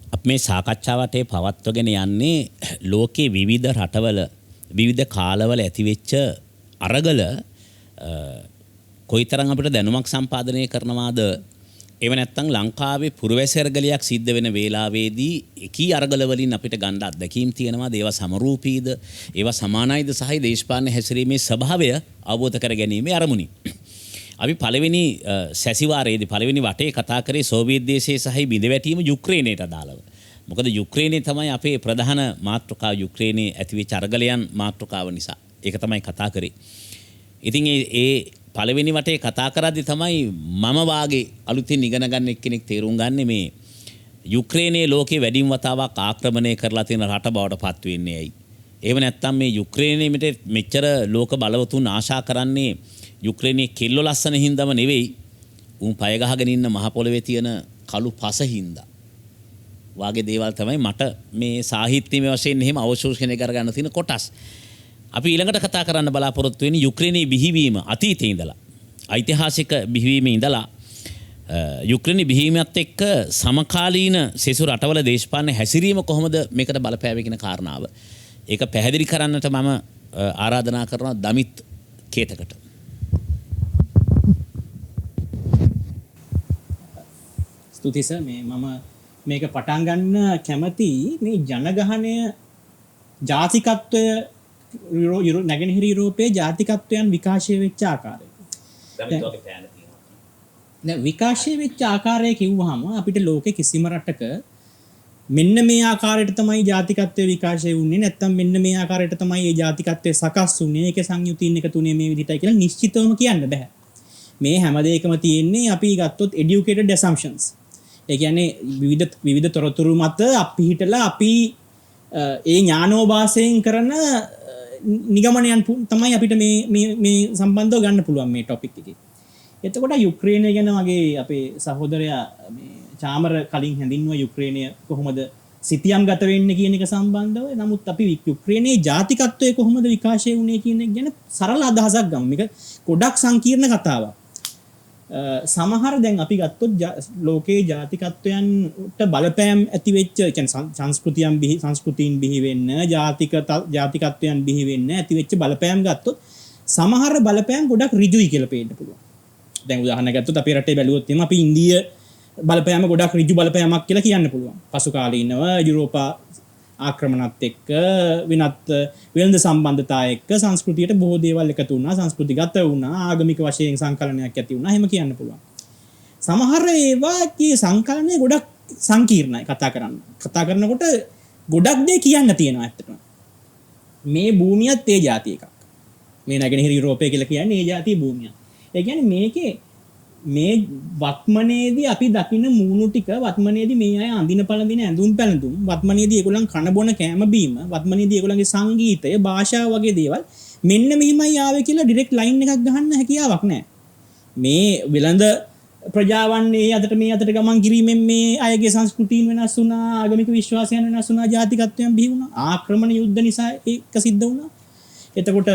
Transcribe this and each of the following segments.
අප මේ සාකච්ඡාවටේ පවත්වගෙන යන්නේ ලෝකයේ විවිධ රටවල විවිධ කාලවල ඇතිවෙච්ච අරගල කොයිතරම් අපිට දැනුමක් සම්පාදනය කරනවාද එව නැත්නම් ලංකාවේ පුරවැසි අරගලයක් සිද්ධ වෙන වේලාවේදී එකී අරගල වලින් අපිට ගන්න අත්දැකීම් තියෙනවා ඒවා සමරූපීද ඒවා සමානයිද සහ දේශපාලන හැසිරීමේ ස්වභාවය අවබෝධ කර ගැනීමේ අරමුණි. අපි පළවෙනි සැසිවාරයේදී පළවෙනි වටේ කතා කරේ සෝවියට් දේශයේ සහ බිඳවැටීම යුක්‍රේනයට අදාළව. මොකද යුක්‍රේනයේ තමයි අපේ ප්‍රධාන මාතෘකාව යුක්‍රේනයේ ඇතිවෙච්ච අරගලයන් මාතෘකාව නිසා. ඒක තමයි කතා කරේ. ඉතින් ඒ පළවෙනි වටේ කතා කරද්දී තමයි මම වාගේ අලුතින් ඉගෙන ගන්න එක්කෙනෙක් තේරුම් ගන්න මේ යුක්‍රේනයේ ලෝකේ වැඩිම වතාවක් ආක්‍රමණය කරලා තියෙන රට බවට පත් වෙන්නේ ඇයි? එහෙම නැත්නම් මේ යුක්‍රේනයේ මෙච්චර ලෝක බලවතුන් ආශා කරන්නේ යුක්‍රේනයේ කෙල්ල ලස්සන හින්දාම නෙවෙයි උන් පය ගහගෙන ඉන්න මහ පොළවේ තියෙන කළු පස හින්දා. වාගේ දේවල් තමයි මට මේ සාහිත්‍යමය වශයෙන් එහෙම අවශෝෂණය කරගන්න තියෙන කොටස්. අපි ඊළඟට කතා කරන්න බලාපොරොත්තු වෙන්නේ යුක්‍රේනයේ බිහිවීම අතීතයේ ඉඳලා ඓතිහාසික බිහිවීමේ ඉඳලා යුක්‍රේනයේ බිහිවීමත් එක්ක සමකාලීන සෙසු රටවල දේශපාලන හැසිරීම කොහොමද මේකට බලපෑවේ කියන කාරණාව. ඒක පැහැදිලි කරන්නට මම ආරාධනා කරනවා දමිත් කේතකට. ස්තුතියි සර් මේ මම මේක පටන් ගන්න කැමති මේ ජනගහනය ජාතිකත්වය නැගෙනහිර යුරෝපයේ ජාතිකත්වයන් විකාශය වෙච්ච ආකාරය. දැන් විකාශය වෙච්ච ආකාරය කිව්වහම අපිට ලෝකේ කිසිම රටක මෙන්න මේ ආකාරයට තමයි ජාතිකත්වය විකාශය වුනේ නැත්නම් මෙන්න මේ ආකාරයට තමයි මේ ජාතිකත්වය සකස් වුනේ ඒකේ සංයුතින් එක තුනේ මේ විදිහටයි කියලා නිශ්චිතවම කියන්න බෑ. මේ හැම දෙයකම තියෙන්නේ අපි ගත්තොත් educated assumptions. ඒ කියන්නේ විවිධ තොරතුරු මත අපි හිටලා අපි ඒ ඥානෝභාසයෙන් කරන නිගමනයන් තමයි අපිට මේ සම්බන්ධව ගන්න පුළුවන් මේ ටොපික් එකේ. එතකොට යුක්‍රේනය ගැන වගේ අපේ සහෝදරයා මේ චාමර කලින් හැඳින්වුවා යුක්‍රේනය කොහොමද සිතියම් ගත වෙන්නේ කියන එක සම්බන්ධව. නමුත් අපි යුක්‍රේනයේ ජාතිකත්වය කොහොමද විකාශය වුනේ කියන එක ගැන සරල අදහසක් ගමු. මේක ගොඩක් සංකීර්ණ කතාවක්. සමහර දැන් අපි ගත්තොත් ලෝකයේ ජාතිකත්වයන්ට බලපෑම් ඇති වෙච්ච කියන්නේ සංස්කෘතීන් බිහි වෙන්න ජාතිකත්වයන් බිහි වෙන්න ඇති වෙච්ච බලපෑම් ගත්තොත් සමහර බලපෑම් ගොඩක් ඍජුයි කියලා පේන්න පුළුවන්. දැන් උදාහරණයක් ගත්තොත් අපේ රටේ බැලුවොත් එහෙම අපි ඉන්දිය බලපෑම ගොඩක් ඍජු බලපෑමක් කියලා කියන්න පුළුවන්. පසු කාලීනව යුරෝපා ආක්‍රමණත් එක්ක වෙනත් වෙළඳ සම්බන්ධතා එක්ක සංස්කෘතියට බොහෝ දේවල් එකතු වුණා සංස්කෘතිගත වුණා ආගමික වශයෙන් සංකලනයක් ඇති වුණා එහෙම කියන්න පුළුවන්. සමහර ඒවාගේ සංකලනය ගොඩක් සංකීර්ණයි කතා කරනකොට ගොඩක් දේ කියන්න තියෙනවා ඇත්තටම. මේ භූමියත් ඒ જાති එකක්. මේ නැගෙනහිර යුරෝපය කියලා කියන්නේ ඒ જાති භූමිය. ඒ කියන්නේ මේකේ මේ වත්මනේදී අපි දකින්න මූණු ටික වත්මනේදී මේ අය අඳින පළඳින ඇඳුම් පැළඳුම් වත්මනේදී ඒගොල්ලන් කන බොන කෑම බීම වත්මනේදී ඒගොල්ලන්ගේ සංගීතය භාෂාව වගේ දේවල් මෙන්න මෙහිමයි ආවේ කියලා ඩිරෙක්ට් ලයින් එකක් ගහන්න හැකියාවක් නැහැ. මේ වෙළඳ ප්‍රජාවන් මේ අතට ගමන් කිරීමෙන් මේ අයගේ සංස්කෘතීන් වෙනස් වුණා ආගමික විශ්වාසයන් වෙනස් වුණා ජාතිකත්වයන් බිහි වුණා ආක්‍රමණ යුද්ධ නිසා ඒක සිද්ධ වුණා. එතකොට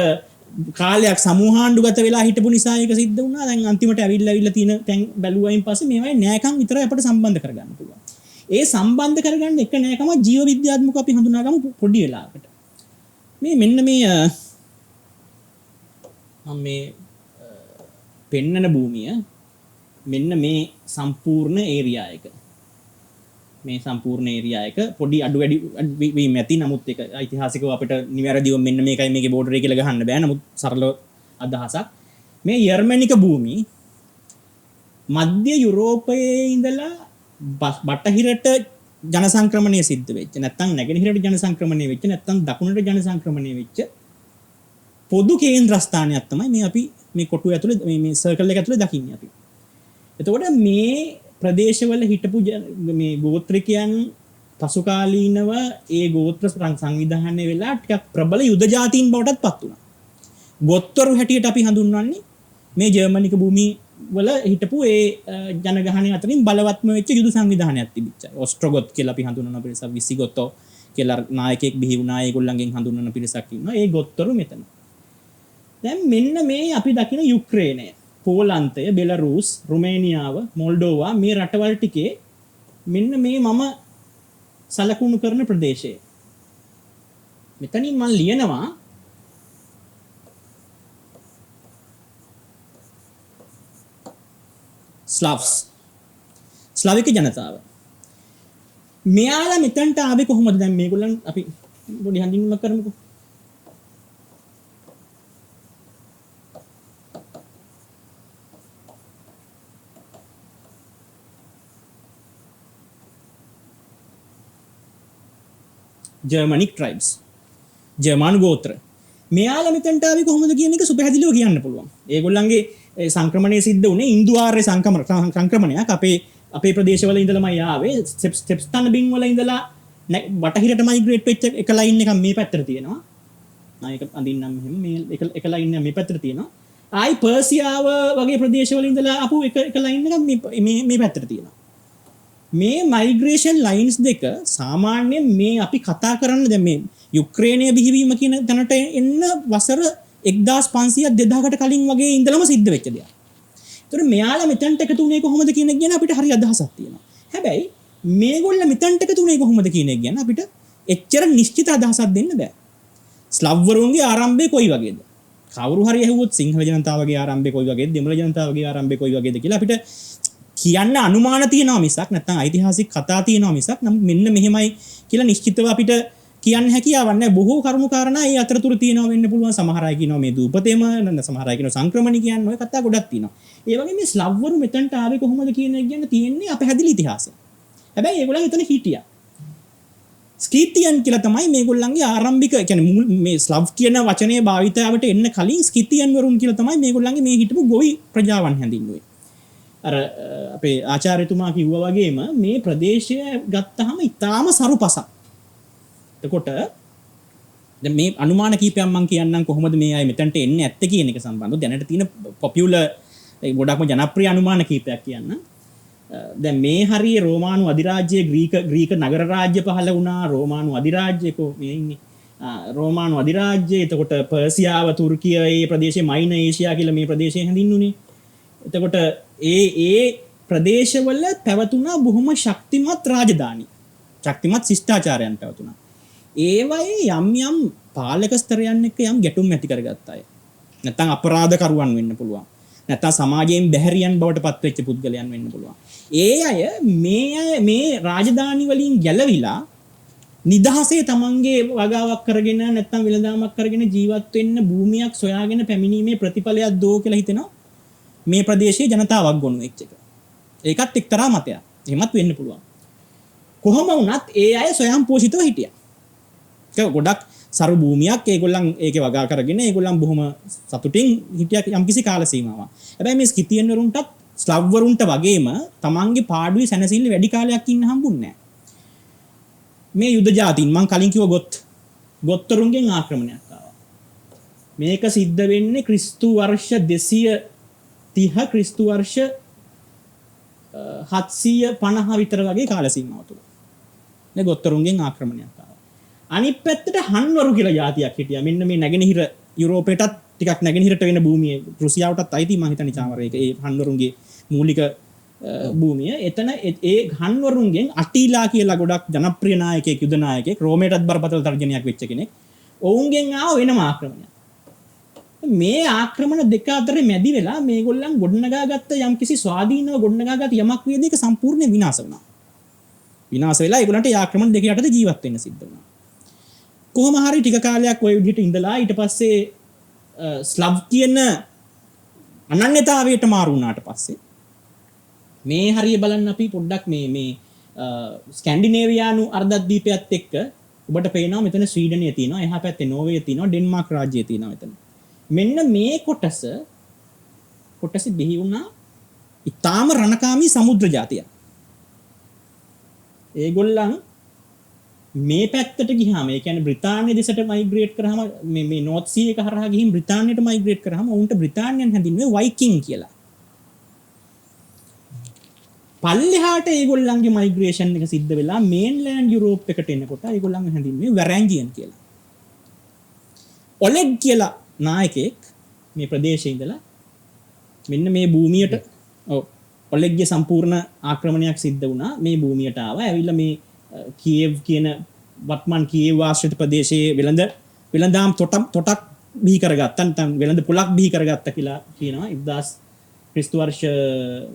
කාලයක් සමූහාණ්ඩුගත වෙලා හිටපු නිසා ඒක සිද්ධ වුණා. දැන් අන්තිමට ඇවිල්ලා තියෙන තැන් බැලුවයින් පස්සේ මේවයි නෑකම් විතරයි අපිට සම්බන්ධ කරගන්න පුළුවන්. ඒ සම්බන්ධ කරගන්න එක නෑකම ජීව විද්‍යාත්මකව අපි හඳුනාගමු පොඩි වෙලාවකට. මෙන්න මේ පෙන්නන භූමිය මෙන්න මේ සම්පූර්ණ ඒරියා එක. මේ සම්පූර්ණ ඒරියා එක පොඩි අඩු වැඩි වීම ඇති. නමුත් ඒක ඓතිහාසිකව අපිට නිවැරදිව මෙන්න මේකයි මේකේ බෝඩර් එක කියලා ගහන්න බෑ. නමුත් සරල අදහසක්. මේ යර්මනික භූමි මධ්‍ය යුරෝපයේ ඉඳලා බටහිරට ජන සංක්‍රමණය සිද්ධ වෙච්ච නැත්නම් නැගෙනහිරට ජන සංක්‍රමණය වෙච්ච නැත්නම් දකුණට ජන සංක්‍රමණය වෙච්ච පොදු කේන්ද්‍රස්ථානයක් තමයි මේ අපි මේ කොටුව ඇතුලේ මේ සර්කල් එක ඇතුලේ දකින්නේ අපි. එතකොට මේ ප්‍රදේශවල හිටපු මේ ගෝත්‍රිකයන් පසුකාලීනව ඒ ගෝත්‍ර සංවිධානය වෙලා ටිකක් ප්‍රබල යුද ජාතීන් බවටත් පත් වුණා. ගොත්වරු හැටියට අපි හඳුන්වන්නේ මේ ජර්මනික භූමි වල හිටපු ඒ ජනගහනය අතරින් බලවත්ම වෙච්ච යුද සංවිධානයක් තිබිච්ච. ඔස්ට්‍රොගොත් කියලා අපි හඳුන්වන පිරිසක් විසිගොතෝ කියලා නායකයෙක් බිහි වුණා. ඒගොල්ලන්ගෙන් හඳුන්වන පිරිසක් ඉන්නවා. ඒ ගොත්වරු මෙතන. දැන් මෙන්න මේ අපි දකින යුක්‍රේනය පෝලන්තය බෙලරුස් රුමේනියාව මොල්ඩෝවා මේ රටවල් ටිකේ මෙන්න මේ මම සලකුණු කරන ප්‍රදේශය. මෙතනින් මම ලියනවා ස්ලාව්ස්, ස්ලාවික ජනතාව. මෙයාලා මෙතනට ආවේ කොහොමද? දැන් මේගොල්ලන් අපි පොඩි හඳුන්වීමක් කරමුකෝ. ජර්මනික් ට්‍රයිබ්ස්, ජර්මන් ගෝත්‍ර. මෙයාලා මෙතනට ආවේ කොහොමද කියන එක සුපැහැදිලිව කියන්න පුළුවන්. ඒගොල්ලන්ගේ සංක්‍රමණය සිද්ධ වුණේ ඉන්දු ආර්ය සංක්‍රමණයක්. අපේ ප්‍රදේශවල ඉඳලාමයි ආවේ. ස්ටෙප්ස්ටන් බින් වල ඉඳලා බටහිරට මයිග්‍රේට් වෙච්ච එක ලයින් එකක් මේ පැත්තට තියෙනවා. ඒක අඳින්නම් මෙහෙම මේ එක ලයින් එක මේ පැත්තට තියෙනවා. ආයි පර්සියාව වගේ ප්‍රදේශවල ඉඳලා ආපු එක ලයින් එකක් මේ පැත්තට තියෙනවා. මේ මයිග්‍රේෂන් ලයින්ස් දෙක සාමාන්‍යයෙන් මේ අපි කතා කරන්න දැන් මේ යුක්‍රේනයේ බිහිවීම කියන තැනට එන්න වසර 1500 2000කට කලින් වගේ ඉඳලම සිද්ධ වෙච්ච දෙයක්. ඒතර මෙයාලා මෙතනට එකතු වුණේ කොහොමද කියන එක ගැන අපිට හරි අදහසක් තියෙනවා. හැබැයි මේගොල්ල මෙතනට එකතු වුණේ කොහොමද කියන එක ගැන අපිට එච්චර නිශ්චිත අදහසක් දෙන්න බෑ. ස්ලව්වරුන්ගේ ආරම්භය කොයි වගේද? කවුරු හරි ඇහුවොත් සිංහල ජනතාවගේ ආරම්භය කොයි වගේද? දෙමළ ජනතාවගේ ආරම්භය කොයි වගේද කියලා අපිට කියන්න අනුමාන තියෙනවා මිසක් නැත්නම් ඓතිහාසික කතා තියෙනවා මිසක් නම් මෙන්න මෙහෙමයි කියලා නිශ්චිතව අපිට කියන්න හැකියාවක් නැහැ. බොහෝ කරුණු කාරණා ඒ අතරතුර තියෙනවා වෙන්න පුළුවන්. සමහර අය කියනවා මේ දූපතේම, සමහර අය කියනවා සංක්‍රමණ කියන්නේ ඔය කතා ගොඩක් තියෙනවා. ඒ වගේ මේ ස්ලව්වරු මෙතනට ආවේ කොහොමද කියන එක ගැන තියෙන්නේ අපහැදිලි ඉතිහාසය. හැබැයි ඒගොල්ලන් එතන හිටියා. ස්කීතියන් කියලා තමයි මේගොල්ලන්ගේ ආරම්භික කියන්නේ මේ ස්ලව් කියන වචනේ භාවිතයට එන්න කලින් ස්කීතියන් වරුන් කියලා තමයි මේගොල්ලන්ගේ මේ හිටපු ගොවි ප්‍රජාවන් හැඳින්වුවේ. අර අපේ ආචාර්යතුමා කිව්වා වගේම මේ ප්‍රදේශය ගත්තාම ඊටාම සරුපසක්. එතකොට දැන් මේ අනුමාන කීපයක් මම කියන්නම් කොහොමද මේ අය මෙතනට එන්නේ ඇත්ත කියන එක සම්බන්ධව දැනට තියෙන පොපියුලර් ගොඩක්ම ජනප්‍රිය අනුමාන කීපයක් කියන්න. දැන් මේ හරිය රෝමානු අධිරාජ්‍යයේ ග්‍රීක නගර රාජ්‍ය පහළ වුණා. රෝමානු අධිරාජ්‍යයක මේ ඉන්නේ. රෝමානු අධිරාජ්‍යය එතකොට පර්සියාව, තුර්කිය, මේ ප්‍රදේශයේ මයිනර් ඒෂියා කියලා මේ ප්‍රදේශය හැඳින්වුනේ. එතකොට ඒ ප්‍රදේශවල පැවතුණා බොහොම ශක්තිමත් රාජධානි. ශක්තිමත් ශිෂ්ටාචාරයන් පැවතුණා. ඒවයේ යම් පාලක ස්තරයන් එක්ක යම් ගැටුම් ඇති කරගත්ත අය. නැත්නම් අපරාධකරුවන් වෙන්න පුළුවන්. නැත්නම් සමාජයෙන් බැහැරියන් බවට පත්වෙච්ච පුද්ගලයන් වෙන්න පුළුවන්. ඒ අය මේ රාජධානි වලින් ගැලවිලා නිදහසේ තමන්ගේ වගාවක් කරගෙන නැත්නම් විලදාමක් කරගෙන ජීවත් වෙන්න භූමියක් සොයාගෙන පැමිණීමේ ප්‍රතිඵලයක් දෝ කියලා හිතෙනවා. මේ ප්‍රදේශයේ ජනතාවක් ගොනු වෙච්ච එක. ඒකත් එක්තරා මතයක්. එහෙමත් වෙන්න පුළුවන්. කොහොම වුණත් ඒ අය ස්වයං පෝෂිතව හිටියා. ඒක ගොඩක් සරු භූමියක් ඒගොල්ලන් ඒකේ වගා කරගෙන ඒගොල්ලන් බොහොම සතුටින් හිටියා යම්කිසි කාල සීමාවක්. හැබැයි මේ ස්කිතියන් වරුන්ටත් ස්ලව් වරුන්ට වගේම තමන්ගේ පාඩුවේ සැනසෙල්ල වැඩි කාලයක් ඉන්න හම්බුන්නේ නැහැ. මේ යුද ජාතීන් මං කලින් කිව්ව ගොත්තරුන්ගෙන් ආක්‍රමණයක් ආවා. මේක සිද්ධ වෙන්නේ ක්‍රිස්තු වර්ෂ 230 ක්‍රිස්තු වර්ෂ 750 විතර වගේ කාල සීමාව තුල. මේ ගොත්තරුන්ගෙන් ආක්‍රමණයක් ආවා. අනිත් පැත්තට හන්වරු කියලා ජාතියක් හිටියා. මෙන්න මේ නැගෙනහිර යුරෝපයටත් ටිකක් නැගෙනහිරට වෙන භූමිය රුසියාවටත් අයිති මම හිතන්නේ චාමරේක ඒ හන්වරුන්ගේ මූලික භූමිය. එතන ඒ හන්වරුන්ගෙන් අටීලා කියලා ගොඩක් ජනප්‍රිය නායකයෙක් යුද නායකයෙක් රෝමයටත් බරපතල තර්ජනයක් වෙච්ච කෙනෙක්. ඔවුන්ගෙන් ආව වෙනම ආක්‍රමණයක්. මේ ආක්‍රමණ දෙක අතරේ මැදි වෙලා මේගොල්ලන් ගොඩනගාගත්ත යම්කිසි ස්වාධීනව ගොඩනගාගත් යමක් වේද ඒක සම්පූර්ණයෙන් විනාශ වුණා. විනාශ වෙලා ඒගොල්ලන්ට ඒ ආක්‍රමණ දෙක යටතේ ජීවත් වෙන්න සිද්ධ වුණා. කොහොම හරි ටික කාලයක් ওই විදිහට ඉඳලා ඊට පස්සේ ස්ලව් කියන අනන්‍යතාවයට මාරු වුණාට පස්සේ මේ හරිය බලන්න අපි පොඩ්ඩක් මේ ස්කැන්ඩිනේවියානු අර්ධද්වීපයත් එක්ක ඔබට පේනවා මෙතන ස්වීඩනය තියෙනවා, එහා පැත්තේ නෝර්වේ තියෙනවා, ඩෙන්මාර්ක් රාජ්‍යය තියෙනවා මෙතන. මෙන්න මේ කොටස බිහි වුණා ඊටාම රණකාමී සමුද්‍ර ජාතියක්. ඒගොල්ලන් මේ පැත්තට ගියාම ඒ කියන්නේ බ්‍රිතාන්‍ය දෙසට මයිග්‍රේට් කරාම මේ නෝත් සී එක හරහා ගිහින් බ්‍රිතාන්‍යයට මයිග්‍රේට් කරාම උන්ට බ්‍රිතාන්‍යයන් හැඳින්වුවේ වයිකින් කියලා. පල්ලෙහාට ඒගොල්ලන්ගේ මයිග්‍රේෂන් එක සිද්ධ වෙලා මේන්ලෑන්ඩ් යුරෝප් එකට එනකොට ඒගොල්ලන් හැඳින්වුවේ වැරැන්ජියන් කියලා. ඔලෙග් කියලා නායකයෙක් මේ ප්‍රදේශයේ ඉඳලා මෙන්න මේ භූමියට ඔලෙග්ගේ සම්පූර්ණ ආක්‍රමණයක් සිද්ධ වුණා. මේ භූමියට ආවා. ඇවිල්ලා මේ කියේව් කියන වත්මන් කියේව් ආශ්‍රිත ප්‍රදේශයේ වෙළඳාම් තොටක් බිහි කරගත්තා. නැත්නම් වෙළඳ පොලක් බිහි කරගත්තා කියලා කියනවා. 1000 ක්‍රිස්තු වර්ෂ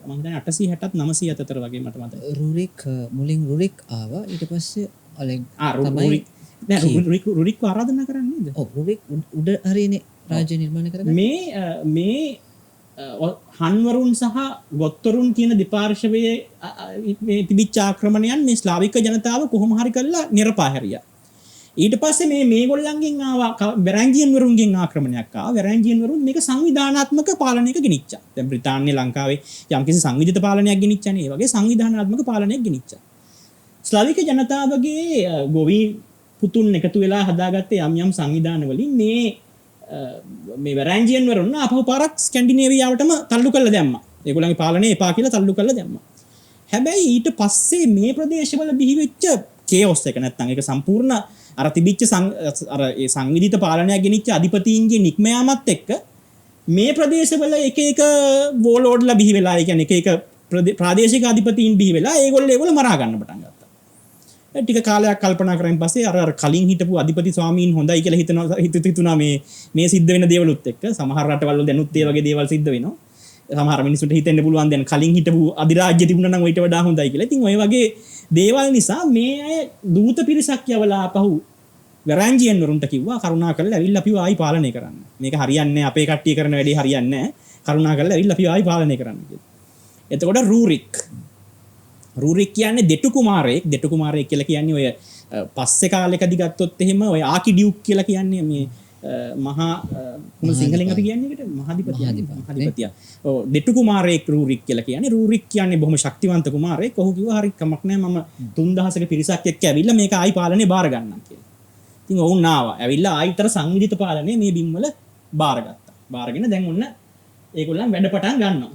මම හිතන්නේ 860ත් 900ත් අතර වගේ මට මතකයි. රුරික් මුලින් රුරික් ආවා ඊට පස්සේ ඔලෙග් රුරික් නෑ රුරික් ආරාධනා කරන්නේ නේද? ඔව් රුරික් උඩ හරියනේ රාජ්‍ය නිර්මාණය කරගත්තා. මේ හන්වරුන් සහ ගොත්තරුන් කියන දෙපාර්ශවයේ මේ තිබිච්ච ආක්‍රමණයන් මේ ස්ලාවික ජනතාව කොහොම හරි කරලා නිරපා හැරියා. ඊට පස්සේ මේගොල්ලන්ගෙන් ආවා වැරැන්ජියන් වරුන්ගෙන් ආක්‍රමණයක් ආවා. වැරැන්ජියන් වරුන් මේක සංවිධානාත්මක පාලනයක ගෙනිච්චා. දැන් බ්‍රිතාන්‍ය ලංකාවේ යම්කිසි සංවිධිත පාලනයක් ගෙනිච්චානේ. ඒ වගේ සංවිධානාත්මක පාලනයක් ගෙනිච්චා. ස්ලාවික ජනතාවගේ ගොවි පුතුන් එකතු වෙලා හදාගත්තේ යම් සංවිධාන වලින් මේ වැරැන්ජියන් වරුන් අපහු පාරක් ස්කැන්ඩිනේවියාවටම තල්ලු කරලා දැම්මා. ඒගොල්ලන්ගේ පාලනය එපා කියලා තල්ලු කරලා දැම්මා. හැබැයි ඊට පස්සේ මේ ප්‍රදේශවල බිහි වෙච්ච කේෝස් එක නැත්තම් ඒක සම්පූර්ණ අර තිබිච්ච අර ඒ සංවිධිත පාලනයක් ගෙනිච්ච අධිපතීන්ගේ නික්ම යාමත් එක්ක මේ ප්‍රදේශවල එක වෝලෝඩ්ලා බිහි වෙලා, ඒ කියන්නේ එක ප්‍රාදේශික අධිපතීන් බිහි වෙලා ඒගොල්ලෝ මරා ගන්න පටන් ගත්තා. ටික කාලයක් කල්පනා කරන් පස්සේ අර කලින් හිටපු අධිපති ස්වාමීන් හොඳයි කියලා හිතුණා මේ සිද්ධ වෙන දේවලුත් එක්ක. සමහර රටවල් වල දැනුත් ඒ වගේ දේවල් සිද්ධ වෙනවා. සමහර මිනිස්සුන්ට හිතෙන්න පුළුවන් දැන් කලින් හිටපු අධිරාජ්‍ය තිබුණා නම් ඊට වඩා හොඳයි කියලා. ඉතින් ওই වගේ දේවල් නිසා මේ අය දූත පිරිසක් යවලා අපහු වැරැන්ජියන් වරුන්ට කිව්වා කරුණාකරලා ඇවිල්ලා අපිව ආයි පාලනය කරන්න. මේක හරියන්නේ නැහැ. අපේ කට්ටිය කරන වැඩේ හරියන්නේ නැහැ. කරුණාකරලා ඇවිල්ලා අපිව ආයි පාලනය කරන්න කියලා. එතකොට රූරික් කියන්නේ දෙටු කුමාරයෙක් කියලා කියන්නේ ඔය පස්සේ කාලෙකදී ගත්තොත් එහෙම ඔය ආකිඩියුක් කියලා කියන්නේ මේ මහා මොන සිංහලෙන් අපි කියන්නේ ඒකට මහාධිපතියා. ඔව් දෙටු කුමාරයෙක් රූරික් කියලා කියන්නේ. රූරික් කියන්නේ බොහොම ශක්තිවන්ත කුමාරයෙක්. ඔහු කිව්වා හරි කමක් නැහැ මම 3000ක පිරිසක් එක්ක ඇවිල්ලා මේක ආයි පාලනේ බාර ගන්නම් කියලා. ඉතින් ඔවුන් ආවා. ඇවිල්ලා ආයිතර සංවිධිත පාලනේ මේ බිම්වල බාරගත්තා. බාරගෙන දැන් ඔන්න ඒගොල්ලන් වැඩ පටන් ගන්නවා.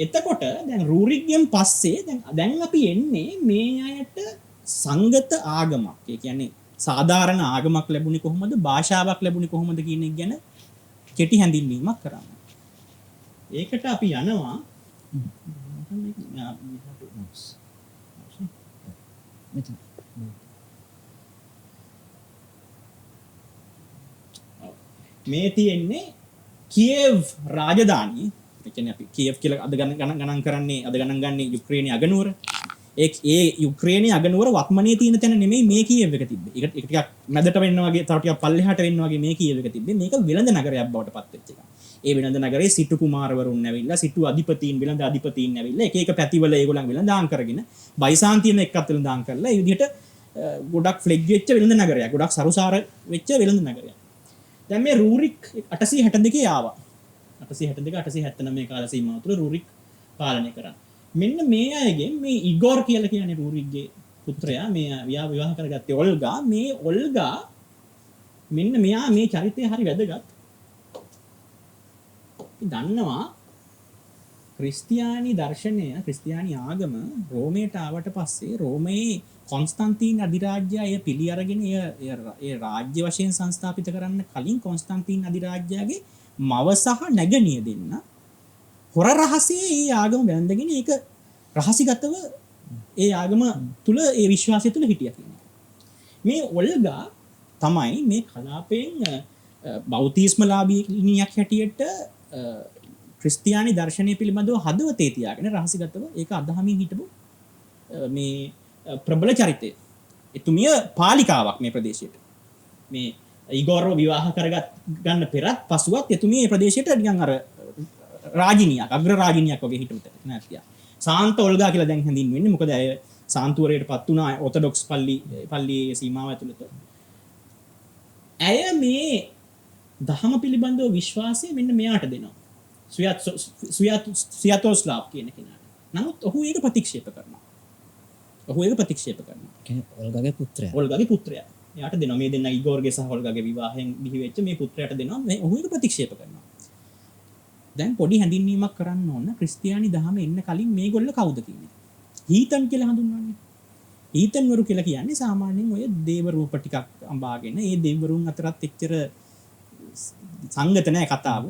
එතකොට දැන් රූරික්ගෙන් පස්සේ දැන් අපි එන්නේ මේ අයට සංගත ආගමක්. ඒ කියන්නේ සාධාරණ ආගමක් ලැබුණේ කොහොමද, භාෂාවක් ලැබුණේ කොහොමද කියන එක ගැන කෙටි හැඳින්වීමක් කරන්න. ඒකට අපි යනවා මේ තියෙන්නේ කියේව් රාජධානිය. ඒ කියන්නේ අපි කියේව් කියලා අද ගණන් කරන්නේ අද ගණන් ගන්නේ යුක්‍රේනයේ අගනුවර. ඒ යුක්‍රේනයේ අගනුවර වත්මනේ තියෙන තැන නෙමෙයි මේ කියේව් එක තිබ්බේ. ඒක ටිකක් මැදට වෙන්න වගේ තව ටිකක් පල්ලෙහාට වෙන්න වගේ මේ කියේව් එක තිබ්බේ. මේක වෙළඳ නගරයක් බවට පත් වෙච්ච එකක්. ඒ වෙළඳ නගරේ සිටු කුමාරවරුන් ඇවිල්ලා සිටු අධිපතීන් වෙළඳ අධිපතීන් ඇවිල්ලා එක පැතිවල ඒගොල්ලන් වෙළඳාම් කරගෙන බයිසාන්තියන එක්කත් වෙළඳාම් කරලා ඒ විදිහට ගොඩක් ෆ්ලෙග් වෙච්ච වෙළඳ නගරයක්. ගොඩක් සරුසාර වෙච්ච වෙළඳ නගරයක්. දැන් මේ රූරික් 862 ආවා. 869 කාල සීමාව තුළ රූරික් පාලනය කරා. මෙන්න මේ අයගෙන් මේ ඉගෝර් කියලා කියන්නේ රූරික්ගේ පුත්‍රයා මේ විවාහ කරගත්තේ ඔල්ගා. මේ ඔල්ගා මෙන්න මෙයා මේ චරිතය හරි වැදගත්. දන්නවා ක්‍රිස්තියානි දර්ශනය ක්‍රිස්තියානි ආගම රෝමයට ආවට පස්සේ රෝමයේ කොන්ස්ටන්තීන් අධිරාජ්‍යය පිළි අරගෙන ඒ රාජ්‍ය වශයෙන් සංස්ථාපිත කරන්න කලින් කොන්ස්ටන්තීන් අධිරාජ්‍යයේ මව සහ නැගණිය දෙන්න හොර රහසේ ඒ ආගම වැළඳගෙන ඒක රහසිගතව ඒ ආගම තුල ඒ විශ්වාසය තුල හිටියා කියන්නේ. මේ ඔල්ගා තමයි මේ කලාපයෙන් බෞතිස්මලාභීනියක් හැටියට ක්‍රිස්තියානි දර්ශනය පිළිබඳව හදවතේ තියාගෙන රහසිගතව ඒක අදහමින් හිටපු මේ ප්‍රබල චරිතය. එතුමිය පාලිකාවක් මේ ප්‍රදේශයට. මේ ඉගෝර්ව විවාහ කරගත් ගන්න පෙරත් පසුවත් එතුමිය මේ ප්‍රදේශයට නිකන් අර රාජිනියක් අග්‍ර රාජිනියක් වගේ හිටපු නැත්තියා. සාන්ත ඔල්ගා කියලා දැන් හැඳින්වෙන්නේ. මොකද ඇය සාන්තුවරයටපත් වුණා ඔර්තොඩොක්ස් පල්ලියේ සීමාව ඇතුළත. ඇය මේ දහම පිළිබඳව විශ්වාසය මෙන්න මෙයාට දෙනවා. ස්වියතෝස්ලාව් කියන කෙනාට. නමුත් ඔහු ඒක ප්‍රතික්ෂේප කරනවා. ඔල්ගාගේ පුත්‍රයා. එයාට දෙනවා මේ දෙන්න ඉගෝර්ගේ සහ ඔල්ගාගේ විවාහයෙන් බිහි වෙච්ච මේ පුත්‍රයාට දෙනවා. මේ ඔහු ඒක ප්‍රතික්ෂේප කරනවා. දැන් පොඩි හැඳින්වීමක් කරන්න ඕන ක්‍රිස්තියානි දහම එන්න කලින් මේගොල්ලෝ කවුද කියන්නේ. හීතන් කියලා හඳුන්වන්නේ. හීතන් වරු කියලා කියන්නේ සාමාන්‍යයෙන් ඔය දේව රූප ටිකක් අඹාගෙන ඒ දෙවිවරුන් අතරත් එච්චර සංගත නැහැ කතාව.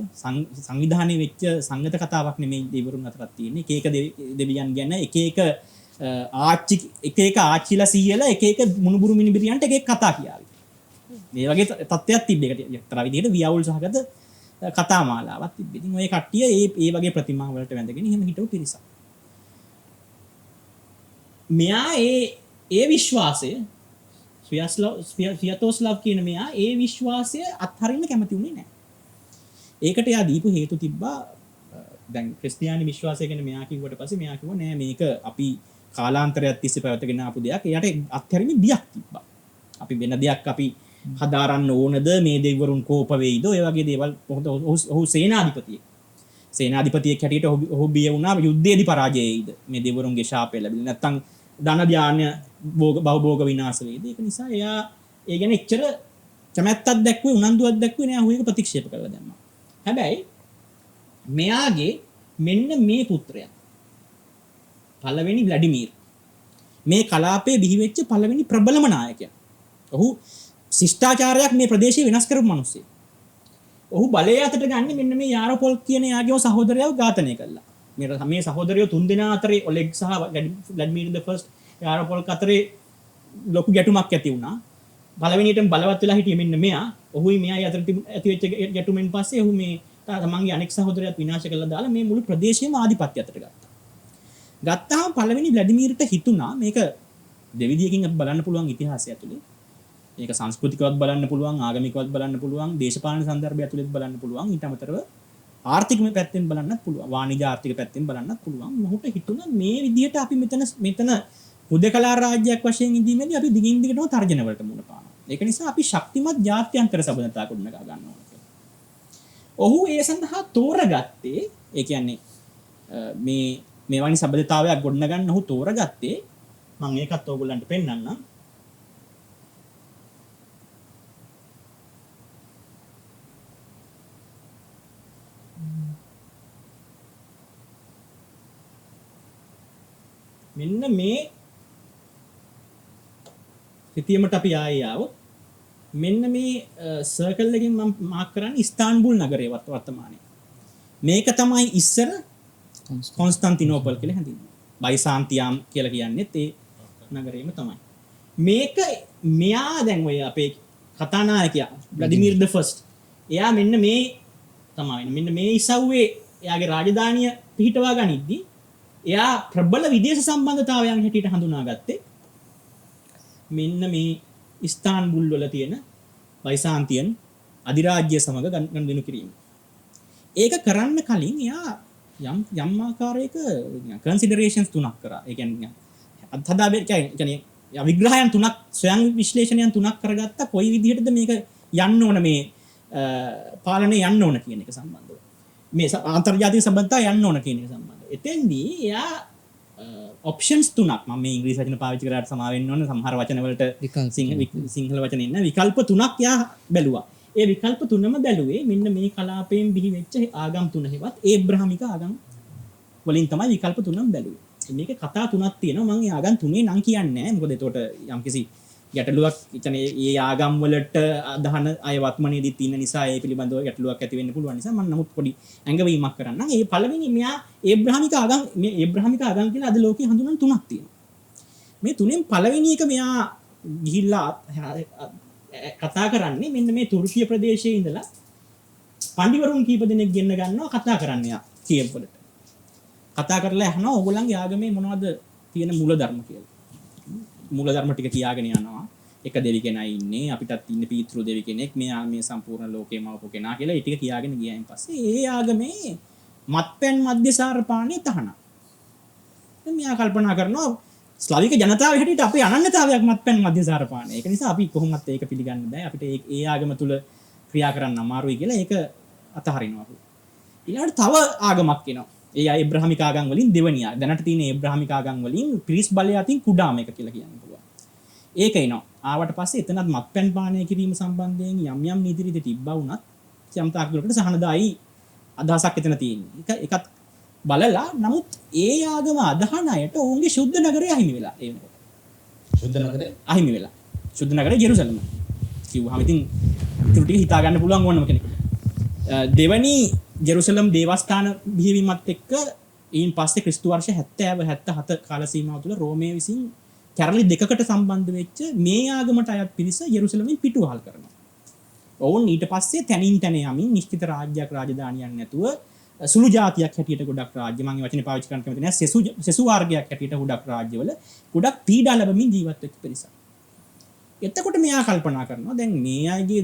සංවිධානයේ වෙච්ච සංගත කතාවක් නෙමෙයි දෙවිවරුන් අතරත් තියෙන්නේ. එක එක දෙවියන් ගැන එක එක ආච්චි එක ආච්චිලා සීයලා එක මුණුබුරු මිනිබිරියන්ට එක කතා කියාවි. මේ වගේ තත්ත්වයක් තිබ්බ එකට එක්තරා විදිහට වියවුල් සහගත කතා මාලාවක් තිබ්බ. ඉතින් ඔය කට්ටිය ඒ වගේ ප්‍රතිමා වලට වැඳගෙන එහෙම හිටපු පිරිසක්. මෙයා ඒ විශ්වාසය ස්වියතෝස්ලාව් කියන මෙයා ඒ විශ්වාසය අත්හරින්න කැමති වුණේ නැහැ. ඒකට එයා දීපු හේතු තිබ්බා. දැන් ක්‍රිස්තියානි විශ්වාසය ගැන මෙයා කිව්වට පස්සේ මෙයා කිව්වා නෑ මේක අපි කාලාන්තරයක් තිස්සේ පැවතගෙන ආපු දෙයක්. එයාට අත්හැරීමේ බියක් තිබ්බා. අපි වෙන දෙයක් අපි හදාරන්න ඕනද මේ දෙවිවරුන් කෝප වෙයිද ඔය වගේ දේවල්. ඔහු සේනාධිපතියෙක්. සේනාධිපතියෙක් හැටියට ඔහු බිය වුණා යුද්ධයේදී පරාජය වෙයිද මේ දෙවිවරුන්ගේ ශාපය ලැබෙන්නේ නැත්නම් ධන ධාන්‍ය භෝග විනාශ වෙයිද. ඒක නිසා එයා ඒ ගැන එච්චර කැමැත්තක් දැක්ුවේ උනන්දුවක් දැක්ුවේ නෑ. ඔහු ඒක ප්‍රතික්ෂේප කරලා දැම්මා. හැබැයි මෙයාගේ මෙන්න මේ පුත්‍රයා පළවෙනි ව්ලාඩිමීර් මේ කලාපයේ බිහි වෙච්ච පළවෙනි ප්‍රබලම නායකයා. ඔහු ශිෂ්ටාචාරයක් මේ ප්‍රදේශයේ වෙනස් කරපු මිනිස්සෙක්. ඔහු බලය අතට ගන්නේ මෙන්න මේ යාරෝපොල් කියන එයාගේ සහෝදරයව ඝාතනය කළා. මේ සහෝදරයෝ තුන්දෙනා අතරේ ඔලෙග් සහ ව්ලාඩිමීර් ද ෆස්ට් යාරෝපොල් අතරේ ලොකු ගැටුමක් ඇති වුණා. පළවෙනියටම බලවත් වෙලා හිටියේ මෙන්න මෙයා. ඔහුයි මෙයායි අතර ඇති වෙච්ච ගැටුමෙන් පස්සේ ඔහු මේ තමන්ගේ අනෙක් සහෝදරයත් විනාශ කළා දාලා මේ මුළු ප්‍රදේශයම ආධිපත්‍ය අතට ගත්තා. ගත්තාම පළවෙනි ව්ලාඩිමීර්ට හිතුණා මේක දෙවිදියකින් අපි බලන්න පුළුවන් ඉතිහාසය ඇතුලේ. මේක සංස්කෘතිකවත් බලන්න පුළුවන්, ආගමිකවත් බලන්න පුළුවන්, දේශපාලන සංදර්භය ඇතුලේත් බලන්න පුළුවන්. ඊට අමතරව ආර්ථික පැත්තෙන් බලන්නත් පුළුවන්. වාණිජ ආර්ථික පැත්තෙන් බලන්නත් පුළුවන්. මොහොත හිතුණා මේ විදිහට අපි මෙතන හුදකලා රාජ්‍යයක් වශයෙන් ඉඳීමේදී අපි දිගින් දිගටම තර්ජන වලට මුහුණ පානවා. ඒක නිසා අපි ශක්තිමත් ජාත්‍යන්තර සබඳතා ගොඩනගා ගන්න ඕනේ. ඔහු ඒ සඳහා තෝරගත්තේ ඒ කියන්නේ මේ වගේ සබඳතාවයක් ගොඩනගන්න ඔහු තෝරගත්තේ මම ඒකත් ඕගොල්ලන්ට පෙන්නන්නම්. මෙන්න මේ සිතියමට අපි ආයේ ආවොත් මෙන්න මේ සර්කල් එකෙන් මම මාක් කරන්නේ ඉස්තාන්බුල් නගරය වර්තමානයේ. මේක තමයි ඉස්සර කොන්ස්ටන්ටිනෝපල් කියලා හැඳින්වෙන්නේ. බයිසාන්තියම් කියලා කියන්නේත් ඒ නගරයම තමයි. මේක මෙයා දැන් ඔය අපේ කතානායකයා ව්ලාඩිමීර් ද ෆස්ට් එයා මෙන්න මේ තමයි මෙන්න මේ ඉසව්වේ එයාගේ රාජධානිය පිහිටවා ගනිද්දී එයා ප්‍රබල විදේශ සම්බන්ධතාවයන් හැටියට හඳුනාගත්තේ මෙන්න මේ ඉස්තාන්බුල් වල තියෙන බයිසාන්තියන් අධිරාජ්‍ය සමග ගනුදෙනු කිරීම. ඒක කරන්න කලින් එයා යම් ආකාරයක කන්සිඩරේෂන්ස් තුනක් කරා. ඒ කියන්නේ විග්‍රහයන් තුනක් ස්වයං විශ්ලේෂණයන් තුනක් කරගත්තා කොයි විදිහටද මේක යන්න ඕන මේ පාලනය යන්න ඕන කියන එක සම්බන්ධව. මේ අන්තර්ජාතික සම්බන්ධතා යන්න ඕන කියන එක සම්බන්ධව. එතෙන්දී එයා ඔප්ෂන්ස් තුනක් මම මේ ඉංග්‍රීසි වචන පාවිච්චි කරාට සමා වෙන්න ඕන සමහර වචන වලට සිංහල වචන ඉන්න විකල්ප තුනක් එයා බැලුවා. ඒ විකල්ප තුනම බැලුවේ මෙන්න මේ කලාපයෙන් බිහි වෙච්ච ආගම් තුන හෙවත් ඒබ්‍රහමික ආගම් වලින් තමයි විකල්ප තුනම බැලුවේ. මේක කතා තුනක් තියෙනවා මම ඒ ආගම් තුනේ නම් කියන්නේ නැහැ. මොකද එතකොට යම්කිසි ගැටලුවක් කියන්නේ ඒ ආගම් වලට අදහන අය වත්මනේදී තියෙන නිසා ඒ පිළිබඳව ගැටලුවක් ඇති වෙන්න පුළුවන් නිසා මම නමුත් පොඩි ඇඟවීමක් කරන්නම්. ඒ පළවෙනි මෙයා ඒබ්‍රහමික ආගම් කියලා අද ලෝකේ හඳුනන තුනක් තියෙනවා. මේ තුනෙන් පළවෙනි එක මෙයා ගිහිල්ලා කතා කරන්නේ මෙන්න මේ තුර්කිය ප්‍රදේශයේ ඉඳලා පඬිවරුන් කීප දෙනෙක් ගෙන්න ගන්නවා කතා කරන්න යා කියප් වලට. කතා කරලා අහනවා ඕගොල්ලන්ගේ ආගමේ මොනවද තියෙන මූලධර්ම කියලා. මූලධර්ම ටික කියාගෙන යනවා. එක දෙවි කෙනයි ඉන්නේ අපිටත් ඉන්න පීතෘ දෙවි කෙනෙක් මේ සම්පූර්ණ ලෝකේම වපු කෙනා කියලා ඒ ටික කියාගෙන ගියයින් පස්සේ ඒ ආගමේ මත්පැන් මද්යසාර පානේ තහනම්. දැන් මෙයා කල්පනා කරනවා ස්ලාවික ජනතාව හැටියට අපේ අනන්‍යතාවයක් මත්පැන් මද්යසාර පානේ. ඒක නිසා අපි කොහොමවත් ඒක පිළිගන්න බෑ. අපිට ඒ ආගම තුල ක්‍රියා කරන්න අමාරුයි කියලා ඒක අතහරිනවා. ඊළඟට තව ආගමක් එනවා. ඒ ඒබ්‍රහමික ආගම් වලින් දෙවෙනි දැනට තියෙන ඒබ්‍රහමික ආගම් වලින් පිරිස් බලය අතින් කුඩාම එක කියලා කියන්න පුළුවන්. ඒක එනවා. ආවට පස්සේ එතනත් මත්පැන් පානය කිරීම සම්බන්ධයෙන් යම් නීති රීති තිබ්බා වුණත් යම් තාක් දුරකට සහනදායි අදහසක් එතන තියෙනවා. ඒකත් බලලා නමුත් ඒ ආගම අදහන අයට ඔවුන්ගේ ශුද්ධ නගරය අහිමි වෙලා ඒ වෙනකොට. ශුද්ධ නගරය අහිමි වෙලා. ශුද්ධ නගරය ජෙරුසලම. කිව්වහම ඉතින් ටික හිතා ගන්න පුළුවන් ඕනම කෙනෙක්. දෙවනි ජෙරුසලම් දේවස්ථාන බිහිවීමත් එක්ක ඊන් පස්සේ ක්‍රිස්තු වර්ෂ 70 77 කාල සීමාව තුළ රෝමය විසින් කැරලි දෙකකට සම්බන්ධ වෙච්ච මේ ආගමට අයත් පිරිස යෙරුසලමෙන් පිටුවහල් කරනවා. ඔවුන් ඊට පස්සේ තැනින් තැන යමින් නිශ්චිත රාජ්‍යයක් රාජධානියක් නැතුව සුළු ජාතියක් හැටියට ගොඩක් රාජ්‍ය මම මේ වචනේ පාවිච්චි කරන්න කැමති නැහැ සෙසු වර්ගයක් හැටියට ගොඩක් රාජ්‍යවල ගොඩක් පීඩා ලැබමින් ජීවත් වෙච්ච පිරිසක්. එතකොට මෙයා කල්පනා කරනවා දැන් මේ අයගේ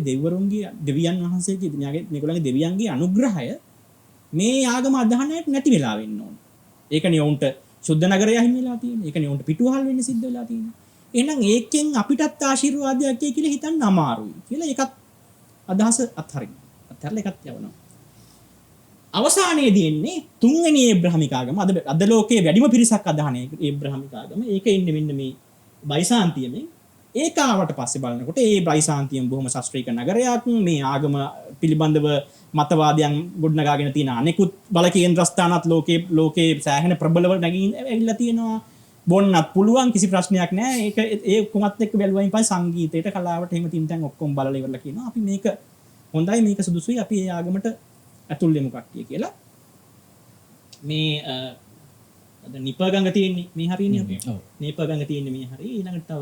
දෙවියන් වහන්සේගේ මේගොල්ලන්ගේ දෙවියන්ගේ අනුග්‍රහය මේ ආගම අදහන්නට නැති වෙලා වෙන්න ඕන. ඒකනේ උන්ට සුද්ධ නගරය හිමි වෙලා තියෙන්නේ. ඒකනේ උන්ට පිටුවහල් වෙන්න සිද්ධ වෙලා තියෙන්නේ. එහෙනම් ඒකෙන් අපිටත් ආශිර්වාදයක් එයි කියලා හිතන්න අමාරුයි. කියලා ඒකත් අදහස අත්හරින්න. අත්හැරලා ඒකත් යවනවා. අවසානයේදී එන්නේ තුන්වෙනි ඒබ්‍රහමික ආගම. අද ලෝකයේ වැඩිම පිරිසක් අදහන ඒබ්‍රහමික ආගම. ඒක එන්නේ මෙන්න මේ බයිසාන්තියමෙන්. ඒක ආවට පස්සේ බලනකොට ඒ බයිසාන්තියම් බොහොම ශාස්ත්‍රීය නගරයක්. මේ ආගම පිළිබඳව මතවාදයන් ගොඩනගාගෙන තියෙන අනෙකුත් බල කේන්ද්‍රස්ථානත් ලෝකේ සෑහෙන ප්‍රබලව නැගින් ඇවිල්ලා තියෙනවා. බොන්නත් පුළුවන් කිසි ප්‍රශ්නයක් නැහැ. ඒක ඒ කොමත් එක්ක බැලුවයින් පස්සේ සංගීතයට කලාවට එහෙම තින්තන් ඔක්කොම බලලා ඉවරලා කියනවා අපි මේක හොඳයි මේක සුදුසුයි අපි ඒ ආගමට ඇතුල් වෙමු කට්ටිය කියලා. මේ අද නිපගඟ තියෙන්නේ මේ හරියනේ අපි. නිපගඟ තියෙන්නේ මේ හරිය. ඊළඟට තව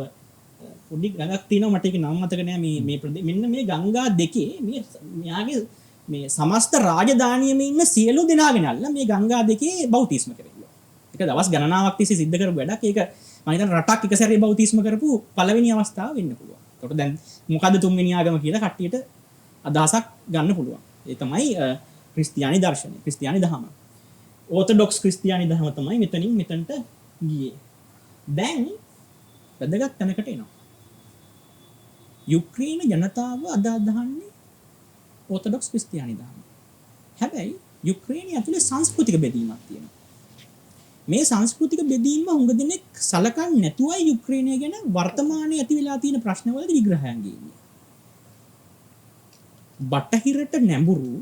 පොඩි ගඟක් තියෙනවා මට ඒක නම මතක නෑ මේ මෙන්න මේ ගංගා දෙකේ මෙයාගේ මේ සමස්ත රාජධානියෙම ඉන්න සියලු දෙනා ගෙනල්ලා මේ ගංගා දෙකේ බෞතිස්ම කරගන්නවා. ඒක දවස් ගණනාවක් තිස්සේ සිද්ධ කරපු වැඩක්. ඒක මම හිතන්නේ රටක් එක සැරේ බෞතිස්ම කරපු පළවෙනි අවස්ථාව වෙන්න පුළුවන්. ඒකට දැන් මොකද්ද තුන්වෙනි ආගම කියලා කට්ටියට අදහසක් ගන්න පුළුවන්. ඒ තමයි ක්‍රිස්තියානි දර්ශනය. ක්‍රිස්තියානි දහම. ඕර්තොඩොක්ස් ක්‍රිස්තියානි දහම තමයි මෙතනින් මෙතනට ගියේ. දැන් වැදගත් තැනකට එනවා. යුක්‍රේන ජනතාව අද අදහන්නේ ඕර්තොඩොක්ස් ක්‍රිස්තියානි දහම. හැබැයි යුක්‍රේනය ඇතුලේ සංස්කෘතික බෙදීමක් තියෙනවා. මේ සංස්කෘතික බෙදීම හුඟ දෙනෙක් සලකන්නේ නැතුවයි යුක්‍රේනය ගැන වර්තමානයේ ඇති වෙලා තියෙන ප්‍රශ්නවලට විග්‍රහයන් ගේන්නේ. බටහිරට නැඹුරු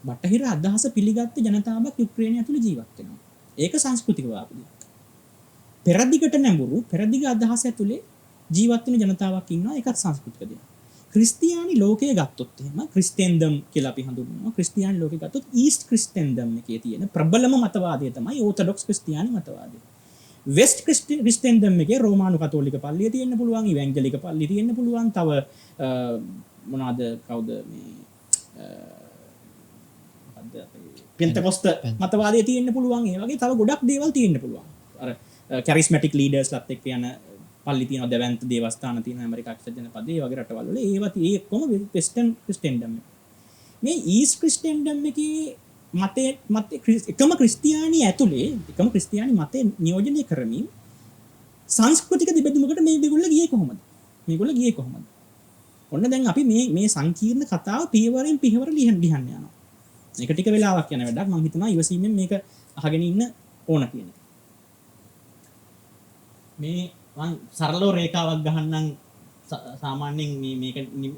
බටහිර අදහස පිළිගත්ත ජනතාවක් යුක්‍රේනය ඇතුලේ ජීවත් වෙනවා. ඒක සංස්කෘතික වාදයක්. පෙරදිගට නැඹුරු පෙරදිග අදහස ඇතුලේ ජීවත් වෙන ජනතාවක් ඉන්නවා. ඒකත් සංස්කෘතික දෙයක්. ක්‍රිස්තියානි ලෝකයේ ගත්තොත් එහෙම ක්‍රිස්තියන්දම් කියලා අපි හඳුන්වනවා. ක්‍රිස්තියානි ලෝකයේ ගත්තොත් ඊස්ට් ක්‍රිස්තියන්දම් එකේ තියෙන ප්‍රබලම මතවාදය තමයි ඕර්තොඩොක්ස් ක්‍රිස්තියානි මතවාදය. වෙස්ට් ක්‍රිස්තියන්දම් එකේ රෝමානු කතෝලික පල්ලිය තියෙන්න පුළුවන්, ඉවැන්ජලික පල්ලිය තියෙන්න පුළුවන්. තව මොනවාද කවුද මේ පෙන්තකොස්ත මතවාදය තියෙන්න පුළුවන්. ඒ වගේ තව ගොඩක් දේවල් තියෙන්න පුළුවන්. අර කැරිස්මැටික් ලීඩර්ස්ලත් එක්ක යන පල්ලි තියෙනවා, දැවැන්ත දේවස්ථාන තියෙනවා ඇමරිකාවේ ජනපදයේ ඒ වගේ රටවල් වල. ඒවා ඒ ඔක්කොම වෙස්ටර්න් ක්‍රිස්තියන්ඩම් එක. මේ ඊස්ට් ක්‍රිස්තියන්ඩම් එකේ මතේ එකම ක්‍රිස්තියානි ඇතුලේ එකම ක්‍රිස්තියානි මතේ නියෝජනය කරමින් සංස්කෘතික දෙබෙදුමකට මේගොල්ලෝ ගියේ කොහොමද? ඔන්න දැන් අපි මේ සංකීර්ණ කතාව පියවරෙන් පියවර ලියන්න යනවා. මේක ටික වෙලාවක් යන වැඩක්. මම හිතනවා ඉවසීමෙන් මේක අහගෙන ඉන්න ඕන කියන එක. මේ මම සරලව රේඛාවක් ගහන්නම්. සාමාන්‍යයෙන් මේක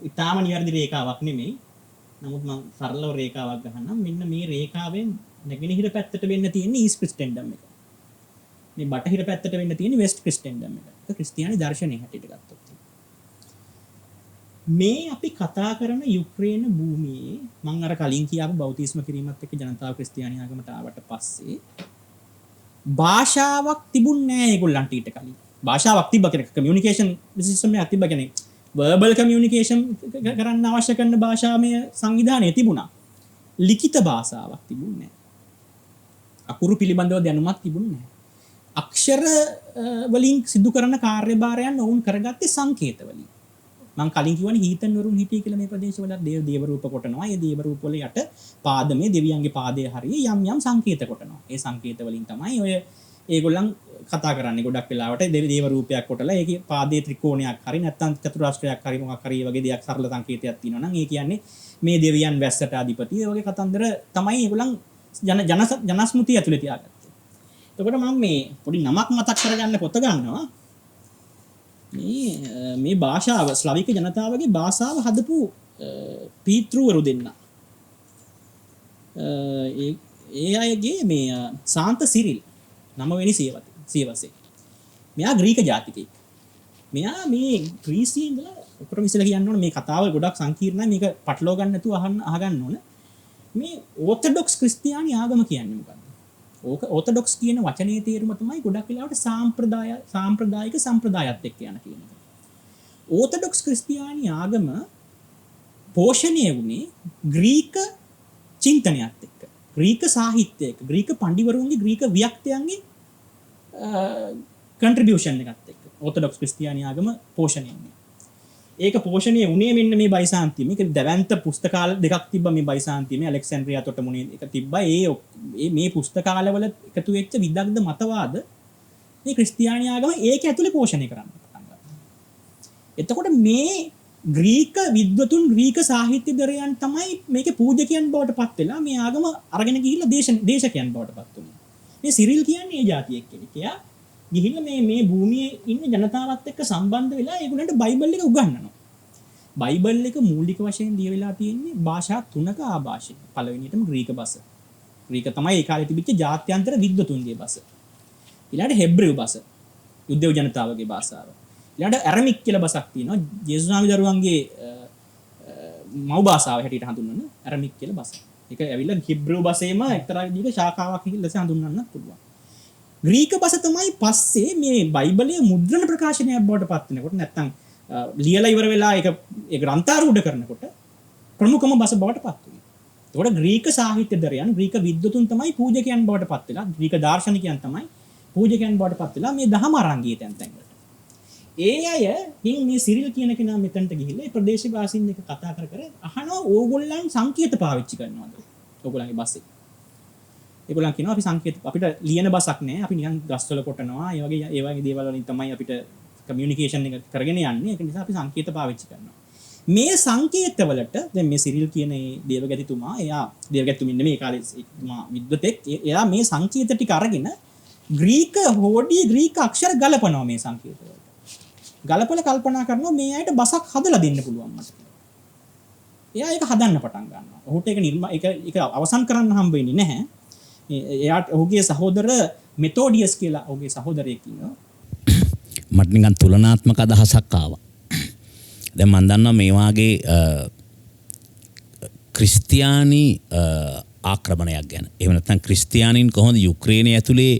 ඉතාම නිවැරදි රේඛාවක් නෙමෙයි. නමුත් මම සරලව රේඛාවක් ගහන්නම්. මෙන්න මේ රේඛාවෙන් නැගෙනහිර පැත්තට වෙන්න තියෙන ඊස්ට් ක්‍රිස්තියන්ඩම් එක. මේ බටහිර පැත්තට වෙන්න තියෙන වෙස්ට් ක්‍රිස්තියන්ඩම් එක. ඒක ක්‍රිස්තියානි දර්ශනය හැටියට ගත්තොත්. මේ අපි කතා කරන යුක්‍රේන භූමියේ මම අර කලින් කියාපු බෞතිස්ම කිරීමත් එක්ක ජනතාව ක්‍රිස්තියානි ආගමට ආවට පස්සේ භාෂාවක් තිබුණේ නැහැ ඒගොල්ලන්ට ඊට කලින්. භාෂාවක් තිබ්බ කෙනෙක් කමියුනිකේෂන් සිස්ටම් එකක් තිබ්බ කෙනෙක් වර්බල් කමියුනිකේෂන් කරන්න අවශ්‍ය කරන භාෂාමය සංවිධානය තිබුණා. ලිඛිත භාෂාවක් තිබුණේ නැහැ. අකුරු පිළිබඳව දැනුමක් තිබුණේ නැහැ. අක්ෂර වලින් සිදු කරන කාර්යභාරයන් ඔවුන් කරගත්තේ සංකේත වලින්. මම කලින් කියවනේ හීතන් වරුන් හිටිය කියලා මේ ප්‍රදේශවල දේව රූප කොටනවා. ඒ දේව රූප වල යට පාදමේ දෙවියන්ගේ පාදයේ හරිය යම් සංකේත කොටනවා. ඒ සංකේත වලින් තමයි ඔය ඒගොල්ලන් කතා කරන්නේ. ගොඩක් වෙලාවට දේව රූපයක් කොටලා ඒකේ පාදයේ ත්‍රිකෝණයක් හරි නැත්නම් චතුරාස්‍රයක් හරි මොකක් හරි වගේ දෙයක් සරල සංකේතයක් තියෙනවා නම් ඒ කියන්නේ මේ දෙවියන් වැස්සට අධිපති. ඒ වගේ කතන්දර තමයි ඒගොල්ලන් ජනස්මෘතිය ඇතුලේ තියාගත්තේ. එතකොට මම මේ පොඩි නමක් මතක් කරගන්න පොත ගන්නවා. මේ භාෂාව ස්ලාවික ජනතාවගේ භාෂාව හදපු පීතෘවරු දෙන්න. ඒ අයගේ මේ සාන්ත සිරිල් 9 වෙනි සියවසේ. මෙයා ග්‍රීක ජාතිකයෙක්. මෙයා මේ ග්‍රීසියේ ඉඳලා උඩට ඉස්සලා කියන්න ඕන මේ කතාව ගොඩක් සංකීර්ණයි. මේක පටලවා ගන්න නැතුව අහගන්න ඕන. මේ ඕර්තොඩොක්ස් ක්‍රිස්තියානි ආගම කියන්නේ මොකක්ද? ඕක ඕතොඩොක්ස් කියන වචනේ තේරුම තමයි ගොඩක් වෙලාවට සාම්ප්‍රදායික සම්ප්‍රදායත් එක්ක යන කියන එක. ඕතොඩොක්ස් ක්‍රිස්තියානි ආගම පෝෂණය වුණේ ග්‍රීක චින්තනයත් එක්ක. ග්‍රීක සාහිත්‍යයක, ග්‍රීක පඬිවරුන්ගේ, ග්‍රීක ව්‍යක්තයන්ගේ කන්ට්‍රිබියුෂන් එකත් එක්ක ඕතොඩොක්ස් ක්‍රිස්තියානි ආගම පෝෂණය වුණේ. ඒක පෝෂණය වුණේ මෙන්න මේ බයිසාන්තියම. ඒක දැවැන්ත පුස්තකාල දෙකක් තිබ්බා මේ බයිසාන්තියම. ඇලෙක්සැන්ඩ්‍රියා තොටමුණේ එක තිබ්බා. මේ පුස්තකාලවල එකතු වෙච්ච විදග්ධ මතවාද මේ ක්‍රිස්තියානි ආගම ඒක ඇතුලේ පෝෂණය කරන්න පටන් ගත්තා. එතකොට මේ ග්‍රීක විද්වතුන්, ග්‍රීක සාහිත්‍යදරයන් තමයි මේකේ පූජකයන් බවට පත් වෙලා මේ ආගම අරගෙන ගිහිල්ලා දේශකයන් බවට පත් වුණා. මේ සිරිල් කියන්නේ ඒ જાතියෙක් කෙනෙක්. එයා ගිහිල්ලා මේ භූමියේ ඉන්න ජනතාවත් එක්ක සම්බන්ධ වෙලා ඒගොල්ලන්ට බයිබල් එක උගන්වනවා. බයිබල් එක මූලික වශයෙන් ලිය වෙලා තියෙන්නේ භාෂා තුනක ආభాෂයෙන්. පළවෙනියටම ග්‍රීක භාෂ. ග්‍රීක තමයි ඒ කාලේ තිබිච්ච ජාත්‍යන්තර විද්වතුන්ගේ භාෂ. ඊළඟට හෙබ්‍රෙව් භාෂ. යුදෙව් ජනතාවගේ භාෂාව. ඊළඟට ඇරමික් කියලා භාෂක් තියෙනවා. ජේසුස් නාමි දරුවන්ගේ මව් භාෂාව හැටියට හඳුන්වන ඇරමික් කියලා භාෂ. ඒක ඇවිල්ලා හිබ්‍රෙව් භාෂේම එක්තරා විදිහක ශාඛාවක් ලෙස හඳුන්වන්නත් පුළුවන්. ග්‍රීක භාෂ තමයි පස්සේ මේ බයිබලයේ මුද්‍රණ ප්‍රකාශනයක් බවට පත් වෙනකොට නැත්තම් ලියලා ඉවර වෙලා ඒක ග්‍රන්ථාරූඪ කරනකොට ප්‍රමුඛම භාෂ බවට පත් වෙනවා. ඒකට ග්‍රීක සාහිත්‍යදරයන්, ග්‍රීක විද්වතුන් තමයි පූජකයන් බවට පත් වෙලා, ග්‍රීක දාර්ශනිකයන් තමයි පූජකයන් බවට පත් වෙලා මේ දහම අරන් ගියේ තැන් වලට. ඒ අය මේ සිරිල් කියන කෙනා මෙතනට ගිහිල්ලා ඒ ප්‍රදේශවාසීන් එක්ක කතා කර අහනවා ඕගොල්ලන් සංකේත පාවිච්චි කරනවද? ඕගොල්ලන්ගේ භාෂේ. ඒගොල්ලන් කියනවා අපි සංකේත අපිට ලියන භාෂක් නෑ. අපි නිකන් ගස්වල කොටනවා. ඒ වගේ දේවල් වලින් තමයි අපිට කමියුනිකේෂන් එක කරගෙන යන්නේ. ඒක නිසා අපි සංකේත පාවිච්චි කරනවා. මේ සංකේතවලට දැන් මේ සිරිල් කියන මේ දේවගතිතුමා, එයා දේවගතිතුමින් නෙමෙයි ඒ කාලේ විද්වතෙක්. එයා මේ සංකේත ටික අරගෙන ග්‍රීක හෝඩිය ග්‍රීක අක්ෂර ගලපනවා මේ සංකේතවලට. ගලපලා කල්පනා කරනවා මේ අයට බසක් හදලා දෙන්න පුළුවන් මට. එයා ඒක හදන්න පටන් ගන්නවා. ඔහුට ඒක අවසන් කරන්න හම්බ වෙන්නේ නැහැ. එයාට ඔහුගේ සහෝදර මෙතෝඩියස් කියලා ඔහුගේ සහෝදරයෙක් ඉන්නවා. මට නිකන් තුලනාත්මක අදහසක් ආවා. දැන් මම දන්නවා මේ වාගේ ක්‍රිස්තියානි ආක්‍රමණයක් ගැන. එහෙම නැත්නම් ක්‍රිස්තියානින් කොහොමද යුක්‍රේනය ඇතුලේ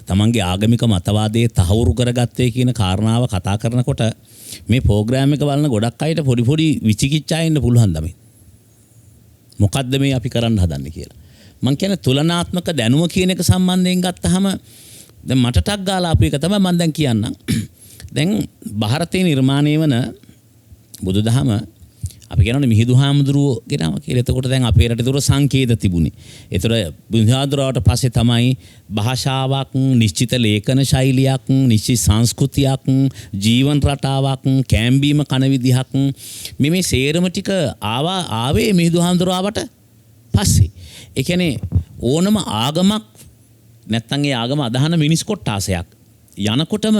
තමන්ගේ ආගමික මතවාදයේ තහවුරු කරගත්තේ කියන කාරණාව කතා කරනකොට මේ ප්‍රෝග්‍රෑම් එක බලන ගොඩක් අයට පොඩි විචිකිච්ඡා එන්න පුළුවන් තමයි. මොකද්ද මේ අපි කරන්න හදන්නේ කියලා. මම කියන්නේ තුලනාත්මක දැනුම කියන එක සම්බන්ධයෙන් ගත්තාම දැන් මට ටක් ගාලා අපු එක තමයි මම දැන් කියන්නම්. දැන් ಭಾರತයේ නිර්මාණය වන බුදුදහම අපි කියනවානේ මිහිඳු හාමුදුරුවෝ ගෙනාව කියලා. එතකොට දැන් අපේ රටේ තුර සංකේත තිබුණේ. ඒතර බුදුහාමුදුරුවෝට පස්සේ තමයි භාෂාවක්, නිශ්චිත ලේඛන ශෛලියක්, නිශ්චිත සංස්කෘතියක්, ජීවන රටාවක්, කැම්බීම කන විදිහක් මේ සේරම ටික ආවේ මිහිඳු හාමුදුරුවෝට පස්සේ. ඒ කියන්නේ ඕනම ආගමක් නැත්තම් ඒ ආගම අදහන මිනිස් කොට්ටාසයක් යනකොටම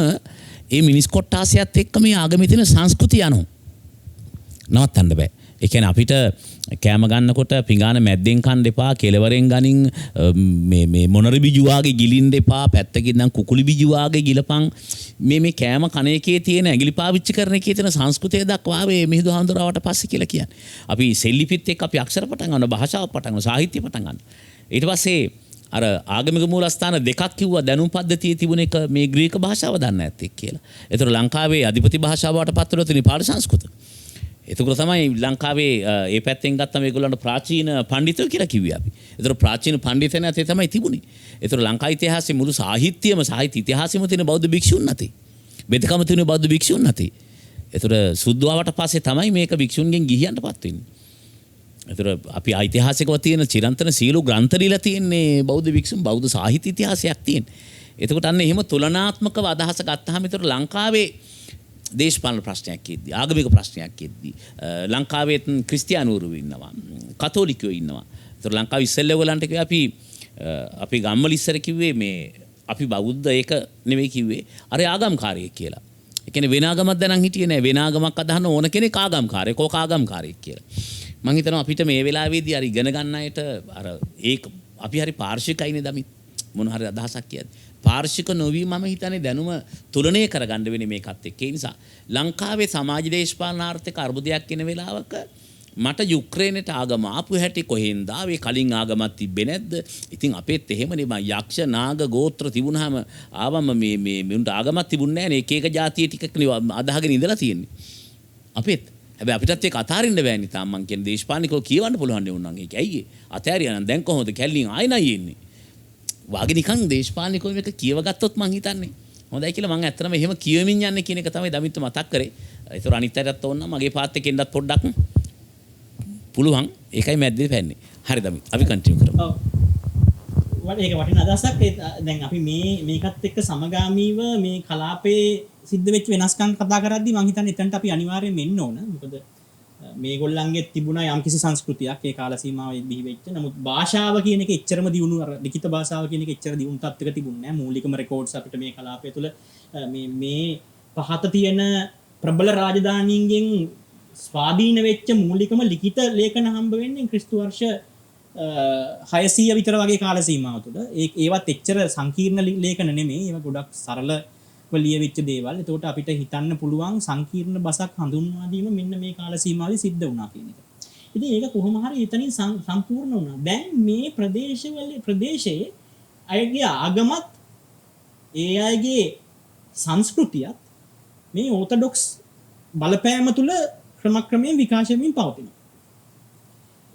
ඒ මිනිස් කොට්ටාසයත් එක්ක මේ ආගමේ තියෙන සංස්කෘතිය යනවා. නවත්තන්න බෑ. ඒ කියන්නේ අපිට කෑම ගන්නකොට පිඟාන මැද්දෙන් කන්න එපා, කෙලවරෙන් ගනින් මේ මොනරි බිජු වාගේ ගිලින්න එපා, පැත්තකින් නම් කුකුලි බිජු වාගේ ගිලපන්. මේ කෑම කන එකේ තියෙන ඇඟිලි පාවිච්චි කරන එකේ තියෙන සංස්කෘතිය දක්වාවේ මිහිඳු හාමුදුරුවෝට පස්සේ කියලා කියන්නේ. අපි සෙල්ලිපිත් එක්ක අපි අක්ෂර පටන් ගන්නවා, භාෂාව පටන් ගන්නවා, සාහිත්‍ය පටන් ගන්නවා. ඊට පස්සේ අර ආගමික මූලස්ථාන දෙකක් කිව්වා දැනුම් පද්ධතියේ තිබුණ එක මේ ග්‍රීක භාෂාව දන්නේ නැත්තේ කියලා. ඒතර ලංකාවේ අධිපති භාෂාවට පත් වෙලා තියෙන පාලි සංස්කෘත. එතකොට තමයි ලංකාවේ ඒ පැත්තෙන් ගත්තම ඒගොල්ලන්ට ප්‍රාචීන පඬිතුයෝ කියලා කිව්වේ අපි. ඒතර ප්‍රාචීන පඬිතයන් ඇතේ තමයි තිබුණේ. ඒතර ලංකා ඉතිහාසයේ මුළු සාහිත්‍යයම සාහිත්‍ය ඉතිහාසෙම තියෙන බෞද්ධ භික්ෂුන් නැතේ. වෙදකම තියෙන බෞද්ධ භික්ෂුන් නැතේ. ඒතර සුද්ධවාවට පස්සේ තමයි මේක භික්ෂුන්ගෙන් ගිහියන්ටපත් වෙන්නේ. ඒතර අපි ඓතිහාසිකව තියෙන චිරන්තන සීල ග්‍රන්ථ ලියලා තියෙන්නේ බෞද්ධ භික්ෂුන් බෞද්ධ සාහිත්‍ය ඉතිහාසයක් තියෙන. එතකොට අන්න එහෙම තුලනාත්මකව අදහස ගත්තාම ඒතර ලංකාවේ දේශපාලන ප්‍රශ්නයක් එද්දී, ආගමික ප්‍රශ්නයක් එද්දී ලංකාවේ ක්‍රිස්තියානුවරු ඉන්නවා, කතෝලිකයෝ ඉන්නවා. ඒතර ලංකාවේ ඉස්සෙල්ලා ඔයගලන්ට කිව්වේ අපි ගම්වල ඉස්සර කිව්වේ මේ අපි බෞද්ධ ඒක නෙවෙයි කිව්වේ අර ආගම්කාරයෙක් කියලා. ඒ කියන්නේ වෙන ආගමක් දැනන් හිටියේ නෑ. වෙන ආගමක් අදහන ඕන කෙනෙක් ආගම්කාරයෙක්, ඕක ආගම්කාරයෙක් කියලා. මම හිතනවා අපිට මේ වෙලාවේදී හරි ඉගෙන ගන්න අයට අර ඒක අපි හරි පාර්ශ්විකයිනේ දමිත් මොන හරි අදහසක් කියද්දි. පාර්ශ්වික නොවි මම හිතන්නේ දැනුම තුලණය කරගන්න වෙන්නේ මේකත් එක්ක. ඒ නිසා ලංකාවේ සමාජ දේශපාලන ආර්ථික අර්බුදයක් එන වෙලාවක මට යුක්‍රේනයට ආගම ආපු හැටි කොහෙන්ද ආවේ කලින් ආගමක් තිබ්බේ නැද්ද? ඉතින් අපේත් එහෙමනේ මම යක්ෂ නාග ගෝත්‍ර තිබුණාම ආවම මේ උන්ට ආගමක් තිබුණේ නැහැ නේ. එක එක ජාතිය ටිකක් අදහගෙන ඉඳලා තියෙන්නේ. අපේත් හැබැයි අපිටත් ඒක අතාරින්න බෑනේ. තාම මං කියන්නේ දේශපාලනිකව කියවන්න පුළුවන් නේ උන්නම් ඒක. ඇයි ඒ? අතෑරියා නම් දැන් කොහොමද කැල්ලින් ආයෙනයි එන්නේ? වාගේ නිකන් දේශපාලනිකව මේක කියවගත්තොත් මං හිතන්නේ හොඳයි කියලා. මං ඇත්තටම එහෙම කියවමින් යන්නේ කියන එක තමයි දමිත් මතක් කරේ. ඒතර අනිත් අයටත් ඕන නම් මගේ පාත් එකෙන්වත් පොඩ්ඩක් පුළුවන්. ඒකයි මැද්දේ පැන්නේ. හරි දමිත් අපි කන්ටිනියු කරමු. ඔව්. ඒක වටින අදහසක්. දැන් අපි මේකත් එක්ක සමගාමීව මේ කලාපේ සිද්ධ වෙච්ච වෙනස්කම් කතා කරද්දී මං හිතන්නේ එතනට අපි අනිවාර්යයෙන්ම එන්න ඕන. මොකද මේගොල්ලන්ගේ තිබුණා යම්කිසි සංස්කෘතියක් ඒ කාල සීමාවේ බිහි වෙච්ච. නමුත් භාෂාව කියන එක එච්චරම දියුණු අර ලිඛිත භාෂාව කියන එක එච්චර දියුණු තත්ත්වයක තිබුණේ නැහැ. මූලිකම රෙකෝඩ්ස් අපිට මේ කලාපය තුළ මේ පහත තියෙන ප්‍රබල රාජධානීන්ගෙන් ස්වාධීන වෙච්ච මූලිකම ලිඛිත ලේඛන හම්බ වෙන්නේ ක්‍රිස්තු වර්ෂ 600 විතර වගේ කාල සීමාව තුළ. ඒවත් එච්චර සංකීර්ණ ලේඛන නෙමෙයි. ඒවා ගොඩක් සරල ලියවිච්ච දේවල්. එතකොට අපිට හිතන්න පුළුවන් සංකීර්ණ බසක් හඳුන්වා දීම මෙන්න මේ කාල සීමාවේ සිද්ධ වුණා කියන එක. ඉතින් ඒක කොහොම හරි එතනින් සම්පූර්ණ වුණා. දැන් මේ ප්‍රදේශයේ අයගේ ආගමත් ඒ අයගේ සංස්කෘතියත් මේ ඕර්තොඩොක්ස් බලපෑම තුළ ක්‍රමක්‍රමයෙන් විකාශය වෙමින් පවතිනවා.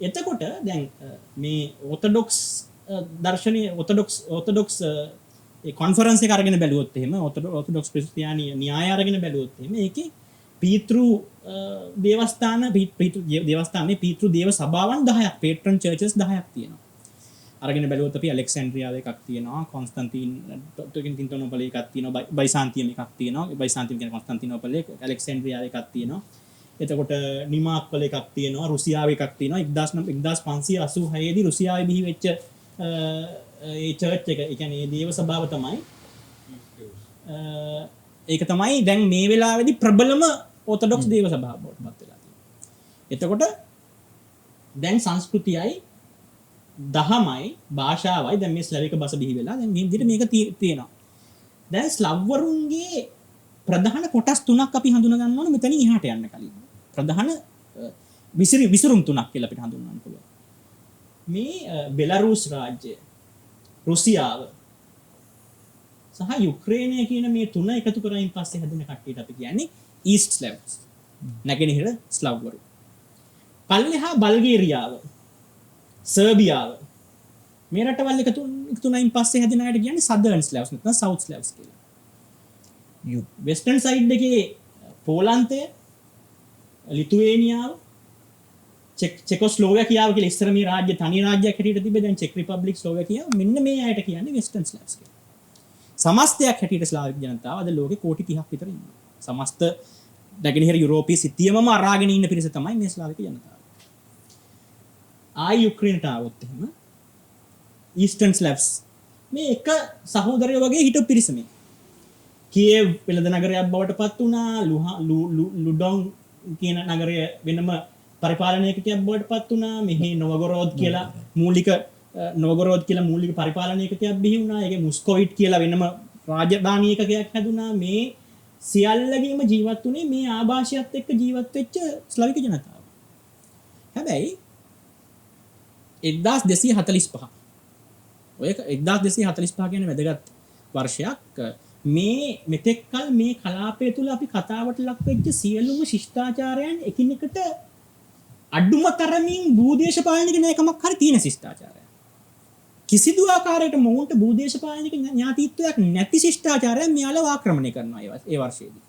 එතකොට දැන් මේ ඕර්තොඩොක්ස් දර්ශනීය ඕර්තොඩොක්ස් ඒ කොන්ෆරන්ස් එක අරගෙන බැලුවොත් එහෙම ඕර්තොඩොක්ස් ක්‍රිස්තියානි න්‍යාය අරගෙන බැලුවොත් එහෙම ඒකේ පීතෘ දේවස්ථානයේ පීතෘ දේව සභාවන් 10ක් පේට්‍රන් චර්චස් 10ක් තියෙනවා. අරගෙන බැලුවොත් අපි ඇලෙක්සැන්ඩ්‍රියාවේ එකක් තියෙනවා, කොන්ස්ටන්ටිනෝපල් එකක් තියෙනවා, බයිසාන්තියම් එකක් තියෙනවා. බයිසාන්තියම් කියන්නේ කොන්ස්ටන්ටිනෝපල් එක, ඇලෙක්සැන්ඩ්‍රියාවේ එකක් තියෙනවා. එතකොට නිමාක්වල එකක් තියෙනවා, රුසියාවේ එකක් තියෙනවා. 1586 දී රුසියාවේ බිහි වෙච්ච ඒ චර්ච් එක, ඒ කියන්නේ දේව සභාව තමයි ඒක තමයි දැන් මේ වෙලාවේදී ප්‍රබලම ඕර්තොඩොක්ස් දේව සභාව බවට පත් වෙලා තියෙන්නේ. එතකොට දැන් සංස්කෘතියයි දහමයි භාෂාවයි දැන් මේ ස්ලැවික බස බිහි වෙලා දැන් මේ විදිහට මේක තියෙනවා. දැන් ස්ලව්වරුන්ගේ ප්‍රධාන කොටස් තුනක් අපි හඳුනා ගන්න ඕනේ මෙතනින් එහාට යන්න කලින්. ප්‍රධාන විසිරුම් තුනක් කියලා අපිට හඳුන්වන්න පුළුවන්. මේ බෙලාරුස් රාජ්‍යය, රුසියාව සහ යුක්‍රේනය කියන මේ තුන එකතු කරමින් පස්සේ හැදෙන කට්ටියට අපි කියන්නේ ඊස්ට් ස්ලැව්ස්. නැගෙනහිර ස්ලව්වරු. පල්ලෙහා බල්ගේරියාව, සර්බියාව මේ රටවල් එකතුනයින් පස්සේ හැදෙන අයට කියන්නේ සදර්න් ස්ලැව්ස් නැත්නම් සවුත් ස්ලැව්ස් කියලා. වෙස්ටර්න් සයිඩ් එකේ පෝලන්තය, ලිතුවේනියාව, චෙකොස්ලෝවාකියාව කියලා ඉස්සර මේ රාජ්‍ය තනි රාජ්‍යයක් හැටියට තිබ්බේ. දැන් චෙක් රිපබ්ලික් ස්ලෝවාකියාව මෙන්න මේ අයට කියන්නේ වෙස්ටර්න් ස්ලැව්ස් කියලා. සමස්තයක් හැටියට ස්ලාවික ජනතාව අද ලෝකේ කෝටි 30ක් විතර ඉන්නවා. සමස්ත නැගෙනහිර යුරෝපීය සිතියමම අරාගෙන ඉන්න පිරිස තමයි මේ ස්ලාවික ජනතාව. ආයි යුක්‍රේනට ආවොත් එහෙම ඊස්ටර්න් ස්ලැව්ස් මේ එක සහෝදරයෝ වගේ හිටපු පිරිස මේ. කියෙව් වෙළඳ නගරයක් බවට පත් වුණා. ලුඩොන් කියන නගරය වෙනම පරිපාලනයකකයක් බවට පත් වුණා. මෙහි නොවගොරෝඩ් කියලා මූලික පරිපාලනයකකයක් බිහි වුණා. ඒකේ මුස්කොවිට් කියලා වෙනම රාජධානී එකකයක් හැදුනා. මේ සියල්ලගේම ජීවත් වුණේ මේ ආభాෂයත් එක්ක ජීවත් වෙච්ච ස්ලාවික ජනතාව. හැබැයි 1245 ඔය 1245 කියන වැදගත් වර්ෂයක් මේ මෙතෙක්කල් මේ කලාපය තුල අපි කතාවට ලක් වෙච්ච සියලුම ශිෂ්ටාචාරයන් එකිනෙකට අඩුම තරමින් භූදේශපාලනික නෑකමක් හරි තියෙන ශිෂ්ටාචාරයක්. කිසිදු ආකාරයකට මොවුන්ට භූදේශපාලනික ඥාතිත්වයක් නැති ශිෂ්ටාචාරයන් මෙයාලව ආක්‍රමණය කරනවා ඒ වර්ෂයේදී.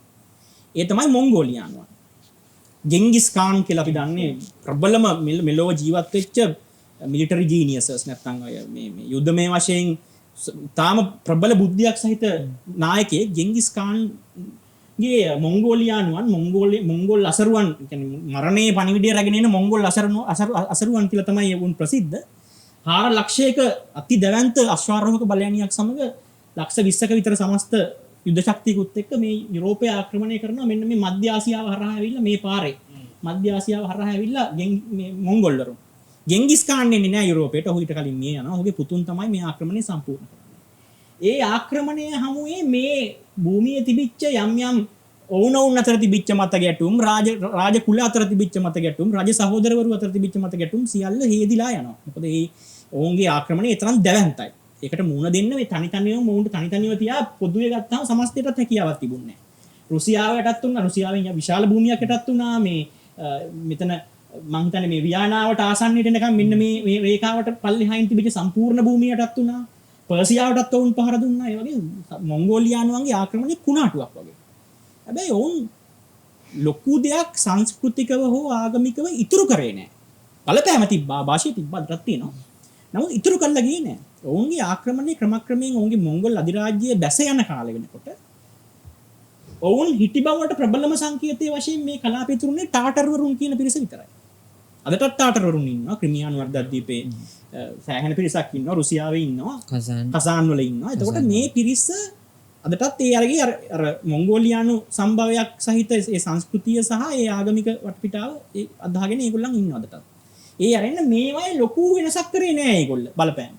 ඒ තමයි මොංගෝලියානුවන්. ගෙන්ගිස් කාන් කියලා අපි දන්නේ ප්‍රබලම මෙලොව ජීවත් වෙච්ච මිලිටරි ජීනියසස් නැත්නම් මේ යුද්ධමය වශයෙන් තාම ප්‍රබල බුද්ධියක් සහිත නායකයෙක් ගෙන්ගිස් කාන්ගේ මොංගෝලියානුවන් මොංගෝල් අසරුවන් කියන්නේ මරණයේ පණිවිඩය රැගෙන එන මොංගෝල් අසරුවන් කියලා තමයි වුන් ප්‍රසිද්ධ. 4 ලක්ෂයක අති දැවැන්ත අශ්වාරෝහක බලයණියක් සමග ලක්ෂ 20ක විතර සමස්ත යුද්ධ ශක්තියකුත් එක්ක මේ යුරෝපය ආක්‍රමණය කරනවා. මෙන්න මේ මධ්‍ය ආසියාව හරහා ඇවිල්ලා මේ පාරේ මධ්‍ය ආසියාව හරහා ඇවිල්ලා මේ මොංගොල්වරු ගෙන්ගිස් කාන් එන්නේ නැහැ යුරෝපයට. ඔහු ඊට කලින් මිය යනවා. ඔහුගේ පුතුන් තමයි මේ ආක්‍රමණය සම්පූර්ණ කරන්නේ. ඒ ආක්‍රමණය හමුවේ මේ භූමියේ තිබිච්ච යම් ඔවුනොවුන් අතර තිබිච්ච මත ගැටුම් රාජ කුල අතර තිබිච්ච මත ගැටුම් රජ සහෝදරවරු අතර තිබිච්ච මත ගැටුම් සියල්ල හේදිලා යනවා. මොකද ඒ ඔවුන්ගේ ආක්‍රමණය ඒ තරම් දැවැන්තයි. ඒකට මුහුණ දෙන්න මේ තනි තනියම මොවුන්ට තනි තනියම තියා පොදුවේ ගත්තාම සමස්තයටත් හැකියාවක් තිබුණේ නැහැ. රුසියාව යටත් වුණා. රුසියාවෙන් විශාල භූමියක් යටත් වුණා. මේ මෙතන මං හිතන්නේ මේ වියනාවට ආසන්නයට එනකම් මෙන්න මේ රේඛාවට පල්ලෙහායින් තිබිච්ච සම්පූර්ණ භූමිය යටත් වුණා. පර්සියාවටත් ඔවුන් පහර දුන්නා. ඒ වගේ මොංගෝලියානුවන්ගේ ආක්‍රමණය කුණාටුවක් වගේ. හැබැයි ඔවුන් ලොකු දෙයක් සංස්කෘතිකව හෝ ආගමිකව ඉතුරු කරේ නැහැ. බලපෑම තිබ්බා, භාෂාව තිබ්බා, දරක් තියෙනවා. නමුත් ඉතුරු කරලා ගියේ නැහැ. ඔවුන්ගේ ආක්‍රමණය ක්‍රමක්‍රමයෙන් ඔවුන්ගේ මොංගල් අධිරාජ්‍යය බැස යන කාලෙ වෙනකොට ඔවුන් හිටි බවට ප්‍රබලම සංකේතයේ වශයෙන් මේ කලාපය තුරුනේ ටාටර්වරුන් කියන පිරිස විතරයි. අදටත් ටාටර්වරුන් ඉන්නවා. ක්‍රිමියානු වර්ධද්වීපේ සෑහෙන පිරිසක් ඉන්නවා. රුසියාවේ ඉන්නවා. කසාන් වල ඉන්නවා. එතකොට මේ පිරිස අදටත් ඒ අරගේ අර මොංගෝලියානු සම්භවයක් සහිත ඒ සංස්කෘතිය සහ ඒ ආගමික වටපිටාව ඒ අදහගෙන ඒගොල්ලන් ඉන්නවා අදටත්. ඒ අරෙන්න මේවයි ලොකු වෙනසක් කරේ නෑ ඒගොල්ල බලපෑම.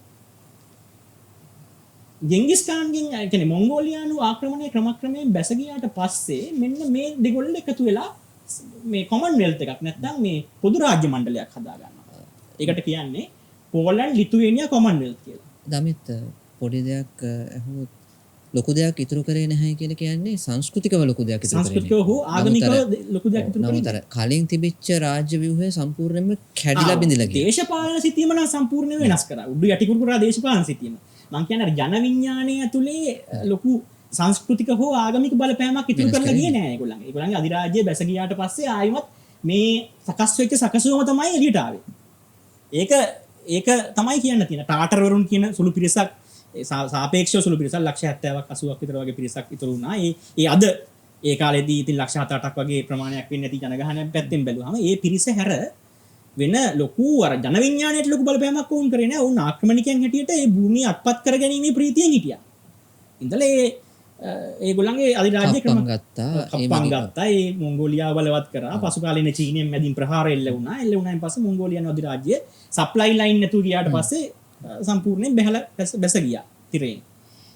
ජෙන්ගිස් ඛාන්ගෙන් කියන්නේ මොංගෝලියානු ආක්‍රමණය ක්‍රමක්‍රමයෙන් බැස ගියාට පස්සේ මෙන්න මේ දෙගොල්ල එකතු වෙලා මේ කොමන්වෙල්ත් එකක් නැත්නම් මේ පොදු රාජ්‍ය මණ්ඩලයක් හදා ගන්නවා. ඒකට කියන්නේ පෝලන්ඩ් ලිතුවේනියා කොමන්වෙල්ත් කියලා. දමිත් පොඩි දෙයක් අහුවොත් ලොකු දෙයක් ඉතුරු කරේ නැහැ කියලා කියන්නේ සංස්කෘතිකව ලොකු දෙයක් ඉතුරු කරේ. සංස්කෘතිකව හෝ ආගමිකව ලොකු දෙයක් ඉතුරු කරේ. නමුත් කලින් තිබිච්ච රාජ්‍ය ව්‍යුහය සම්පූර්ණයෙන්ම කැඩිලා බිඳිලා ගියා. දේශපාලන සිතියම නම් සම්පූර්ණයෙන් වෙනස් කරා. උඩු යටි කුරුකුරා දේශපාලන සිතියම. මම කියන්නේ අර ජන විඥානය ඇතුලේ ලොකු සංස්කෘතික හෝ ආගමික බලපෑමක් ඉතුරු කරලා ගියේ නෑ ඒගොල්ලන්ගේ. ඒගොල්ලන්ගේ අධිරාජ්‍යය බැස ගියාට පස්සේ ආයිමත් මේ සකස් වෙච්ච සකසුවම තමයි එළියට ආවේ. ඒක තමයි කියන්න තියෙන. ටාටර්වරුන් කියන සුළු පිරිසක් සාපේක්ෂව සුළු පිරිසක් ලක්ෂ 70ක් 80ක් විතර වගේ පිරිසක් ඉතුරු වුණා. ඒ අද ඒ කාලේදී ඉතින් ලක්ෂ 7-8ක් වගේ ප්‍රමාණයක් වෙන්නේ නැති ජනගහනයක් පැත්තෙන් බැලුවාම ඒ පිරිස හැර වෙන ලොකු අර ජන විඥාණයට ලොකු බලපෑමක් වුන් කරේ නෑ. වුන් ආක්‍රමණිකයන් හැටියට ඒ භූමිය අත්පත් කරගැනීමේ ප්‍රීතියෙන් හිටියා. ඉඳලා ඒගොල්ලන්ගේ අධිරාජ්‍ය ක්‍රම ගත්තා. ඒ මොංගෝලියාව බලවත් කරා. පසු කාලේන චීනයෙන් මැදින් ප්‍රහාර එල්ල වුණා. එල්ල වුණායින් පස්සේ මොංගෝලියානු අධිරාජ්‍ය සප්ලයි ලයින් නැතුව ගියාට පස්සේ සම්පූර්ණයෙන් බැස ගියා තිරයෙන්.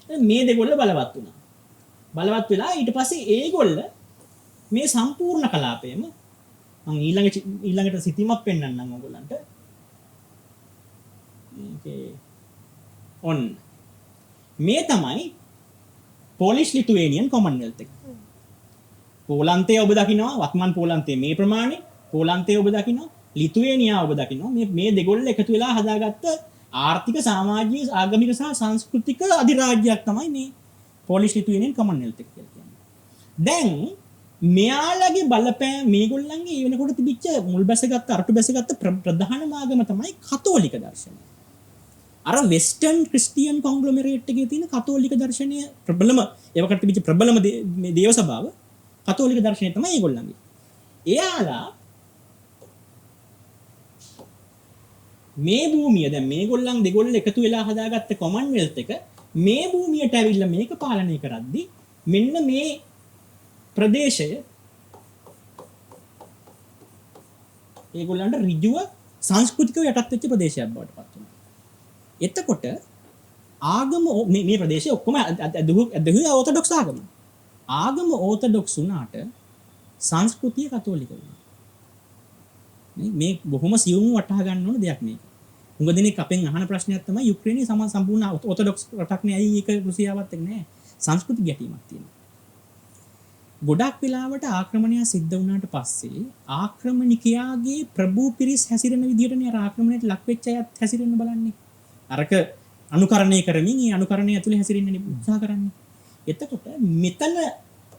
මේ දෙගොල්ල බලවත් වුණා. බලවත් වෙලා ඊට පස්සේ ඒගොල්ල මේ සම්පූර්ණ කලාපයම මම ඊළඟට සිතිමක් පෙන්වන්නම් ඔයගොල්ලන්ට. ඔන්න මේ තමයි පෝලිෂ් ලිතුවේනියන් කොමන්වෙල්ත් එක. පෝලන්තය ඔබ දකිනවා වත්මන් පෝලන්තය මේ ප්‍රමාණය. පෝලන්තය ඔබ දකිනවා. ලිතුවේනියා ඔබ දකිනවා. මේ දෙගොල්ල එකතු වෙලා හදාගත්ත ආර්ථික සමාජීය ආගමික සහ සංස්කෘතික අධිරාජ්‍යයක් තමයි මේ පෝලිෂ් ලිතුවේනියන් කොමන්වෙල්ත් එක කියලා කියන්නේ. දැන් මෙයාලගේ බලපෑම මේගොල්ලන්ගේ ඒ වෙනකොට තිබිච්ච මුල් බැසගත්ත අරටු බැසගත්ත ප්‍රධානම ආගම තමයි කතෝලික දර්ශනය. අර වෙස්ටර්න් ක්‍රිස්තියන් කොන්ග්ලොමරේට් එකේ තියෙන කතෝලික දර්ශනය ප්‍රබලම ඒවකට තිබිච්ච ප්‍රබලම දේව සභාව කතෝලික දර්ශනය තමයි ඒගොල්ලන්ගේ. එයාලා මේ භූමිය දැන් මේගොල්ලන් දෙගොල්ල එකතු වෙලා හදාගත්ත කොමන්වෙල්ත් එක මේ භූමියට ඇවිල්ලා මේක පාලනය කරද්දි මෙන්න මේ ප්‍රදේශය ඒගොල්ලන්ට ඍජුව සංස්කෘතිකව යටත් වෙච්ච ප්‍රදේශයක් බවට පත් වුණා. එතකොට ආගම මේ ප්‍රදේශය ඔක්කොම ඇදහුවේ ඕර්තොඩොක්ස් ආගම. ආගම ඕර්තොඩොක්ස් වුණාට සංස්කෘතිය කතෝලික වුණා. මේ බොහොම සියුම් වටහා ගන්න ඕන දෙයක් මේක. උඟ දිනෙක අපෙන් අහන ප්‍රශ්නයක් තමයි යුක්‍රේනයේ සම්පූර්ණ ඕර්තොඩොක්ස් රටක් නේ ඇයි ඒක රුසියාවත් එක්ක නෑ. සංස්කෘතික ගැටීමක් තියෙනවා. ගොඩක් වෙලාවට ආක්‍රමණය සිද්ධ වුණාට පස්සේ ආක්‍රමණිකයාගේ ප්‍රභූ පිරිස් හැසිරෙන විදිහටනේ අර ආක්‍රමණයට ලක් වෙච්ච අයත් හැසිරෙන්න බලන්නේ. අරක අනුකරණය කරමින් ඒ අනුකරණය ඇතුලේ හැසිරෙන්න උත්සාහ කරන්නේ. එතකොට මෙතන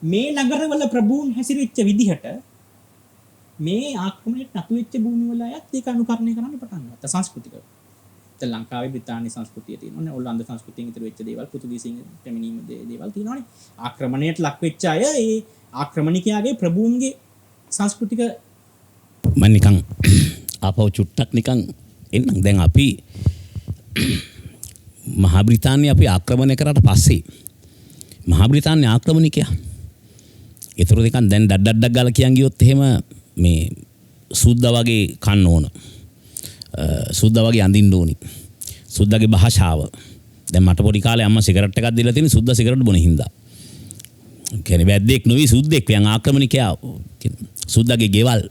මේ නගරවල ප්‍රභූන් හැසිරෙච්ච විදිහට මේ ආක්‍රමණයට නතු වෙච්ච භූමිවල අයත් ඒක අනුකරණය කරන්න පටන් ගත්තා සංස්කෘතිකව. දැන් ලංකාවේ බ්‍රිතාන්‍ය සංස්කෘතිය තියෙනවානේ. ඕලන්ද සංස්කෘතියෙන් ඉතුරු වෙච්ච දේවල් පෘතුගීසින් පැමිණීම දේවල් තියෙනවානේ. ආක්‍රමණයට ලක් වෙච්ච අය ඒ ආක්‍රමණිකයාගේ ප්‍රභූන්ගේ සංස්කෘතික මම නිකන් ආපහු චුට්ටක් නිකන් එන්නම්. දැන් අපි මහා බ්‍රිතාන්‍ය අපි ආක්‍රමණය කරාට පස්සේ මහා බ්‍රිතාන්‍ය ආක්‍රමණිකයා ඒතර දෙකන් දැන් ඩඩඩක් ගාලා කියන් ගියොත් එහෙම මේ සුද්දා වගේ කන්න ඕන. සුද්දා වගේ අඳින්න ඕනි. සුද්දාගේ භාෂාව. දැන් මට පොඩි කාලේ අම්මා සිගරට් එකක් දීලා තියෙන සුද්දා සිගරට් බොන හින්දා. කියන්නේ වැද්දෙක් නෙවෙයි සුද්දෙක්. යන් ආක්‍රමණිකයා සුද්දාගේ ගෙවල්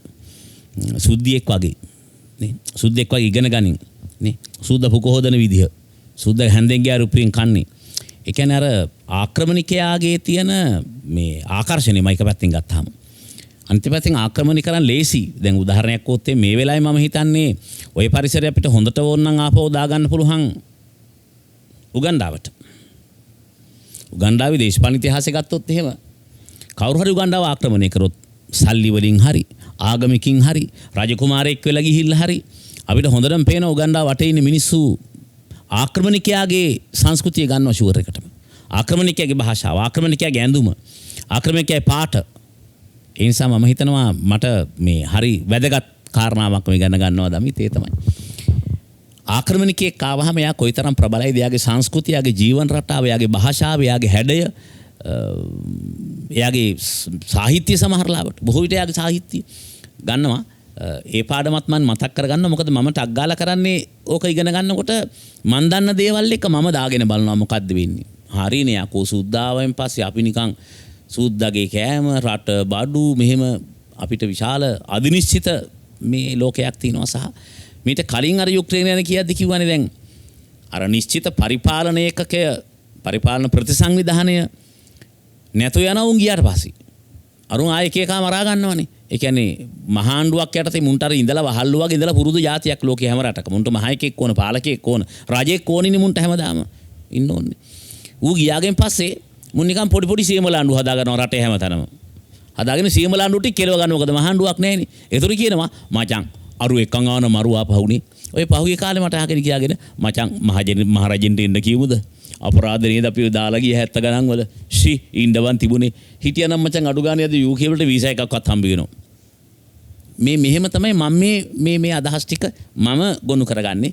සුද්දියෙක් වගේ නේ. සුද්දෙක් වගේ ඉගෙන ගනින් නේ. සුද්දා පුක හොදන විදිහ. සුද්දා හැන්දෙන් ගියා රුපියෙන් කන්නේ. ඒ කියන්නේ අර ආක්‍රමණිකයාගේ තියෙන මේ ආකර්ෂණය මයික පැත්තෙන් ගත්තාම අනිත් පැත්තෙන් ආක්‍රමණය කරන්න ලේසි. දැන් උදාහරණයක් වොත්තේ මේ වෙලාවේ මම හිතන්නේ ওই පරිසරය අපිට හොඳට ඕන නම් ආපහු දාගන්න පුළුවන් උගන්ඩාවට. උගන්ඩාවේ දේශපාලන ඉතිහාසය ගත්තොත් එහෙම කවුරු හරි උගන්ඩාව ආක්‍රමණය කරොත් සල්ලි වලින් හරි ආගමිකින් හරි රජකුමාරයෙක් වෙලා ගිහිල්ලා හරි අපිට හොඳටම පේන උගන්ඩාව වටේ ඉන්න මිනිස්සු ආක්‍රමණිකයාගේ සංස්කෘතිය ගන්නවා ෂුවර් එකටම. ආක්‍රමණිකයාගේ භාෂාව, ආක්‍රමණිකයාගේ ඇඳුම, ආක්‍රමණිකයාගේ පාට. ඒ නිසා මම හිතනවා මට මේ හරි වැදගත් කාරණාවක් මේ ගන්න ගන්නවා දමිත් ඒ තමයි. ආක්‍රමණිකයෙක් ආවහම එයා කොයිතරම් ප්‍රබලයිද, එයාගේ සංස්කෘතිය, එයාගේ ජීවන රටාව, එයාගේ භාෂාව, එයාගේ හැඩය, එයාගේ සාහිත්‍ය සමහරලාවට බොහෝ විට එයාගේ සාහිත්‍ය ගන්නවා. ඒ පාඩමත් මම මතක් කරගන්න. මොකද මම ටක් ගාලා කරන්නේ ඕක ඉගෙන ගන්නකොට මන් දන්න දේවල් එක මම දාගෙන බලනවා මොකද්ද වෙන්නේ. හරිනේ යකෝ සුද්දාවෙන් පස්සේ අපි නිකන් සුද්දාගේ කෑම රට බඩු මෙහෙම අපිට විශාල අදිනිශ්චිත මේ ලෝකයක් තියෙනවා. සහ මීට කලින් අර යුක්‍රේනය යන කියද්දි කිව්වනේ දැන් අර නිශ්චිත පරිපාලන ඒකකය පරිපාලන ප්‍රතිසංවිධානය නැතු යනවා උන් ගියාට පස්සේ අරුන් ආයේ එකේකා මරා ගන්නවනේ. ඒ කියන්නේ මහාණ්ඩුවක් යටතේ මුන්ට අර ඉඳලා වහල්ලු වගේ ඉඳලා පුරුදු જાතියක් ලෝකේ හැම රටක මුන්ට මහායකෙක් ඕන, පාලකෙක් ඕන, රජෙක් ඕනිනේ මුන්ට හැමදාම ඉන්න ඕනේ. ඌ ගියාගෙන් පස්සේ මුන් නිකන් පොඩි සීමලාණ්ඩු හදා ගන්නවා රටේ හැමතැනම. හදාගෙන සීමලාණ්ඩු ටික කෙලව ගන්න. මොකද මහාණ්ඩුවක් නැහැනේ. ඒතර කියනවා මචං අරු එකන් ආන මරුවා පහුනේ. ඔය පහුගිය කාලේ මට අහගෙන කියාගෙන මචං මහරජෙන්ට එන්න කිව්වද? අපරාධ නේද අපි දාලා ගිය 70 ගණන් වල ඉන්දවන් තිබුණේ. හිටියනම් මචං අඩු ගානේ අද UK වලට වීසා එකක්වත් හම්බ වෙනවා. මෙහෙම තමයි මම මේ අදහස් ටික මම ගොනු කරගන්නේ,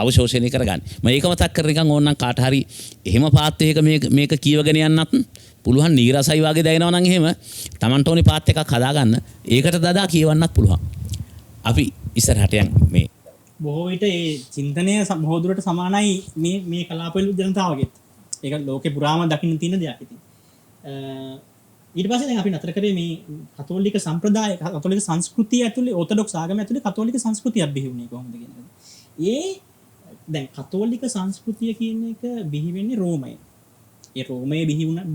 අවශෝෂණය කරගන්නේ. මම ඒක මතක් කර නිකන් ඕනනම් කාට හරි එහෙම පාත් එකක මේක කියවගෙන යන්නත් පුළුවන්. නීරසයි වගේ දැනෙනවා නම් එහෙම Tamanට ඕනි පාත් එකක් හදාගන්න. ඒකට දදා කියවන්නත් පුළුවන්. අපි ඉස්සරහට යන් මේ බොහෝ විට ඒ චින්තනය බොහෝදුරට සමානයි මේ කලාපවල ජනතාවගේ. ඒක ලෝකේ පුරාම දකින්න තියෙන දෙයක් ඉතින්. ඊට පස්සේ දැන් අපි නතර කරේ මේ කතෝලික සම්ප්‍රදාය, කතෝලික සංස්කෘතිය ඇතුලේ, ඕර්තොඩොක්ස් ආගම ඇතුලේ කතෝලික සංස්කෘතියක් බිහි වුණේ කොහොමද කියන එක. දැන් කතෝලික සංස්කෘතිය කියන එක බිහි වෙන්නේ රෝමයේ. ඒ රෝමයේ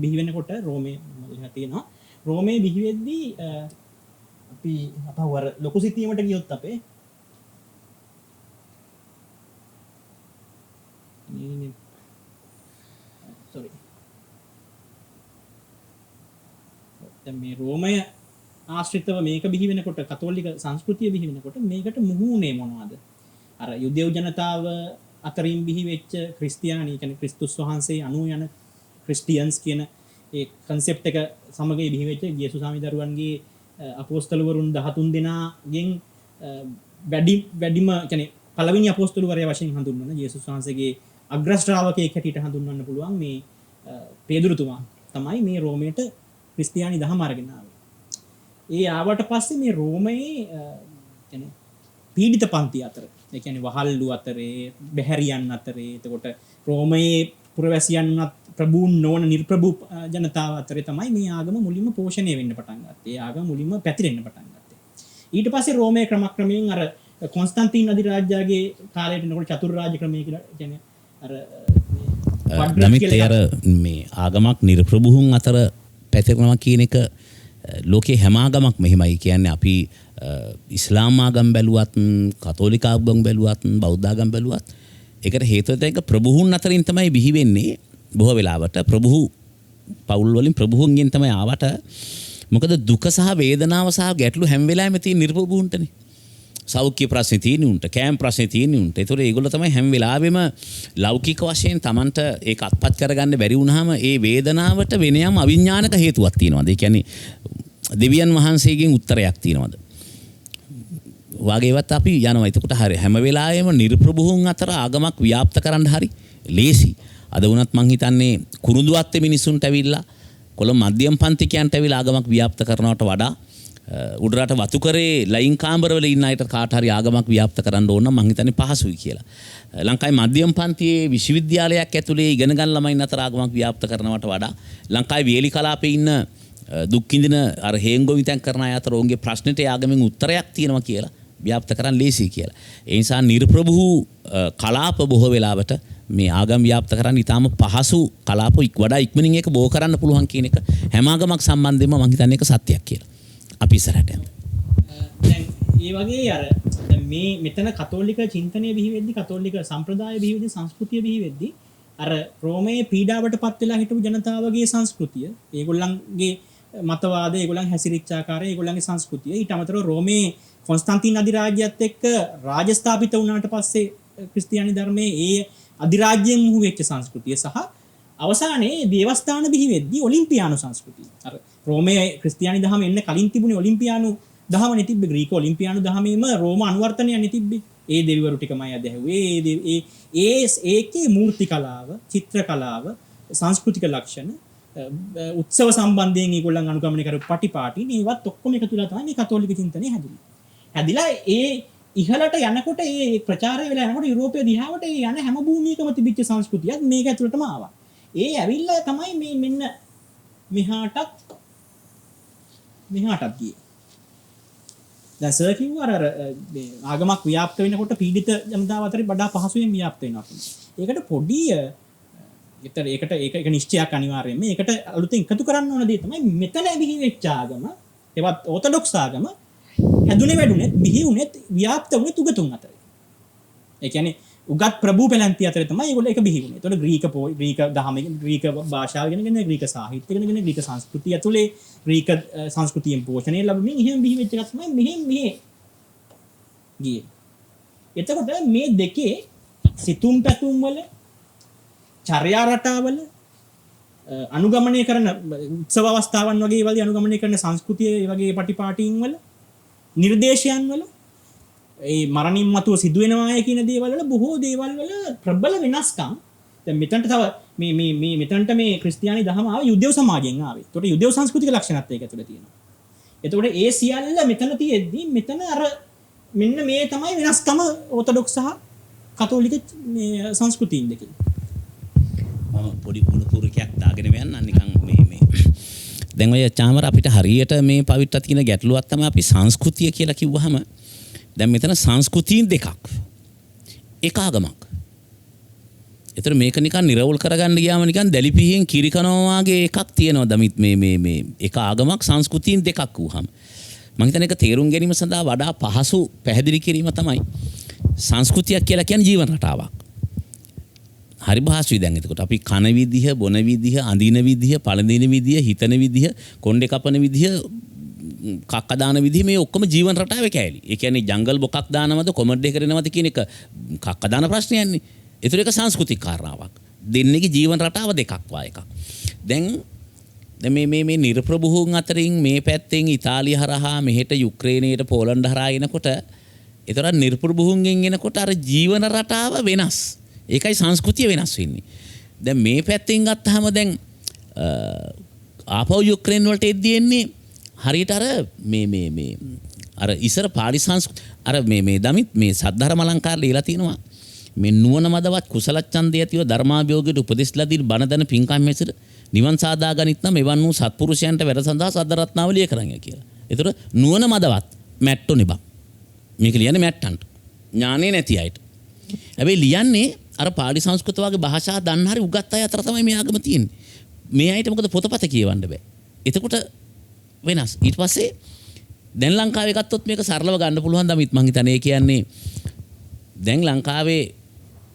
බිහි වෙනකොට රෝමයේ තියෙනවා. රෝමයේ බිහි වෙද්දී අපි අපවර ලොකු සිතියමට ගියොත් අපේ මේ රෝමය ආශ්‍රිතව මේක බිහි වෙනකොට, කතෝලික සංස්කෘතිය බිහි වෙනකොට මේකට මුහුණේ මොනවද? අර යුදෙව් ජනතාව අතරින් බිහි වෙච්ච ක්‍රිස්තියානි, කියන්නේ ක්‍රිස්තුස් වහන්සේ අනුව යන ක්‍රිස්ටියන්ස් කියන ඒ කන්සෙප්ට් එක සමග බිහි වෙච්ච යේසුස් ස්වාමීදරුවන්ගේ අපෝස්තලවරුන් 13 දෙනාගෙන් වැඩිම කියන්නේ පළවෙනි අපෝස්තලවරයා වශයෙන් හඳුන්වන යේසුස් වහන්සේගේ අග්‍ර ශ්‍රාවකයෙක් හැටියට හඳුන්වන්න පුළුවන් මේ පේදුරුතුමා තමයි මේ රෝමයට ක්‍රිස්තියානි දහම අරගෙන ආවේ. ඒ ආවට පස්සේ මේ රෝමයේ කියන්නේ පීඩිත පන්ති අතර, ඒ කියන්නේ වහල්ලු අතරේ, බැහැරියන් අතරේ, එතකොට රෝමයේ පුරවැසියන්වත් ප්‍රභූන් නොවන නිර්ප්‍රභූ ජනතාව අතරේ තමයි මේ ආගම මුලින්ම පෝෂණය වෙන්න පටන් ගත්තේ. ඒ ආගම මුලින්ම පැතිරෙන්න පටන් ගත්තේ. ඊට පස්සේ රෝමයේ ක්‍රමක්‍රමයෙන් අර කොන්ස්ටන්ටින් අධිරාජ්‍යගේ කාලයට එනකොට චතුර්රාජ්‍ය ක්‍රමය කියලා කියන්නේ අර නමිත් අර මේ ආගමක් නිර්ප්‍රභූන් අතර පැතිරෙනවා කියන එක ලෝකේ හැම ආගමක් මෙහෙමයි. කියන්නේ අපි ඉස්ලාම් ආගම් බැලුවත්, කතෝලික ආගම් බැලුවත්, බෞද්ධ ආගම් බැලුවත් ඒකට හේතුව තමයි ප්‍රභූන් අතරින් තමයි බිහි වෙන්නේ. බොහෝ වෙලාවට ප්‍රභූ පවුල් වලින් ප්‍රභූන්ගෙන් තමයි ආවට. මොකද දුක සහ වේදනාව සහ ගැටලු හැම වෙලාවෙම තියෙන නිර්ප්‍රභූන්ටනේ. සෞඛ්‍ය ප්‍රශ්නේ තියෙන උන්ට, කෑම ප්‍රශ්නේ තියෙන උන්ට. ඒතකොට ඒගොල්ලෝ තමයි හැම වෙලාවෙම ලෞකික වශයෙන් Tamanට ඒක අත්පත් කරගන්න බැරි වුණාම ඒ වේදනාවට වෙනයම් අවිඥානික හේතුවක් තියෙනවාද? ඒ කියන්නේ දෙවියන් වහන්සේගෙන් උත්තරයක් තියෙනවද? වගේවත් අපි යනවා. එතකොට හරිය හැම වෙලාවෙම නිර්ප්‍රභූන් අතර ආගමක් ව්‍යාප්ත කරන්න හරි ලේසි. අද වුණත් මං හිතන්නේ කුරුඳුවත්තේ මිනිසුන්ට ඇවිල්ලා කොළ මධ්‍යම පන්තිකයන්ට ඇවිල්ලා ආගමක් ව්‍යාප්ත කරනවට වඩා උඩරට වතුකරේ ලයින් කාමරවල ඉන්න අයට කාට හරි ආගමක් ව්‍යාප්ත කරන්න ඕන නම් මං හිතන්නේ පහසුයි කියලා. ලංකාවේ මධ්‍යම පන්තියේ විශ්වවිද්‍යාලයක් ඇතුලේ ඉගෙන ගන්න ළමයින් අතර ආගමක් ව්‍යාප්ත කරනවට වඩා ලංකාවේ වේලි කලාපේ ඉන්න දුක් විඳින අර හේංගොවිතැන් කරන අය අතර ඔවුන්ගේ ප්‍රශ්නෙට ආගමෙන් උත්තරයක් තියෙනවා කියලා ව්‍යාප්ත කරන්න ලේසි කියලා. ඒ නිසා නිර්ප්‍රභූ කලාප බොහෝ වෙලාවට මේ ආගම් ව්‍යාප්ත කරන්න ඉතාම පහසු කලාප වඩා ඉක්මනින් ඒක බෝ කරන්න පුළුවන් කියන එක හැම ආගමක් සම්බන්ධයෙන්ම මම හිතන්නේ ඒක සත්‍යයක් කියලා. අපි ඉස්සරහට යමු. දැන් ඒ වගේ අර දැන් මේ මෙතන කතෝලික චින්තනය බිහි වෙද්දි කතෝලික සම්ප්‍රදාය බිහි වෙද්දි සංස්කෘතිය බිහි වෙද්දි අර රෝමයේ පීඩාවට පත් වෙලා හිටපු ජනතාවගේ සංස්කෘතිය ඒගොල්ලන්ගේ මතවාද ඒගොල්ලන් හැසිරිච්ච ආකාරය ඒගොල්ලන්ගේ සංස්කෘතිය ඊට අමතරව රෝමයේ කොන්ස්ටන්තින් අධිරාජ්‍යයත් එක්ක රාජ්‍ය ස්ථාපිත වුණාට පස්සේ ක්‍රිස්තියානි ධර්මයේ ඒ අධිරාජ්‍යයෙන් මුහු වෙච්ච සංස්කෘතිය සහ අවසානයේ දේවස්ථාන බිහි වෙද්දී ඔලිම්පියානු සංස්කෘතිය. අර රෝමයේ ක්‍රිස්තියානි දහම එන්න කලින් තිබුණේ ඔලිම්පියානු දහමනේ තිබ්බේ ග්‍රීක ඔලිම්පියානු දහමේම රෝම අනුවර්තනයනේ තිබ්බේ. ඒ දෙවිවරු ටිකමයි අදැහුවේ. ඒකේ මූර්ති කලාව, චිත්‍ර කලාව, සංස්කෘතික ලක්ෂණ උත්සව සම්බන්ධයෙන් ඒගොල්ලන් අනුගමනය කරපු පටිපාටි මේවත් ඔක්කොම එකතු වෙලා තමයි මේ කතෝලික චින්තනය හැදුනේ. හැදිලා ඒ ඉහළට යනකොට ඒ ප්‍රචාරය වෙලා යනකොට යුරෝපයේ දිහාවට ඒ යන හැම භූමියකම තිබිච්ච සංස්කෘතියක් මේක ඇතුළටම ආවා. ඒ ඇවිල්ලා තමයි මේ මෙන්න මෙහාටත් ගියේ. දැන් සර් කිව්වා අර මේ ආගමක් ව්‍යාප්ත වෙනකොට පීඩිත ජනතාව අතර වඩා පහසුවෙන් ව්‍යාප්ත වෙනවා කියන්නේ. ඒකට පොඩි ඒක නිශ්චයක් අනිවාර්යයෙන්ම. ඒකට අලුතෙන් එකතු කරන්න ඕන දේ තමයි මෙතන බිහි වෙච්ච ආගම, ඒවත් ඕතොඩොක්ස් ආගම හැදුනේ වැඩුනේ බිහි වුණෙත් ව්‍යාප්ත වුණේ උගතුන් අතර. ඒ කියන්නේ උගත් ප්‍රභූ පැලැන්ති අතර තමයි ඒගොල්ලෝ ඒක බිහි වුණේ. ඒතකොට ග්‍රීක දහමේ ග්‍රීක භාෂාව ඉගෙනගෙන ග්‍රීක සාහිත්‍ය ඉගෙනගෙන ග්‍රීක සංස්කෘතිය ඇතුලේ ග්‍රීක සංස්කෘතියෙන් පෝෂණය ලැබෙමින් එහෙම බිහි වෙච්ච එක තමයි මෙහෙ ගියේ. එතකොට මේ දෙකේ සිතුම් පැතුම් වල චර්යා රටාවල අනුගමනය කරන උත්සව අවස්ථාවන් වගේ ඒවාදී අනුගමනය කරන සංස්කෘතිය වගේ පටිපාටීන් වල නිර්දේශයන් වල ඒ මරණින් මතුව සිදුවෙනවාය කියන දේවල් වල බොහෝ දේවල් වල ප්‍රබල වෙනස්කම්. දැන් මෙතනට තව මේ මෙතනට මේ ක්‍රිස්තියානි දහම ආවේ යුදෙව් සමාජයෙන් ආවේ. ඒකට යුදෙව් සංස්කෘතික ලක්ෂණත් ඒක ඇතුළේ තියෙනවා. එතකොට ඒ සියල්ල මෙතන තියෙද්දි මෙතන අර මෙන්න මේ තමයි වෙනස්කම ඕතොඩොක්ස් සහ කතෝලික මේ සංස්කෘතීන් දෙකේ. මම පොඩි පුරුකයක් දාගෙන යන්න නිකන් මේ දැන් ඔය චාමර අපිට හරියට මේ පවිත්‍ර තියෙන ගැටලුවක් තමයි අපි සංස්කෘතිය කියලා කිව්වහම දැන් මෙතන සංස්කෘතීන් දෙකක් එක ආගමක්. ඒතර මේක නිකන් නිරවුල් කරගන්න ගියාම නිකන් දැලිපිහින් කිරි කනවා වගේ එකක් තියෙනවා. දමිත් මේ එක ආගමක් සංස්කෘතීන් දෙකක් වුහම මම හිතන්නේ ඒක තේරුම් ගැනීම සඳහා වඩා පහසු පැහැදිලි කිරීම තමයි සංස්කෘතියක් කියලා කියන්නේ ජීවන රටාවක්. හරි භාෂුයි දැන් එතකොට අපි කන විදිහ, බොන විදිහ, අඳින විදිහ, පළඳින විදිහ, හිතන විදිහ, කොණ්ඩේ කපන විදිහ, කක්ක දාන විදිහ මේ ඔක්කොම ජීවන රටාවේ කෑලි. ඒ කියන්නේ ජංගල් බොකක් දානවද, කොමඩ් එක කරනවද කියන එක කක්ක දාන ප්‍රශ්නයන්නේ. ඒතර ඒක සංස්කෘතික කාරණාවක්. දෙන්නේගේ ජීවන රටාව දෙකක් වා එකක්. දැන් මේ නිර්ප්‍රභූන් අතරින් මේ පැත්තෙන් ඉතාලිය හරහා මෙහෙට යුක්‍රේනයට පෝලන්ඩ් හරහා එනකොට ඒතර නිර්ප්‍රභූන්ගෙන් එනකොට අර ජීවන රටාව වෙනස්. ඒකයි සංස්කෘතිය වෙනස් වෙන්නේ. දැන් මේ පැත්තෙන් ගත්තාම දැන් ආපහු යුක්‍රේන වලට එද්දී එන්නේ හරියට අර මේ අර ඉස්සර පාලි අර මේ දමිත් මේ සද්ධර්ම අලංකාර ලියලා තිනවා. මේ නුවණ මදවත් කුසල ඡන්දය ඇතිව ධර්මාභියෝගයට උපදෙස් ලදී බණ දන පින්කම් මෙසර නිවන් සාදා ගනිත් නම් එවන් වූ සත්පුරුෂයන්ට වැඩ සඳහා සද්ධ රත්නාවලිය කරන්නේ කියලා. ඒතර නුවණ මදවත් මැට්ටෝ නෙබක්. මේක ලියන්නේ මැට්ටන්ට. ඥානෙ නැති අයට. හැබැයි ලියන්නේ අර පාලි සංස්කෘත වගේ භාෂා දන්න හරි උගත් අය අතර තමයි මේ ආගම තියෙන්නේ. මේ අයට මොකද පොතපත කියවන්න බෑ. එතකොට වෙනස්. ඊට පස්සේ දැන් ලංකාවේ ගත්තොත් මේක සරලව ගන්න පුළුවන් දමිත් මං හිතන්නේ. ඒ කියන්නේ දැන් ලංකාවේ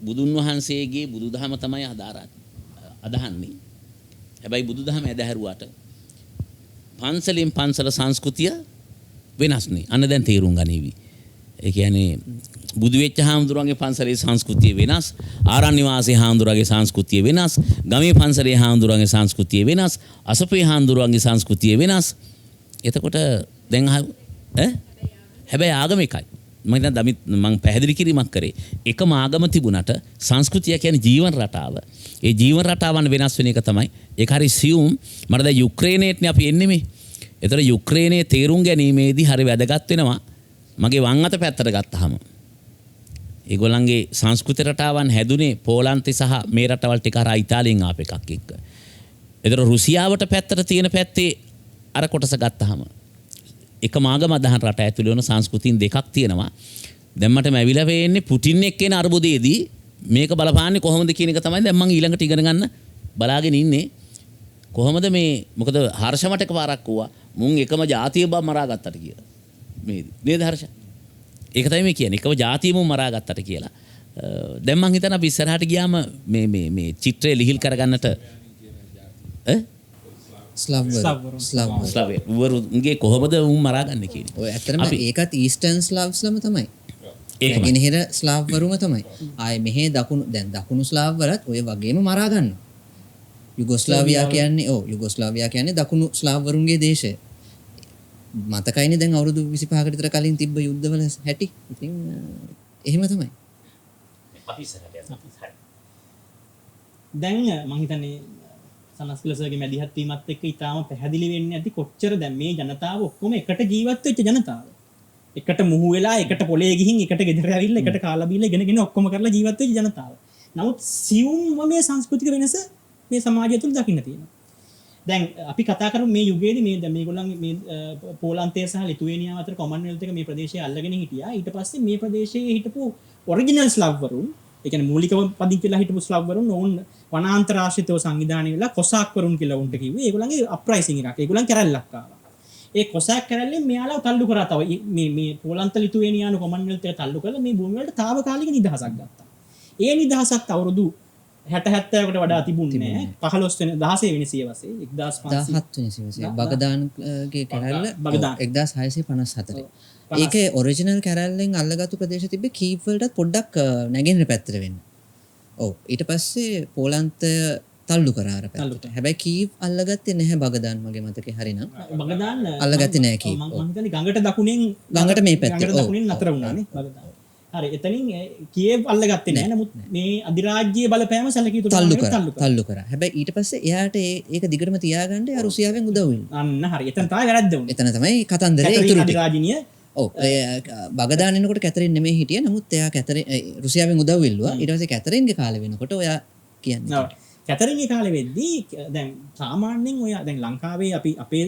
බුදුන් වහන්සේගේ බුදුදහම තමයි අදහන්නේ. හැබැයි බුදුදහම ඇදහැරුවාට පන්සලෙන් පන්සල සංස්කෘතිය වෙනස්නේ. අන්න දැන් තේරුම් ගනීවි. ඒ කියන්නේ බුදු වෙච්ච හාමුදුරුවන්ගේ පන්සලේ සංස්කෘතිය වෙනස්, ආරණ්‍ය වාසී හාමුදුරුවන්ගේ සංස්කෘතිය වෙනස්, ගමේ පන්සලේ හාමුදුරුවන්ගේ සංස්කෘතිය වෙනස්, අසපේ හාමුදුරුවන්ගේ සංස්කෘතිය වෙනස්. එතකොට දැන් හැබැයි ආගම එකයි. මම පැහැදිලි කිරීමක් කරේ. එකම ආගම තිබුණට සංස්කෘතිය කියන්නේ ජීවන රටාව. ඒ ජීවන රටාවන් වෙනස් වෙන එක තමයි. ඒක හරි සියුම්. මට දැන් යුක්‍රේනයේත්නේ අපි එන්නේ මේ. එතකොට යුක්‍රේනයේ තේරුම් ගැනීමේදී හරි වැදගත් වෙනවා. මගේ වම් අත පැත්තට ගත්තාම ඒගොල්ලන්ගේ සංස්කෘති රටාවන් හැදුනේ පෝලන්තේ සහ මේ රටවල් ටික හරහා ඉතාලියෙන් ආපු එකක් එක්ක. එතකොට රුසියාවට පැත්තට තියෙන පැත්තේ අර කොටස ගත්තාම එක මාගම අදහන රට ඇතුළේ වුණ සංස්කෘතීන් දෙකක් තියෙනවා. දැන් මට මැවිලා වෙන්නේ පුටින් එක්ක එන අර්බුදයේදී මේක බලපාන්නේ කොහොමද කියන එක තමයි දැන් මම ඊළඟට ඉගෙන ගන්න බලාගෙන ඉන්නේ. කොහොමද මේ මොකද හර්ෂ මට එකපාරක් වුණා මුන් එකම ජාතිය බව මරා ගත්තට කියලා. මේ නේද හර්ෂ? ඒක තමයි මේ කියන්නේ. එකම ජාතියම මරා ගත්තට කියලා. දැන් මං හිතන අපි ඉස්සරහට ගියාම මේ චිත්‍රය ලිහිල් කරගන්නට ස්ලාව්වරුන්ගේ කොහොමද උන් මරාගන්නේ කියන්නේ. ඔය ඇත්තටම ඒකත් ඊස්ටර්න් ස්ලාව්ස්ලම තමයි. ගෙනහිර ස්ලාව්වරුම තමයි. ආයේ මෙහි දකුණු ස්ලාව්වරත් ඔය වගේම මරා ගන්නවා. යුගොස්ලාවියා කියන්නේ දකුණු ස්ලාව්වරුන්ගේ දේශය. මතකයිනේ දැන් අවුරුදු 25කට විතර කලින් තිබ්බ යුද්ධවල හැටි. ඉතින් එහෙම තමයි. දැන් මම හිතන්නේ සනස්කලසගේ මැදිහත් වීමත් එක්ක ඊටාම පැහැදිලි වෙන්නේ නැති කොච්චර දැන් මේ ජනතාව ඔක්කොම එකට ජීවත් වෙච්ච ජනතාව. එකට මුහු වෙලා එකට පොලේ ගිහින් එකට ගෙදර ඇවිල්ලා එකට කාලා බීලා ඉගෙනගෙන ඔක්කොම කරලා ජීවත් වෙච්ච ජනතාව. නමුත් සියුම්ම මේ සංස්කෘතික වෙනස මේ සමාජය තුළ දකින්න තියෙනවා. දැන් අපි කතා කරමු මේ යුගයේදී මේ දැන් මේගොල්ලන් මේ පෝලන්තය සහ ලිතුවේනියාව අතර කොමන්වෙල්ත් එක මේ ප්‍රදේශයේ අල්ලගෙන හිටියා. ඊට පස්සේ මේ ප්‍රදේශයේ හිටපු ඔරිජිනල් ස්ලාව්වරුන්, ඒ කියන්නේ මූලිකව පදිංචිලා හිටපු ස්ලාව්වරුන් ඔවුන් වනාන්තර ආශ්‍රිතව සංවිධානය වෙලා කොසාක්වරුන් කියලා උන්ට කිව්වේ. ඒගොල්ලන්ගේ අප්‍රයිසිං එකක්. ඒගොල්ලන් කැරැල්ලක් ආවා. ඒ කොසාක් කැරැල්ලෙන් මෙයාලා තල්ලු කරා තව මේ පෝලන්ත ලිතුවේනියානු කොමන්වෙල්ත් එක තල්ලු කරලා මේ භූමිය වලට తాවකාලික නිදහසක් ගත්තා. ඒ නිදහසත් අවුරුදු 60-70කට වඩා තිබුණේ නැහැ. 16 වෙනි සියවසේ 17 වෙනි සියවසේ බගදාන්ගේ කැරැල්ල 1654. ඒකේ ඔරිජිනල් කැරැල්ලෙන් අල්ලගත්තු ප්‍රදේශ තිබ්බේ කීව් වලටත් පොඩ්ඩක් නැගෙනහිර පැත්තට වෙන්න. ඔව් ඊට පස්සේ පෝලන්තය තල්ලු කරා අර පැත්තට. හැබැයි කීව් අල්ලගත්තේ නැහැ බගදාන් මගේ මතකේ හරිනම්. බගදාන් අල්ලගත්තේ නැහැ කීව්. මම හිතන්නේ ගඟට දකුණෙන් මේ පැත්තේ. ගඟට දකුණෙන් නතර වුණානේ බගදාන්. හරි එතනින් කීව් අල්ලගත්තේ නැහැ. නමුත් මේ අධිරාජ්‍යීය බලපෑම සැලකිය යුතු තල්ලු කරා. හැබැයි ඊට පස්සේ එයාට ඒක දිගටම තියාගන්න රුසියාවෙන් උදව් වෙනවා. අන්න හරි. එතන තමයි වැරද්ද වුනේ. එතන තමයි කතන්දරේ ඉතුරු අධිරාජිනිය. ඔව් බගදාන් එනකොට කැතරින් නෙමෙයි හිටියේ. නමුත් එයා කැතරින් රුසියාවෙන් උදව් ඉල්ලුවා. ඊට පස්සේ කැතරින්ගේ කාලේ වෙනකොට ඔයා කියන්නේ. ඔව්. කැතරින්ගේ කාලේ වෙද්දී දැන් සාමාන්‍යයෙන් ඔය දැන් ලංකාවේ අපි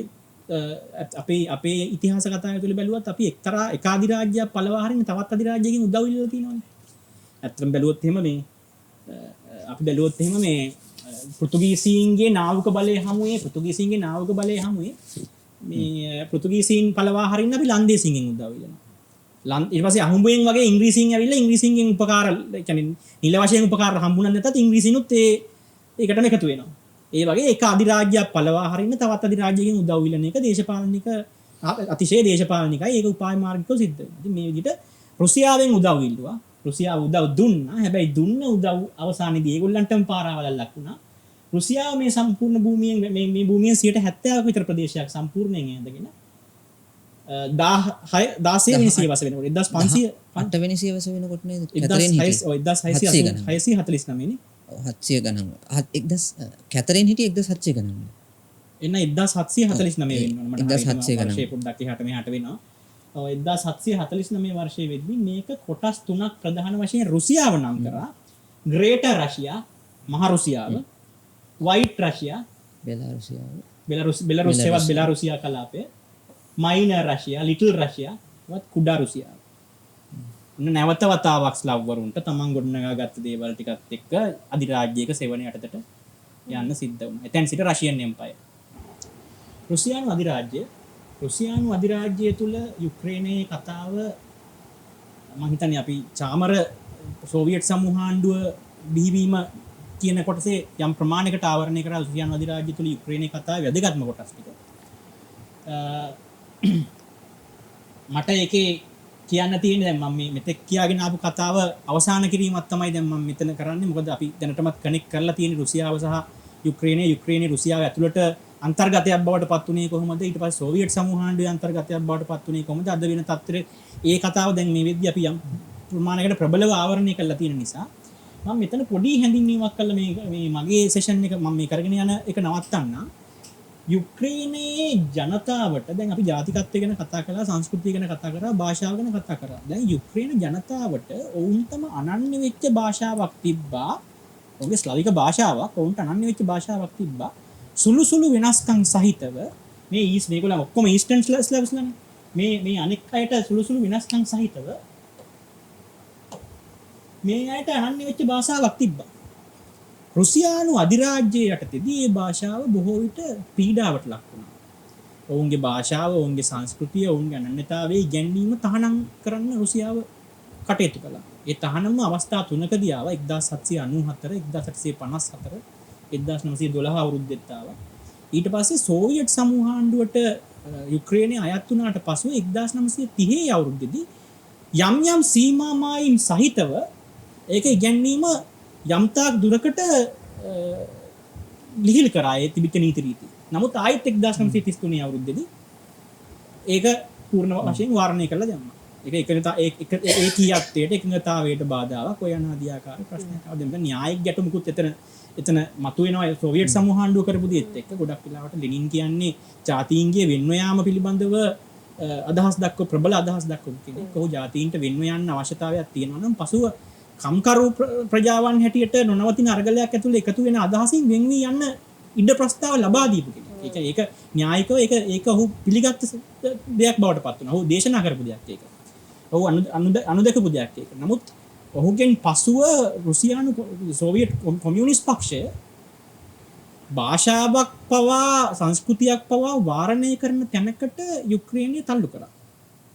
අපේ ඉතිහාස කතාව තුළ බැලුවත් අපි එක්තරා එක අධිරාජ්‍යයක් පළවා හරින්න තවත් අධිරාජ්‍යයකින් උදව් ඉල්ලලා තියෙනවානේ. ඇත්තටම බැලුවොත් එහෙම මේ පෘතුගීසීන්ගේ නාවික බලය හමුවේ මේ පෘතුගීසීන් පළවා හරින්න අපි ලන්දේසින්ගෙන් උදව් ඉල්ලනවා. ඊට පස්සේ අහුඹෙන් වගේ ඉංග්‍රීසියෙන් ඇවිල්ලා ඉංග්‍රීසියෙන් උපකාර කියන්නේ නිල වශයෙන් උපකාර හම්බුනත් නැතත් ඉංග්‍රීසිනුත් ඒකටම එකතු වෙනවා. ඒ වගේ එක අධිරාජ්‍යයක් පළවා හරින්න තවත් අධිරාජ්‍යයකින් උදව් ඉල්ලන එක දේශපාලනික අතිශය දේශපාලනිකයි. ඒක උපාය මාර්ගිකව සිද්ධ වෙනවා. ඉතින් මේ විදිහට රුසියාවෙන් උදව් ඉල්ලුවා. රුසියාව උදව් දුන්නා. හැබැයි දුන්න උදව් අවසානයේදී ඒගොල්ලන්ටම පාරාවලල්ලක් වුණා. රුසියාව මේ සම්පූර්ණ භූමියෙන් මේ භූමියෙන් 70%ක් විතර ප්‍රදේශයක් සම්පූර්ණයෙන් ඇඳගෙන 16 වෙනි සියවස වෙනකොට 1500 8 වෙනි සියවස වෙනකොට නේද? 1649 නේ. 700 ගණන්. කැතරින් හිටියේ 1700 ගණන්. එන්න 1749 වෙනවා. මට 1700 ගණන්. වර්ෂය පොඩ්ඩක් එහාට මෙහාට වෙනවා. 1749 වර්ෂයේ වෙද්දී මේක කොටස් තුනක් ප්‍රධාන වශයෙන් රුසියාව නම් කරා. ග්‍රේටර් රෂියා, මහ රුසියාව, වයිට් රෂියා, බෙලාරුසියා කලාපය, මයිනර් රෂියා, ලිටල් රෂියා, වත් කුඩා රුසියාව. නැවත වතාවක් ස්ලාව්වරුන්ට තමන් ගොඩනගා ගත්ත දේවල් ටිකත් එක්ක අධිරාජ්‍යයක සෙවණ යටතට යන්න සිද්ධ වුණා. එතෙන් සිට රෂියන් එම්පයර්. රුසියානු අධිරාජ්‍යය තුල යුක්‍රේනයේ කතාව මම හිතන්නේ අපි චාමර සෝවියට් සමූහාණ්ඩුව බිහිවීම කියන කොටසේ යම් ප්‍රමාණයකට ආවරණය කරලා රුසියානු අධිරාජ්‍යය තුල යුක්‍රේනයේ කතාවේ වැදගත්ම කොටස් ටික. මට ඒකේ කියන්න තියෙන්නේ දැන් මම මේ මෙතෙක් කියාගෙන ආපු කතාව අවසන් කිරීමක් තමයි දැන් මම මෙතන කරන්නේ. මොකද අපි දැනටමත් කනෙක්ට් කරලා තියෙන රුසියාව සහ යුක්‍රේනයේ රුසියාව ඇතුළට අන්තර්ගතයක් බවට පත් වුණේ කොහොමද? ඊට පස්සේ සෝවියට් සමූහාණ්ඩුවේ අන්තර්ගතයක් බවට පත් වුණේ කොහොමද? අද වෙන තත්ත්වයේ ඒ කතාව දැන් මේ වෙද්දී අපි යම් ප්‍රමාණයකට ප්‍රබලව ආවරණය කරලා තියෙන නිසා මම මෙතන පොඩි හැඳින්වීමක් කළා මේ මගේ සෙෂන් එක මම මේ කරගෙන යන එක නවත්තන්න. යුක්‍රේනයේ ජනතාවට දැන් අපි ජාතිකත්වය ගැන කතා කරලා සංස්කෘතිය ගැන කතා කරා භාෂාව ගැන කතා කරා. දැන් යුක්‍රේන ජනතාවට ඔවුන්ටම අනන්‍ය වෙච්ච භාෂාවක් තිබ්බා. ඔවුන්ගේ ස්ලාවික භාෂාවක් ඔවුන්ට අනන්‍ය වෙච්ච භාෂාවක් තිබ්බා. සුළු වෙනස්කම් සහිතව මේ මේගොල්ලෝ ඔක්කොම ඊස්ටර්න් ස්ලාව්ස්ලානේ. මේ අනෙක් අයට සුළු වෙනස්කම් සහිතව මේ අයට අනන්‍ය වෙච්ච භාෂාවක් තිබ්බා. රුසියානු අධිරාජ්‍යයේ යටතේදී මේ භාෂාව බොහෝ විට පීඩාවට ලක් වුණා. ඔවුන්ගේ භාෂාව, ඔවුන්ගේ සංස්කෘතිය, ඔවුන්ගේ අනන්‍යතාවය ඉගැන්වීම තහනම් කරන්න රුසියාව කටයුතු කළා. ඒ තහනම අවස්ථා තුනකදී ආවා 1794, 1854, 1912 අවුරුද්දෙත් ආවා. ඊට පස්සේ සෝවියට් සමූහාණ්ඩුවට යුක්‍රේනය අයත් වුණාට පසු 1930 අවුරුද්දේදී යම් සීමා මායිම් සහිතව ඒක ඉගැන්වීම යම්තාක් දුරකට ලිහිල් කරා ඒ තිබිච්ච නීති රීති. නමුත් ආයෙත් 1933 අවුරුද්දේදී ඒක පූර්ණ වශයෙන් වාරණය කරලා දැම්මා. ඒක ඒකීයත්වයට එකඟතාවයට බාධාවක් ඔය අනාදී ආකාර ප්‍රශ්නයක් ආව. දැන් න්‍යායික ගැටුමකුත් එතන මතුවෙනවා සෝවියට් සමූහාණ්ඩුව කරපු දේත් එක්ක. ගොඩක් වෙලාවට ලෙනින් කියන්නේ ජාතීන්ගේ වෙන්ව යාම පිළිබඳව අදහස් දක්ව ප්‍රබල අදහස් දක්වපු කෙනෙක්. ඔහු ජාතීන්ට වෙන්ව යන්න අවශ්‍යතාවයක් තියෙනවා නම් පසුව කම්කරු ප්‍රජාවන් හැටියට නොනවතින අරගලයක් ඇතුළේ එකතු වෙන අදහසින් වෙන් වී යන්න ඉඩ ප්‍රස්තාව ලබා දීපු කෙනෙක්. ඒක න්‍යායිකව ඒක ඔහු පිළිගත් දෙයක් බවට පත් වුණා. ඔහු දේශනා කරපු දෙයක් ඒක. ඔහු අනුදකපු දෙයක් ඒක. නමුත් ඔහුගෙන් පසුව රුසියානු සෝවියට් කොමියුනිස්ට් පක්ෂය භාෂාවක් පවා සංස්කෘතියක් පවා වාරණය කරන තැනකට යුක්‍රේනය තල්ලු කරා.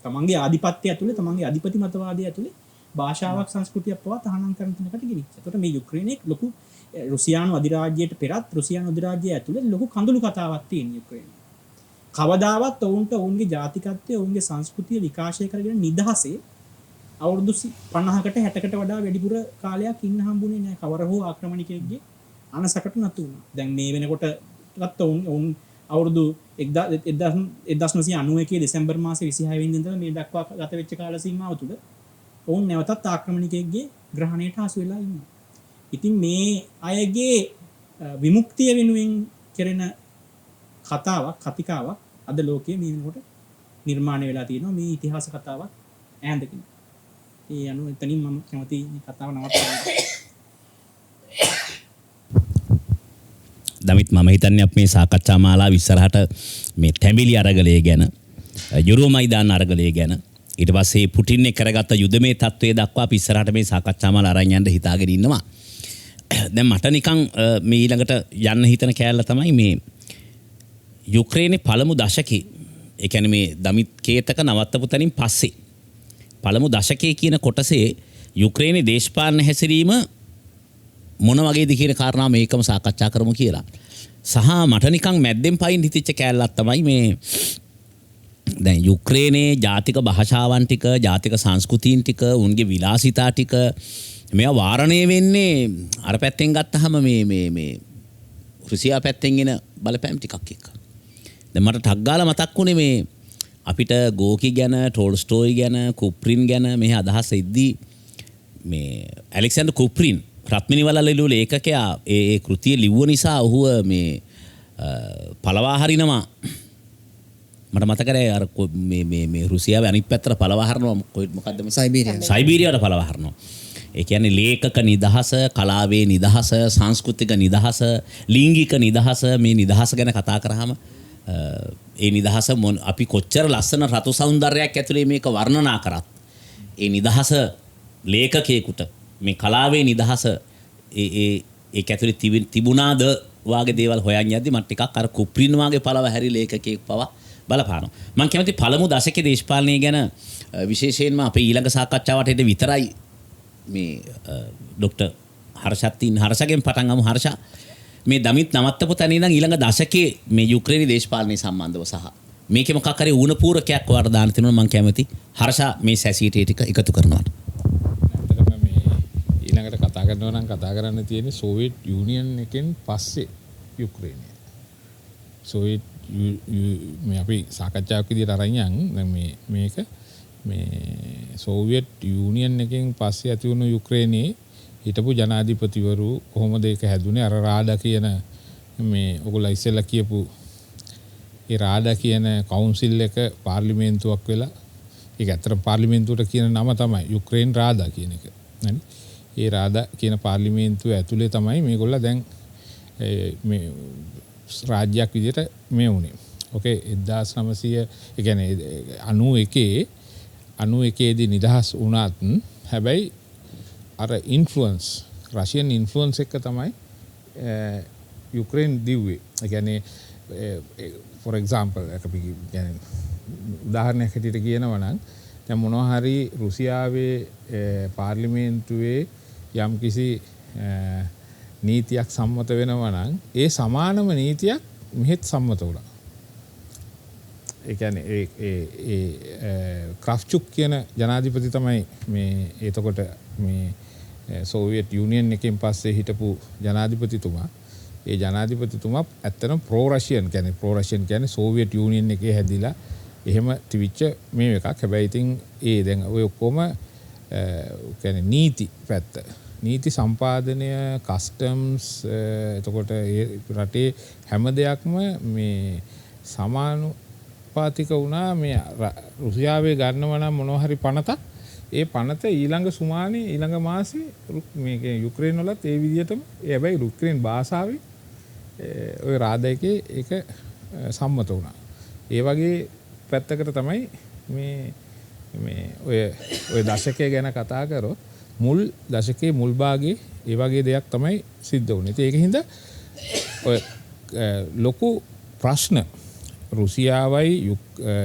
තමන්ගේ ආධිපත්‍යය ඇතුළේ, තමන්ගේ අධිපති මතවාදය ඇතුළේ භාෂාවක් සංස්කෘතියක් පවා තහනම් කරන තැනකට ගෙනිච්චා. ඒකට මේ යුක්‍රේනයේ ලොකු රුසියානු අධිරාජ්‍යයට පෙරත් රුසියානු අධිරාජ්‍යය ඇතුළේ ලොකු කඳුළු කතාවක් තියෙන යුක්‍රේනයේ. කවදාවත් ඔවුන්ට ඔවුන්ගේ ජාතිකත්වය, ඔවුන්ගේ සංස්කෘතිය විකාශය කරගෙන නිදහසේ අවුරුදු 50කට 60කට වඩා වැඩිපුර කාලයක් ඉන්න හම්බුනේ නැහැ. කවර හෝ ආක්‍රමණිකයෙක්ගේ අනසකට නතු වුණා. දැන් මේ වෙනකොට ඔවුන් අවුරුදු 1991 දෙසැම්බර් මාසේ 26 වෙනිදා ඉඳලා මේ දක්වා ගත වෙච්ච කාල සීමාව තුළ ඔවුන් නැවතත් ආක්‍රමණිකයෙක්ගේ ග්‍රහණයට හසු වෙලා ඉන්නවා. ඉතින් මේ අයගේ විමුක්තිය වෙනුවෙන් කෙරෙන කතිකාවක් අද ලෝකයේ මේ වෙනකොට නිර්මාණය වෙලා තියෙනවා. මේ ඉතිහාස කතාවක් ඈඳකින්. ඒ අනුව එතනින් මම කැමති මේ කතාව නවත්තන්න. දමිත් මම හිතන්නේ අපි මේ සාකච්ඡා මාලාව ඉස්සරහට මේ තැඹිලි අරගලය ගැන, යුරෝ මයිදාන අරගලය ගැන, ඊට පස්සේ පුටින් එක්ක කරගත්ත යුදමේ තත්ත්වයේ දක්වා අපි ඉස්සරහට මේ සාකච්ඡා මාලාව අරන් යන්න හිතාගෙන ඉන්නවා. දැන් මට නිකන් මේ ඊළඟට යන්න හිතන කෑල්ල තමයි මේ යුක්‍රේනයේ පළමු දශකේ, ඒ කියන්නේ මේ දමිත් කේතක නවත්තපු තැනින් පස්සේ පළමු දශකයේ කියන කොටසේ යුක්‍රේනයේ දේශපාලන හැසිරීම මොන වගේද කියන කාරණා මේකම සාකච්ඡා කරමු කියලා. සහ මට නිකන් මැද්දෙන් පයින් හිතිච්ච කෑල්ලක් තමයි මේ දැන් යුක්‍රේනයේ ජාතික භාෂාවන් ටික, ජාතික සංස්කෘතීන් ටික, උන්ගේ විලාසිතා ටික මේවා වාරණය වෙන්නේ අර පැත්තෙන් ගත්තහම මේ රුසියා පැත්තෙන් එන බලපෑම් ටිකක් එක්ක. දැන් මට ටක් ගාලා මතක් වුණේ මේ අපිට ගෝකි ගැන, ටෝල්ස්ටෝයි ගැන, කුප්‍රින් ගැන මේ අදහස ඉද්දී මේ ඇලෙක්සැන්ඩර් කුප්‍රින් රත්මිනිවලල්ල ලියූ ලේඛකයා ඒ කෘතිය ලිව්ව නිසා ඔහුව මේ පළවා හරිනවා. මට මතකයි අර මේ රුසියාවේ අනිත් පැත්තට පළවා හරනවා මොකද්ද මේ සයිබීරියාවට පළවා හරනවා. ඒ කියන්නේ ලේඛක නිදහස, කලාවේ නිදහස, සංස්කෘතික නිදහස, ලිංගික නිදහස, මේ නිදහස ගැන කතා කරාම ඒ නිදහස අපි කොච්චර ලස්සන රතු సౌందර්යයක් ඇතුලේ මේක වර්ණනා කරත් ඒ නිදහස ලේඛකයෙකුට මේ කලාවේ නිදහස ඒක ඇතුලේ තිබුණාද වාගේ දේවල් හොයන් යද්දි මට ටිකක් අර කුප්‍රින් වාගේ පළව හැරි ලේඛකයෙක් පවා බලපානවා. මම කැමති පළමු දශකයේ දේශපාලනය ගැන විශේෂයෙන්ම අපේ ඊළඟ සාකච්ඡාවට එද විතරයි මේ ડોક્ટર හර්ෂත්තින් හර්ෂගෙන් පටන් ගමු. හර්ෂ මේ දමිත් නවත්තපු තැන ඉඳන් ඊළඟ දශකයේ මේ යුක්‍රේනයේ දේශපාලනය සම්බන්ධව සහ මේකේ මොකක් හරි ඌණ පූරකයක් වාර දාන්න තියෙනවා. මම කැමති හර්ෂ මේ සැසියට ටික එකතු කරනවාට. ඊළඟට කතා කරනවා නම් කතා කරන්න තියෙන්නේ සෝවියට් යුනියන් එකෙන් පස්සේ යුක්‍රේනය. සෝවියට් මේ අපි සාකච්ඡාවක් විදිහට අරන් යන් දැන් මේක මේ සෝවියට් යුනියන් එකෙන් පස්සේ ඇති වුණු යුක්‍රේනයේ හිටපු ජනාධිපතිවරු කොහොමද ඒක හැදුනේ? අර රාඩා කියන මේ ඔයගොල්ලෝ ඉස්සෙල්ලා කියපු ඒ රාඩා කියන කවුන්සිල් එක පාර්ලිමේන්තුවක් වෙලා ඒක ඇත්තටම පාර්ලිමේන්තුවට කියන නම තමයි යුක්‍රේන් රාඩා කියන එක. හරි. ඒ රාඩා කියන පාර්ලිමේන්තුව ඇතුලේ තමයි මේගොල්ලෝ දැන් මේ රාජ්‍යයක් විදිහට මේ වුණේ. ඕකේ 1900 ඒ කියන්නේ 91 දී නිදහස් වුණත් හැබැයි අර ඉන්ෆ්ලුවන්ස් රෂියන් ඉන්ෆ්ලුවන්ස් එක තමයි යුක්‍රේන් දිව්වේ. ඒ කියන්නේ for example අපි කියන්නේ උදාහරණයක් හැටියට කියනවා නම් දැන් මොනවා හරි රුසියාවේ පාර්ලිමේන්තුවේ යම්කිසි නීතියක් සම්මත වෙනවා නම් ඒ සමානම නීතියක් මෙහෙත් සම්මත වුණා. ඒ කියන්නේ ඒ ක්‍රාෆ්චුක් කියන ජනාධිපති තමයි මේ එතකොට මේ සෝවියට් යුනියන් එකෙන් පස්සේ හිටපු ජනාධිපතිතුමා. ඒ ජනාධිපතිතුමා ඇත්තටම ප්‍රෝ රෂියන් කියන්නේ සෝවියට් යුනියන් එකේ හැදිලා එහෙම තිබිච්ච මේ එකක්. හැබැයි ඉතින් ඒ දැන් ඔය ඔක්කොම කියන්නේ නීති පැත්ත. නීති සම්පාදනය, කස්ටම්ස් එතකොට ඒ රටේ හැම දෙයක්ම මේ සමානුපාතික වුණා. මේ රුසියාවේ ගන්නවා නම් මොනවා හරි පනතක් ඒ පනත ඊළඟ සුමානේ ඊළඟ මාසේ මේක යුක්‍රේන් වලත් ඒ විදිහටම හැබැයි යුක්‍රේන් භාෂාවේ ඔය රාදයකේ ඒක සම්මත වුණා. ඒ වගේ පැත්තකට තමයි මේ ඔය දශකය ගැන කතා කරොත් මුල් දශකයේ මුල් භාගයේ ඒ වගේ දෙයක් තමයි සිද්ධ වුණේ. ඒක හින්දා ඔය ලොකු ප්‍රශ්න රුසියාවයි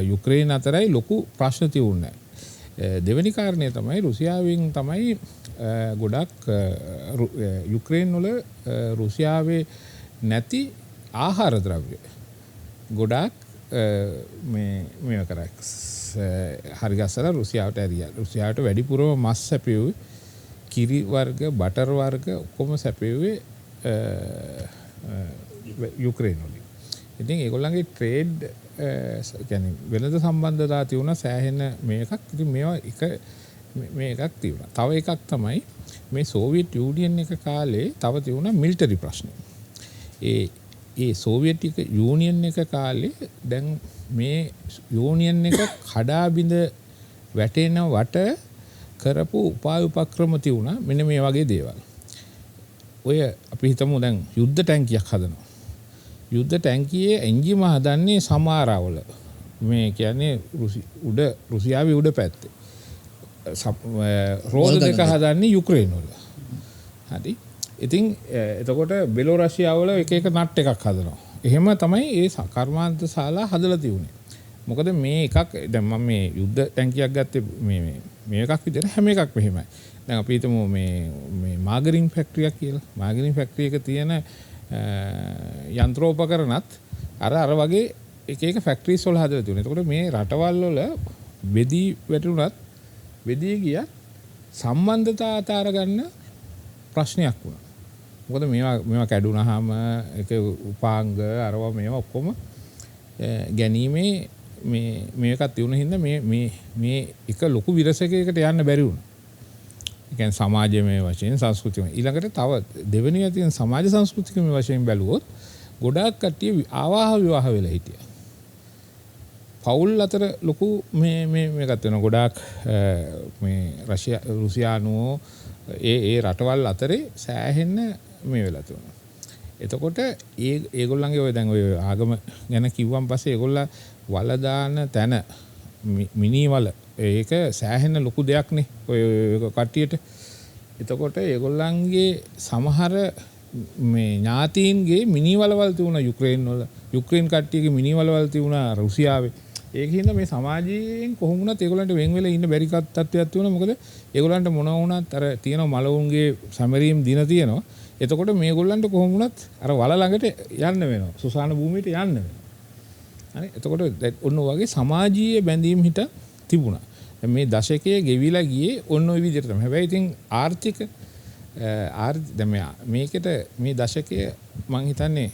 යුක්‍රේන අතරයි ලොකු ප්‍රශ්න තියුණේ. දෙවෙනි කාරණය තමයි රුසියාවෙන් තමයි ගොඩක් යුක්‍රේන් වල රුසියාවේ නැති ආහාර ද්‍රව්‍ය ගොඩක් මේ කරක් හරි ගස්සලා රුසියාවට ඇරියා. රුසියාවට වැඩිපුරම මස් සැපෙව්වේ කිරි වර්ග, බටර් වර්ග ඔක්කොම සැපෙව්වේ යුක්‍රේන් වලින්. ඉතින් ඒගොල්ලන්ගේ ට්‍රේඩ් කියන්නේ වෙළඳ සම්බන්ධතා තියුණා සෑහෙන මේකක්. ඉතින් මේවා එකක් තියුණා. තව එකක් තමයි මේ සෝවියට් යුනියන් එක කාලේ තව තියුණා මිලිටරි ප්‍රශ්න. ඒ සෝවියට් යුනියන් එක කාලේ දැන් මේ යුනියන් එක කඩා බිඳ වැටෙන වට කරපු උපාය උපක්‍රම තියුණා මෙන්න මේ වගේ දේවල්. ඔය අපි හිතමු දැන් යුද්ධ ටැංකියක් හදනවා. යුද්ධ ටැංකියේ එන්ජිම හදන්නේ සමාරාවල. මේ කියන්නේ රුසියාවේ උඩ පැත්තේ. රෝද දෙක හදන්නේ යුක්‍රේන් වල. හරි. ඉතින් එතකොට බෙලෝරසියාව වල එක නට් එකක් හදනවා. එහෙම තමයි ඒ කර්මාන්ත ශාලා හදලා තියුනේ. මොකද මේ එකක් දැන් මම මේ යුද්ධ ටැංකියක් ගත්තේ මේ එකක් විදිහට හැම එකක් මෙහෙමයි. දැන් අපි හිතමු මේ මාගරින් ෆැක්ටරියක් කියලා. මාගරින් ෆැක්ටරි එක තියෙන යන්ත්‍රෝපකරණත් අර වගේ එක ෆැක්ටරිස් වල හදලා තියුනේ. එතකොට මේ රටවල් වල බෙදී වැටුණත් බෙදී ගියා සම්බන්ධතා අතර ගන්න ප්‍රශ්නයක් වුණා. මොකද මේවා කැඩුනහම ඒක උපාංග අරවා මේවා ඔක්කොම ගැනීමේ මේකක් තියුණ හින්දා මේ එක ලොකු විරසකයකට යන්න බැරි වුණා. ඒ කියන්නේ සමාජමය වශයෙන් සංස්කෘතිකමය ඊළඟට තව දෙවෙනිය තියෙන සමාජ සංස්කෘතිකමය වශයෙන් බැලුවොත් ගොඩාක් කට්ටිය ආවාහ විවාහ වෙලා හිටියා. පවුල් අතර ලොකු මේකත් වෙනවා. ගොඩාක් මේ රුසියානුවෝ ඒ රටවල් අතරේ සෑහෙන්න මේ වෙලා තියෙනවා. එතකොට ඒගොල්ලන්ගේ ඔය දැන් ඔය ආගම ගැන කිව්වන් පස්සේ ඒගොල්ලා වල දාන තැන මිනිවල ඒක සෑහෙන ලොකු දෙයක් නේ ඔය කට්ටියට. එතකොට ඒගොල්ලන්ගේ සමහර මේ ඥාතීන්ගේ මිනිවලවල් තියුණා යුක්‍රේන් වල. යුක්‍රේන් කට්ටියගේ මිනිවලවල් තියුණා රුසියාවේ. ඒක හින්දා මේ සමාජයෙන් කොහොම වුණත් ඒගොල්ලන්ට වෙන් වෙලා ඉන්න බැරි තත්ත්වයක් තියෙනවා. මොකද ඒගොල්ලන්ට මොනවා වුණත් අර තියෙන මලවුන්ගේ සැමරීම් දින තියෙනවා. එතකොට මේගොල්ලන්ට කොහොම වුණත් අර වල ළඟට යන්න වෙනවා. සුසාන භූමියට යන්න වෙනවා. හරි. එතකොට ඔන්න වගේ සමාජීය බැඳීම් හිට තිබුණා. මේ දශකයේ ගෙවිලා ගියේ ඔන්න ඔය විදිහට තමයි. හැබැයි ඉතින් ආර්ථික දැන් මේකට මේ දශකය මම හිතන්නේ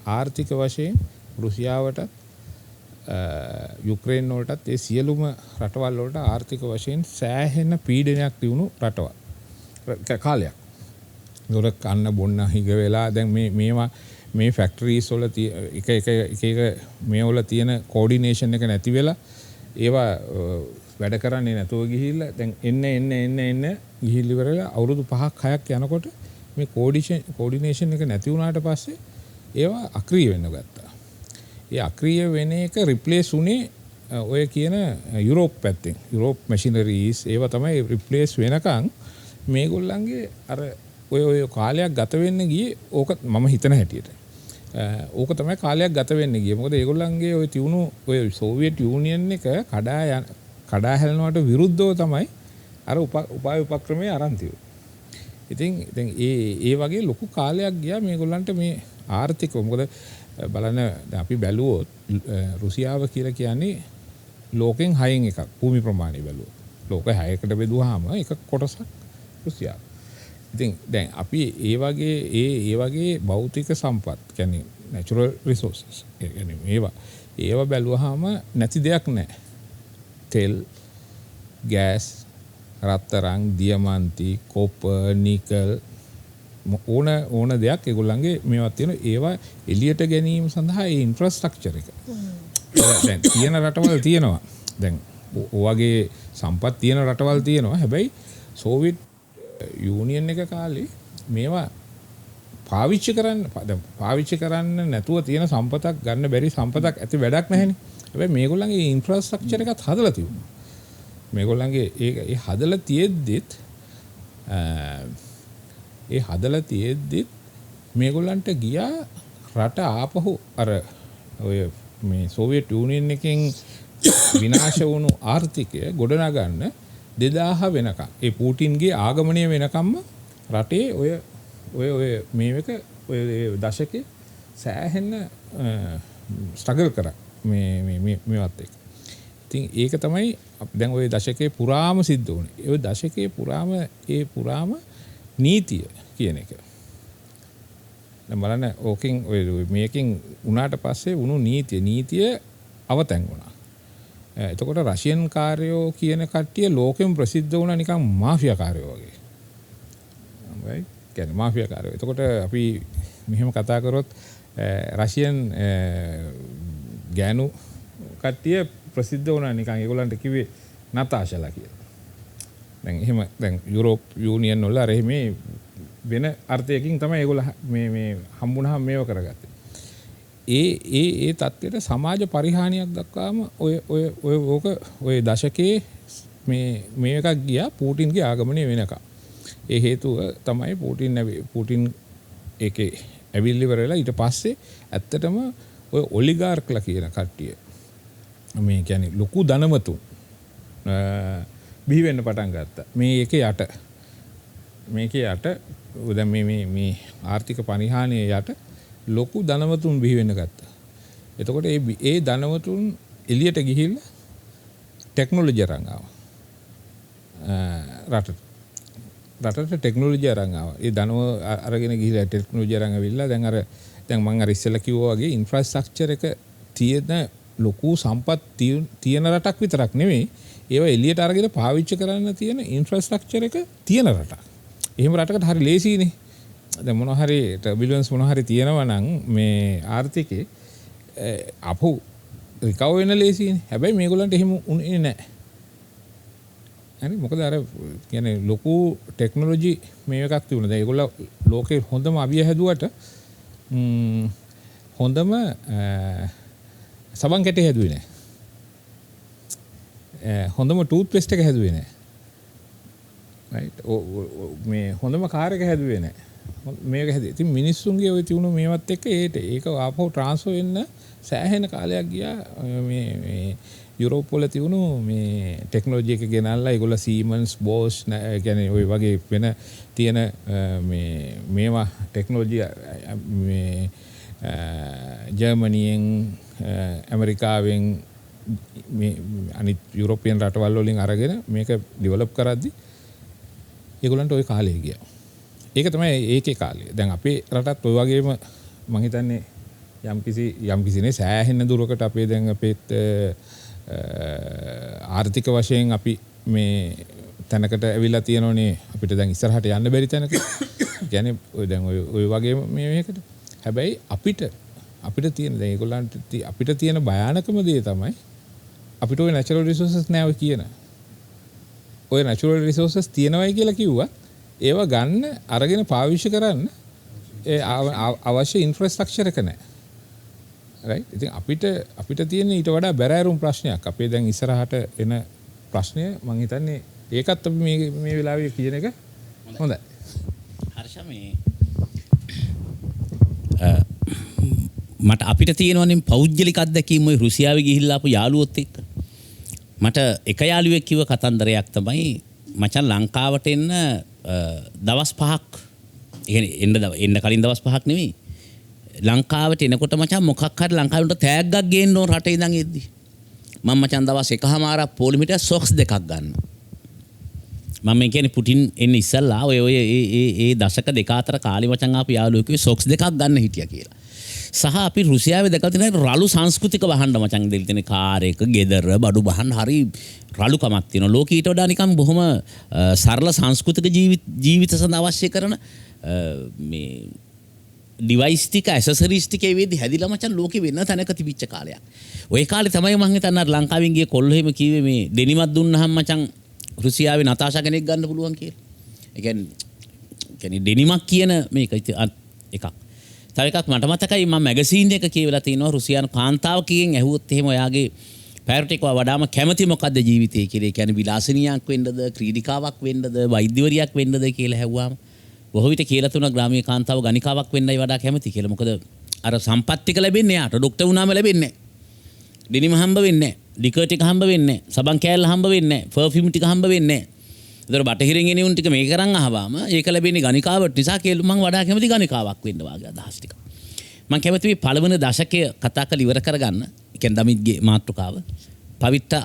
ආර්ථික වශයෙන් රුසියාවට යුක්‍රේන් වලටත් ඒ සියලුම රටවල් වලට ආර්ථික වශයෙන් සෑහෙන පීඩනයක් තියුණු රටවල් කාලයක්. ඒවල කන්න බොන්න හිග වෙලා දැන් මේ ෆැක්ටරීස් වල එක මේ වල තියෙන කෝඩිනේෂන් එක නැති වෙලා ඒවා වැඩ කරන්නේ නැතුව ගිහිල්ලා දැන් එන්න ගිහිල්ලා ඉවරලා අවුරුදු 5ක් 6ක් යනකොට මේ කෝඩිනේෂන් එක නැති වුණාට පස්සේ ඒවා අක්‍රිය වෙන්න ගත්තා. ඒ අක්‍රිය වෙන එක රිප්ලේස් උනේ ඔය කියන යුරෝප් පැත්තෙන්. යුරෝප් මැෂිනරීස් ඒවා තමයි රිප්ලේස් වෙනකන් මේගොල්ලන්ගේ අර ඔය කාලයක් ගත වෙන්න ගියේ ඕක මම හිතන හැටියට. ඕක තමයි කාලයක් ගත වෙන්න ගියේ. මොකද ඒගොල්ලන්ගේ ඔය තියුණු ඔය සෝවියට් යූනියන් එක කඩා හැලෙනවට විරුද්ධව තමයි අර උපාය උපක්‍රමයේ අරන් තියුනේ. ඉතින් ඒ වගේ ලොකු කාලයක් ගියා මේගොල්ලන්ට මේ ආර්ථිකව. මොකද බලන්න අපි බැලුවොත් රුසියාව කියලා කියන්නේ ලෝකෙන් 6න් එකක් භූමි ප්‍රමාණය බැලුවොත්. ලෝක 6කට බෙදුවාම එක කොටසක් රුසියාව. ඉතින් දැන් අපි ඒ වගේ භෞතික සම්පත් කියන්නේ natural resources කියන්නේ ඒවා බැලුවාම නැති දෙයක් නැහැ. තෙල්, ගෑස්, රත්තරන්, දියමන්ති, කොපර්, නිකල් ඕන දෙයක් ඒගොල්ලන්ගේ මේවත් තියෙන ඒවා එළියට ගැනීම සඳහා ඒ ඉන්ෆ්‍රාස්ට්‍රක්චර් එක. දැන් තියෙන රටවල් තියෙනවා. දැන් ඔයගේ සම්පත් තියෙන රටවල් තියෙනවා. හැබැයි සෝවියට් යූනියන් එක කාලේ මේවා පාවිච්චි කරන්න නැතුව තියෙන සම්පතක් ගන්න බැරි සම්පතක් ඇති වැඩක් නැහැනේ. හැබැයි මේගොල්ලන්ගේ ඉන්ෆ්‍රාස්ට්‍රක්චර් එකත් හදලා තිබුණා. මේගොල්ලන්ගේ ඒ හදලා තියෙද්දිත් මේගොල්ලන්ට ගියා රට ආපහු අර ඔය මේ සෝවියට් යූනියන් එකෙන් විනාශ වුණු ආර්ථිකය ගොඩනගන්න 2000 වෙනකම් ඒ පූටින්ගේ ආගමනය වෙනකම්ම රටේ ඔය මේක ඔය දශකේ සෑහෙන ස්ට්‍රගල් කරා මේවත් එක්ක. ඉතින් ඒක තමයි දැන් ওই දශකේ පුරාම සිද්ධ වුණේ. ඒ දශකේ පුරාම නීතිය කියන එක. දැන් බලන්න ඕකෙන් මේකෙන් උනාට පස්සේ වුණු නීතිය අවතැන් වුණා. එතකොට රෂියන් කාර්යෝ කියන කට්ටිය ලෝකෙම ප්‍රසිද්ධ වුණා නිකන් මාෆියා කාර්යෝ වගේ. right? කියන්නේ මාෆියා කාර්යෝ. එතකොට අපි මෙහෙම කතා කරොත් රෂියන් ගෑනු කට්ටිය ප්‍රසිද්ධ වුණා නිකන් ඒගොල්ලන්ට කිව්වේ නතාෂලා කියලා. දැන් යුරෝප් යූනියන් වල අර මේ වෙන අර්ථයකින් තමයි ඒගොල්ල මේ හම්බුනහම මේව කරගත්තේ. ඒ තත්ත්වයට සමාජ පරිහානියක් දක්වාම ඔය දශකයේ මේ එකක් ගියා පූටින්ගේ ආගමනය වෙනකම්. ඒ හේතුව තමයි පූටින් ඒකේ ඇවිල්ලි ඉවරලා ඊට පස්සේ ඇත්තටම ඔය ඔලිගාර්ක්ලා කියන කට්ටිය මේ කියන්නේ ලොකු ධනවතුන් බිහි වෙන්න පටන් ගත්තා. මේකේ යට දැන් මේ ආර්ථික පරිහානිය යට ලොකු ධනවතුන් බිහි වෙන්න ගත්තා. එතකොට ඒ ධනවතුන් එළියට ගිහිල්ලා ටෙක්නොලොජි අරන් ආවා. රටට ටෙක්නොලොජි අරන් ආවා. ඒ ධනව අරගෙන ගිහිල්ලා ටෙක්නොලොජි අරන් ආවිල්ලා දැන් මම අර ඉස්සෙල්ලා කිව්වා වගේ ඉන්ෆ්‍රාස්ට්‍රක්චර් එක තියෙන ලොකු සම්පත් තියෙන රටක් විතරක් නෙමෙයි ඒවා එළියට අරගෙන පාවිච්චි කරන්න තියෙන ඉන්ෆ්‍රාස්ට්‍රක්චර් එක තියෙන රටක්. එහෙම රටකට හරි ලේසියිනේ. දැන් මොනවා හරි ටර්බියුලන්ස් මොනවා හරි තියෙනවා නම් මේ ආර්ථිකේ අපහු රිකවර් වෙන්න ලේසියිනේ. හැබැයි මේගොල්ලන්ට එහෙම උනේ නැහැ. හරි මොකද අර කියන්නේ ලොකු ටෙක්නොලොජි මේ එකක් තිබුණා. දැන් ඒගොල්ලෝ ලෝකේ හොඳම අවිය හැදුවට හොඳම සබන් කැටේ හැදුවේ නැහැ. හොඳම ටූත් පේස්ට් එක හැදුවේ නැහැ. right මේ හොඳම කාර් එක හැදුවේ නැහැ. මේක හැදුවේ. ඉතින් මිනිස්සුන්ගේ ওই තියුණු මේවත් එක්ක ඒක ආපහු ට්‍රාන්ස්ෆර් වෙන්න සෑහෙන කාලයක් ගියා. මේ යුරෝප් වල තියුණු මේ ටෙක්නොලොජි එක ගෙනල්ලා ඒගොල්ලෝ සීමන්ස් බෝස් කියන්නේ ওই වගේ වෙන තියෙන මේවා ටෙක්නොලොජි මේ ජර්මනියෙන් ඇමරිකාවෙන් මේ අනිත් යුරෝපියන් රටවල් වලින් අරගෙන මේක ඩෙවලොප් කරද්දි ඒගොල්ලන්ට ওই කාලේ ගියා. ඒක තමයි ඒකේ කාලය. දැන් අපේ රටත් ඔය වගේම මම හිතන්නේ යම්කිසිනේ සෑහෙන දුරකට අපේ දැන් අපේත් ආර්ථික වශයෙන් අපි මේ තැනකට ඇවිල්ලා තියෙනෝනේ අපිට දැන් ඉස්සරහට යන්න බැරි තැනක. කියන්නේ ඔය දැන් ඔය වගේම මේකට. හැබැයි අපිට තියෙන දැන් ඒගොල්ලන්ට අපිට තියෙන භයානකම දේ තමයි අපිට ওই natural resources නැහැ කියන. ඔය natural resources තියෙනවයි කියලා කිව්වත් ඒව ගන්න අරගෙන පාවිච්චි කරන්න ඒ අවශ්‍ය infrastructure එක නැහැ. right? ඉතින් අපිට තියෙන ඊට වඩා බැරෑරුම් ප්‍රශ්නයක්. අපේ දැන් ඉස්සරහට එන ප්‍රශ්නය මම හිතන්නේ ඒකත් අපි මේ වෙලාවේ කියන එක හොඳයි. හර්ෂ මට අපිට තියෙනවනේ පෞද්ගලික අත්දැකීම් ඔය රුසියාවේ ගිහිල්ලා ආපු යාළුවොත් එක්ක. මට එක යාළුවෙක් කිව්ව කතන්දරයක් තමයි මචං ලංකාවට එන්න දවස් 5ක් එන්න කලින් දවස් 5ක් නෙවෙයි. ලංකාවට එනකොට මචං මොකක් හරි ලංකාවට තෑග්ගක් ගේන්න ඕන රටේ ඉඳන් එද්දි. මම මචං දවස් 1මාරක් පොලිමිට සොක්ස් දෙකක් ගන්න. මම කියන්නේ පුටින් එන්න ඉස්සල්ලා ඔය ඒ දශක දෙක අතර කාලේ මචං ආපු යාළුවෙක් කිව්වේ සොක්ස් දෙකක් ගන්න හිටියා කියලා. සහ අපි රුසියාවේ දැකලා තියෙන රළු සංස්කෘතික වහන්න මචං දෙල් තියෙන කාර් එක, ගෙදර, බඩු බහන්න හරි රළුකමක් තියෙනවා. ලෝකෙ ඊට වඩා නිකන් බොහොම සරල සංස්කෘතික ජීවිත සඳහා අවශ්‍ය කරන මේ ඩිවයිස් ටික, ඇසසරිස් ටික ඒ වේදි හැදිලා මචං ලෝකෙ වෙන තැනක තිබිච්ච කාලයක්. ওই කාලේ තමයි මම හිතන්නේ ලංකාවෙන් ගිය කොල්ලෝ එහෙම කිව්වේ මේ දෙනිමක් දුන්නාම මචං රුසියාවේ නතාෂා කෙනෙක් ගන්න පුළුවන් කියලා. ඒ කියන්නේ දෙනිමක් කියන මේක එකක්. තව එකක් මට මතකයි මම මැගසීන් එක කියවලා තිනවා රුසියානු කාන්තාවකගෙන් ඇහුවොත් එහෙම ඔයාගේ ප්‍රයොරිටි එක වඩාම කැමති මොකද්ද ජීවිතේ කියලා. ඒ කියන්නේ විලාසිනියක් වෙන්නද, ක්‍රීඩිකාවක් වෙන්නද, වෛද්‍යවරියක් වෙන්නද කියලා ඇහුවාම බොහෝ විට කියලා තුන ග්‍රාමීය කාන්තාව ගණිකාවක් වෙන්නයි වඩා කැමති කියලා. මොකද අර සම්පත්තික ලැබෙන්නේ යාට ડોක්ටර් වුණාම ලැබෙන්නේ නැහැ. ඩෙනිම හම්බ වෙන්නේ නැහැ. ලිකර් ටික හම්බ වෙන්නේ නැහැ. සබන් කෑල්ල හම්බ වෙන්නේ නැහැ. පර්ෆියුම් ටික හම්බ වෙන්නේ නැහැ. ඒතර බටහිරින් එන උන් ටික මේක කරන් අහවාම ඒක ලැබෙන්නේ ගණිකාවට නිසා කියලා මම වඩා කැමති ගණිකාවක් වෙන්න වාගේ අදහස් ටික. මම කැමති මේ පළවෙනි දශකය කතා කරලා ඉවර කරගන්න. ඒ කියන්නේ දමිත්ගේ මාතෘකාව. පවිත්‍ර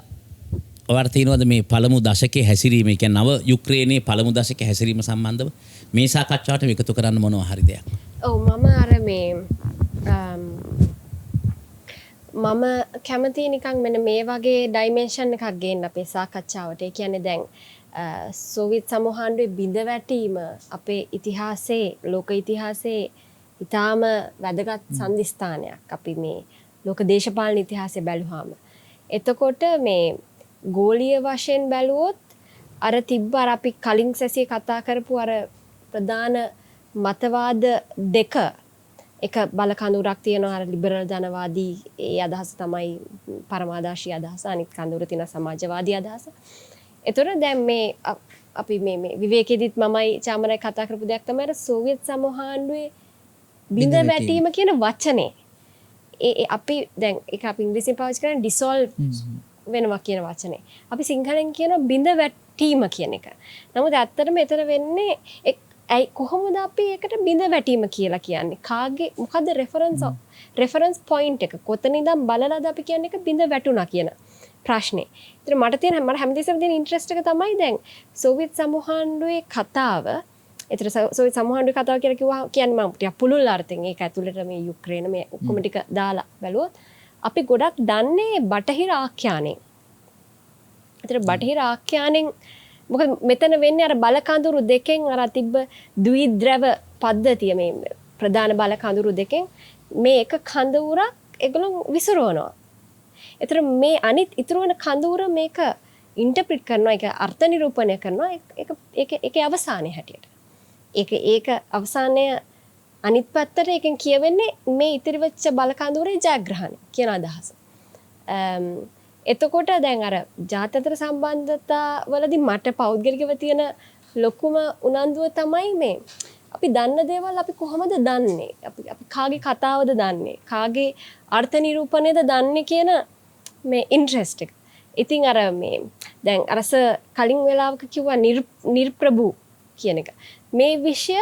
ඔයාලට තියෙනවද මේ පළමු දශකයේ හැසිරීම, ඒ කියන්නේ නව යුක්‍රේනයේ පළමු දශකයේ හැසිරීම සම්බන්ධව මේ සාකච්ඡාවට එකතු කරන්න මොනවා හරි දෙයක්? ඔව් මම අර මේ මම කැමති නිකන් මෙන්න මේ වගේ ඩයිමෙන්ෂන් එකක් ගේන්න අපේ සාකච්ඡාවට. ඒ කියන්නේ දැන් සෝවියට් සමූහාණ්ඩුවේ බිඳ වැටීම අපේ ඉතිහාසයේ, ලෝක ඉතිහාසයේ ඉතාම වැදගත් සන්ධිස්ථානයක්. අපි මේ ලෝක දේශපාලන ඉතිහාසය බැලුවාම. එතකොට මේ ගෝලීය වශයෙන් බැලුවොත් අර තිබ්බ අර අපි කලින් සැසියේ කතා කරපු අර ප්‍රධාන මතවාද දෙක, එක බල කඳුරක් තියෙනවා අර ලිබරල් ජනවාදී ඒ අදහස තමයි පරමාදර්ශී අදහස, අනිත් කඳුර තියෙන සමාජවාදී අදහස. එතකොට දැන් මේ අපි මේ විවේකෙදිත් මමයි චාමරයි කතා කරපු දෙයක් තමයි අර සෝවියට් සමූහාණ්ඩුවේ බිඳ වැටීම කියන වචනේ. ඒ අපි දැන් ඒක අපි ඉංග්‍රීසියෙන් පාවිච්චි කරන්නේ ඩිසෝල්ව් වෙනවා කියන වචනේ. අපි සිංහලෙන් කියන බිඳ වැටීම කියන එක. නමුත් ඇත්තටම එතන වෙන්නේ ඇයි කොහොමද අපි ඒකට බිඳ වැටීම කියලා කියන්නේ? කාගේ මොකද්ද රෙෆරන්ස් පොයින්ට් එක? කොතන ඉඳන් බලලාද අපි කියන්නේ එක බිඳ වැටුණා කියන ප්‍රශ්නේ. ඒතර මට හැමදේසම තියෙන ඉන්ට්‍රෙස්ට් එක තමයි දැන් සෝවියට් සමූහාණ්ඩුවේ කතාව. ඒතර සෝවියට් සමූහාණ්ඩුවේ කතාව කියලා කියන්නේ මම ටිකක් පුළුල් අර්ථයෙන් ඒක ඇතුළට මේ යුක්‍රේන මේ ඔක්කොම ටික දාලා බැලුවොත් අපි ගොඩක් දන්නේ බටහිර ආඛ්‍යානෙන්. ඒතර බටහිර ආඛ්‍යානෙන් මොකද මෙතන වෙන්නේ අර බල කඳුරු දෙකෙන් අර තිබ්බ ද්විද්‍රව පද්ධතිය, මේ ප්‍රධාන බල කඳුරු දෙකෙන් මේ එක කඳවුරක් ඒගොල්ලෝ විසිරවනවා. ඒතර මේ අනිත් ඉතුරු වෙන කඳවුර මේක ඉන්ටර්ප්‍රිට් කරනවා, ඒක අර්ථ නිරූපණය කරනවා, ඒකේ අවසානයේ හැටියට. ඒක අවසානය අනිත් පැත්තට එකෙන් කියවෙන්නේ මේ ඉතිරි වෙච්ච බල කඳවුරේ ජයග්‍රහණය කියන අදහස. එතකොට දැන් අර ජාත්‍යන්තර සම්බන්ධතා වලදී මට පෞද්ගලිකව තියෙන ලොකුම උනන්දුව තමයි මේ අපි දන්න දේවල් අපි කොහොමද දන්නේ? අපි කාගේ කතාවද දන්නේ? කාගේ අර්ථ නිරූපණයද දන්නේ කියන මේ ඉන්ට්‍රෙස්ට් එක. ඉතින් අර මේ දැන් අරස කලින් වෙලාවක කිව්වා නිර්ප්‍රභූ කියන එක. මේ විෂය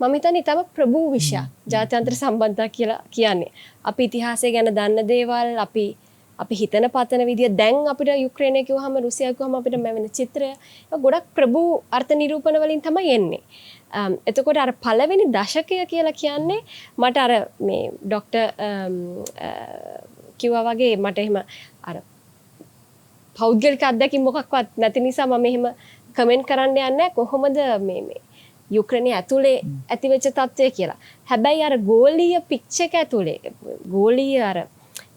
මම හිතන්නේ ඊටම ප්‍රභූ විෂය. ජාත්‍යන්තර සම්බන්ධතා කියලා කියන්නේ. අපි ඉතිහාසය ගැන දන්න දේවල්, අපි හිතන පතන විදිය, දැන් අපිට යුක්‍රේනය කිව්වහම රුසියාව කිව්වහම අපිට ලැබෙන චිත්‍රය ගොඩක් ප්‍රභූ අර්ථ නිරූපණ වලින් තමයි එන්නේ. එතකොට අර පළවෙනි දශකය කියලා කියන්නේ මට අර මේ ડોක්ටර් කිව්වා වගේ මට එහෙම අර පෞද්ගලික අත්දැකීම් මොකක්වත් නැති නිසා මම එහෙම කමෙන්ට් කරන්න යන්නේ කොහොමද මේ යුක්‍රේනය ඇතුලේ ඇතිවෙච්ච තත්ත්වය කියලා. හැබැයි අර ගෝලීය පිච් එක ඇතුලේ ගෝලීය අර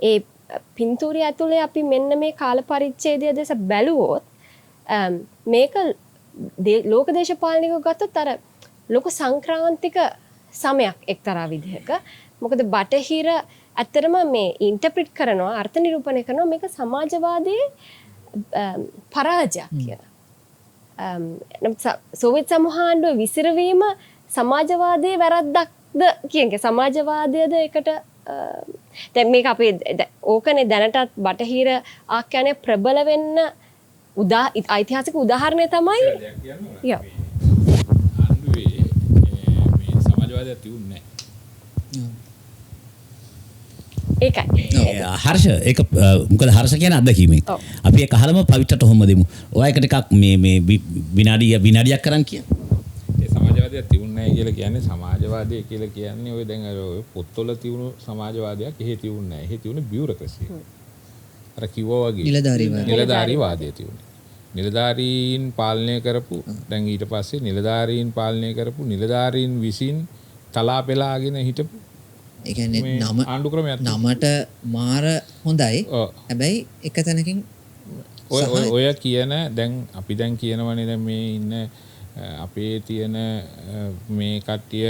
ඒ පින්තූරය ඇතුලේ අපි මෙන්න මේ කාල පරිච්ඡේදය දෙස බැලුවොත් මේක ලෝක දේශපාලනිකව ගත්තොත් අර ලොකු සංක්‍රාන්තික සමයක් එක්තරා විදිහක. මොකද බටහිර ඇත්තටම මේ ඉන්ටර්ප්‍රිට් කරනවා අර්ථ නිරූපණය කරනවා මේක සමාජවාදයේ පරාජයක් කියලා. සෝවියට් සමූහාණ්ඩුව විසිරවීම සමාජවාදයේ වැරද්දක්ද කියන්නේ සමාජවාදයද එකට දැන් මේක අපේ ඕකනේ දැනටත් බටහිර ආඛ්‍යානය ප්‍රබල වෙන්න ඓතිහාසික උදාහරණය තමයි යා ආණ්ඩුවේ මේ සමාජවාදය තියුන්නේ නැහැ. ඒකයි. හර්ෂ ඒක මොකද හර්ෂ කියන්නේ අත්දැකීමෙන්. අපි ඒක අහලම පවිත්‍රට හොම්ම දෙමු. ඔයා එකට ටිකක් මේ විනාඩියක් කරන් කිය. ඒ සමාජවාදය තියුන්නේ නැහැ කියලා කියන්නේ සමාජවාදය කියලා කියන්නේ ඔය දැන් අර ඔය පොත්වල තියුණු සමාජවාදයක් එහෙ තියුන්නේ නැහැ. එහෙ තියුනේ බියුරොක්‍රසි. අර කිව්වා වගේ නිලධාරීවාදය තියුනේ. නිලධාරීන් පාලනය කරපු දැන් ඊට පස්සේ නිලධාරීන් පාලනය කරපු නිලධාරීන් විසින් තලා පෙලාගෙන හිටපු ඒ කියන්නේ නමට මාර හොඳයි. හැබැයි එක තැනකින් ඔය කියන දැන් අපි දැන් කියනවනේ දැන් මේ ඉන්න අපේ තියෙන මේ කට්ටිය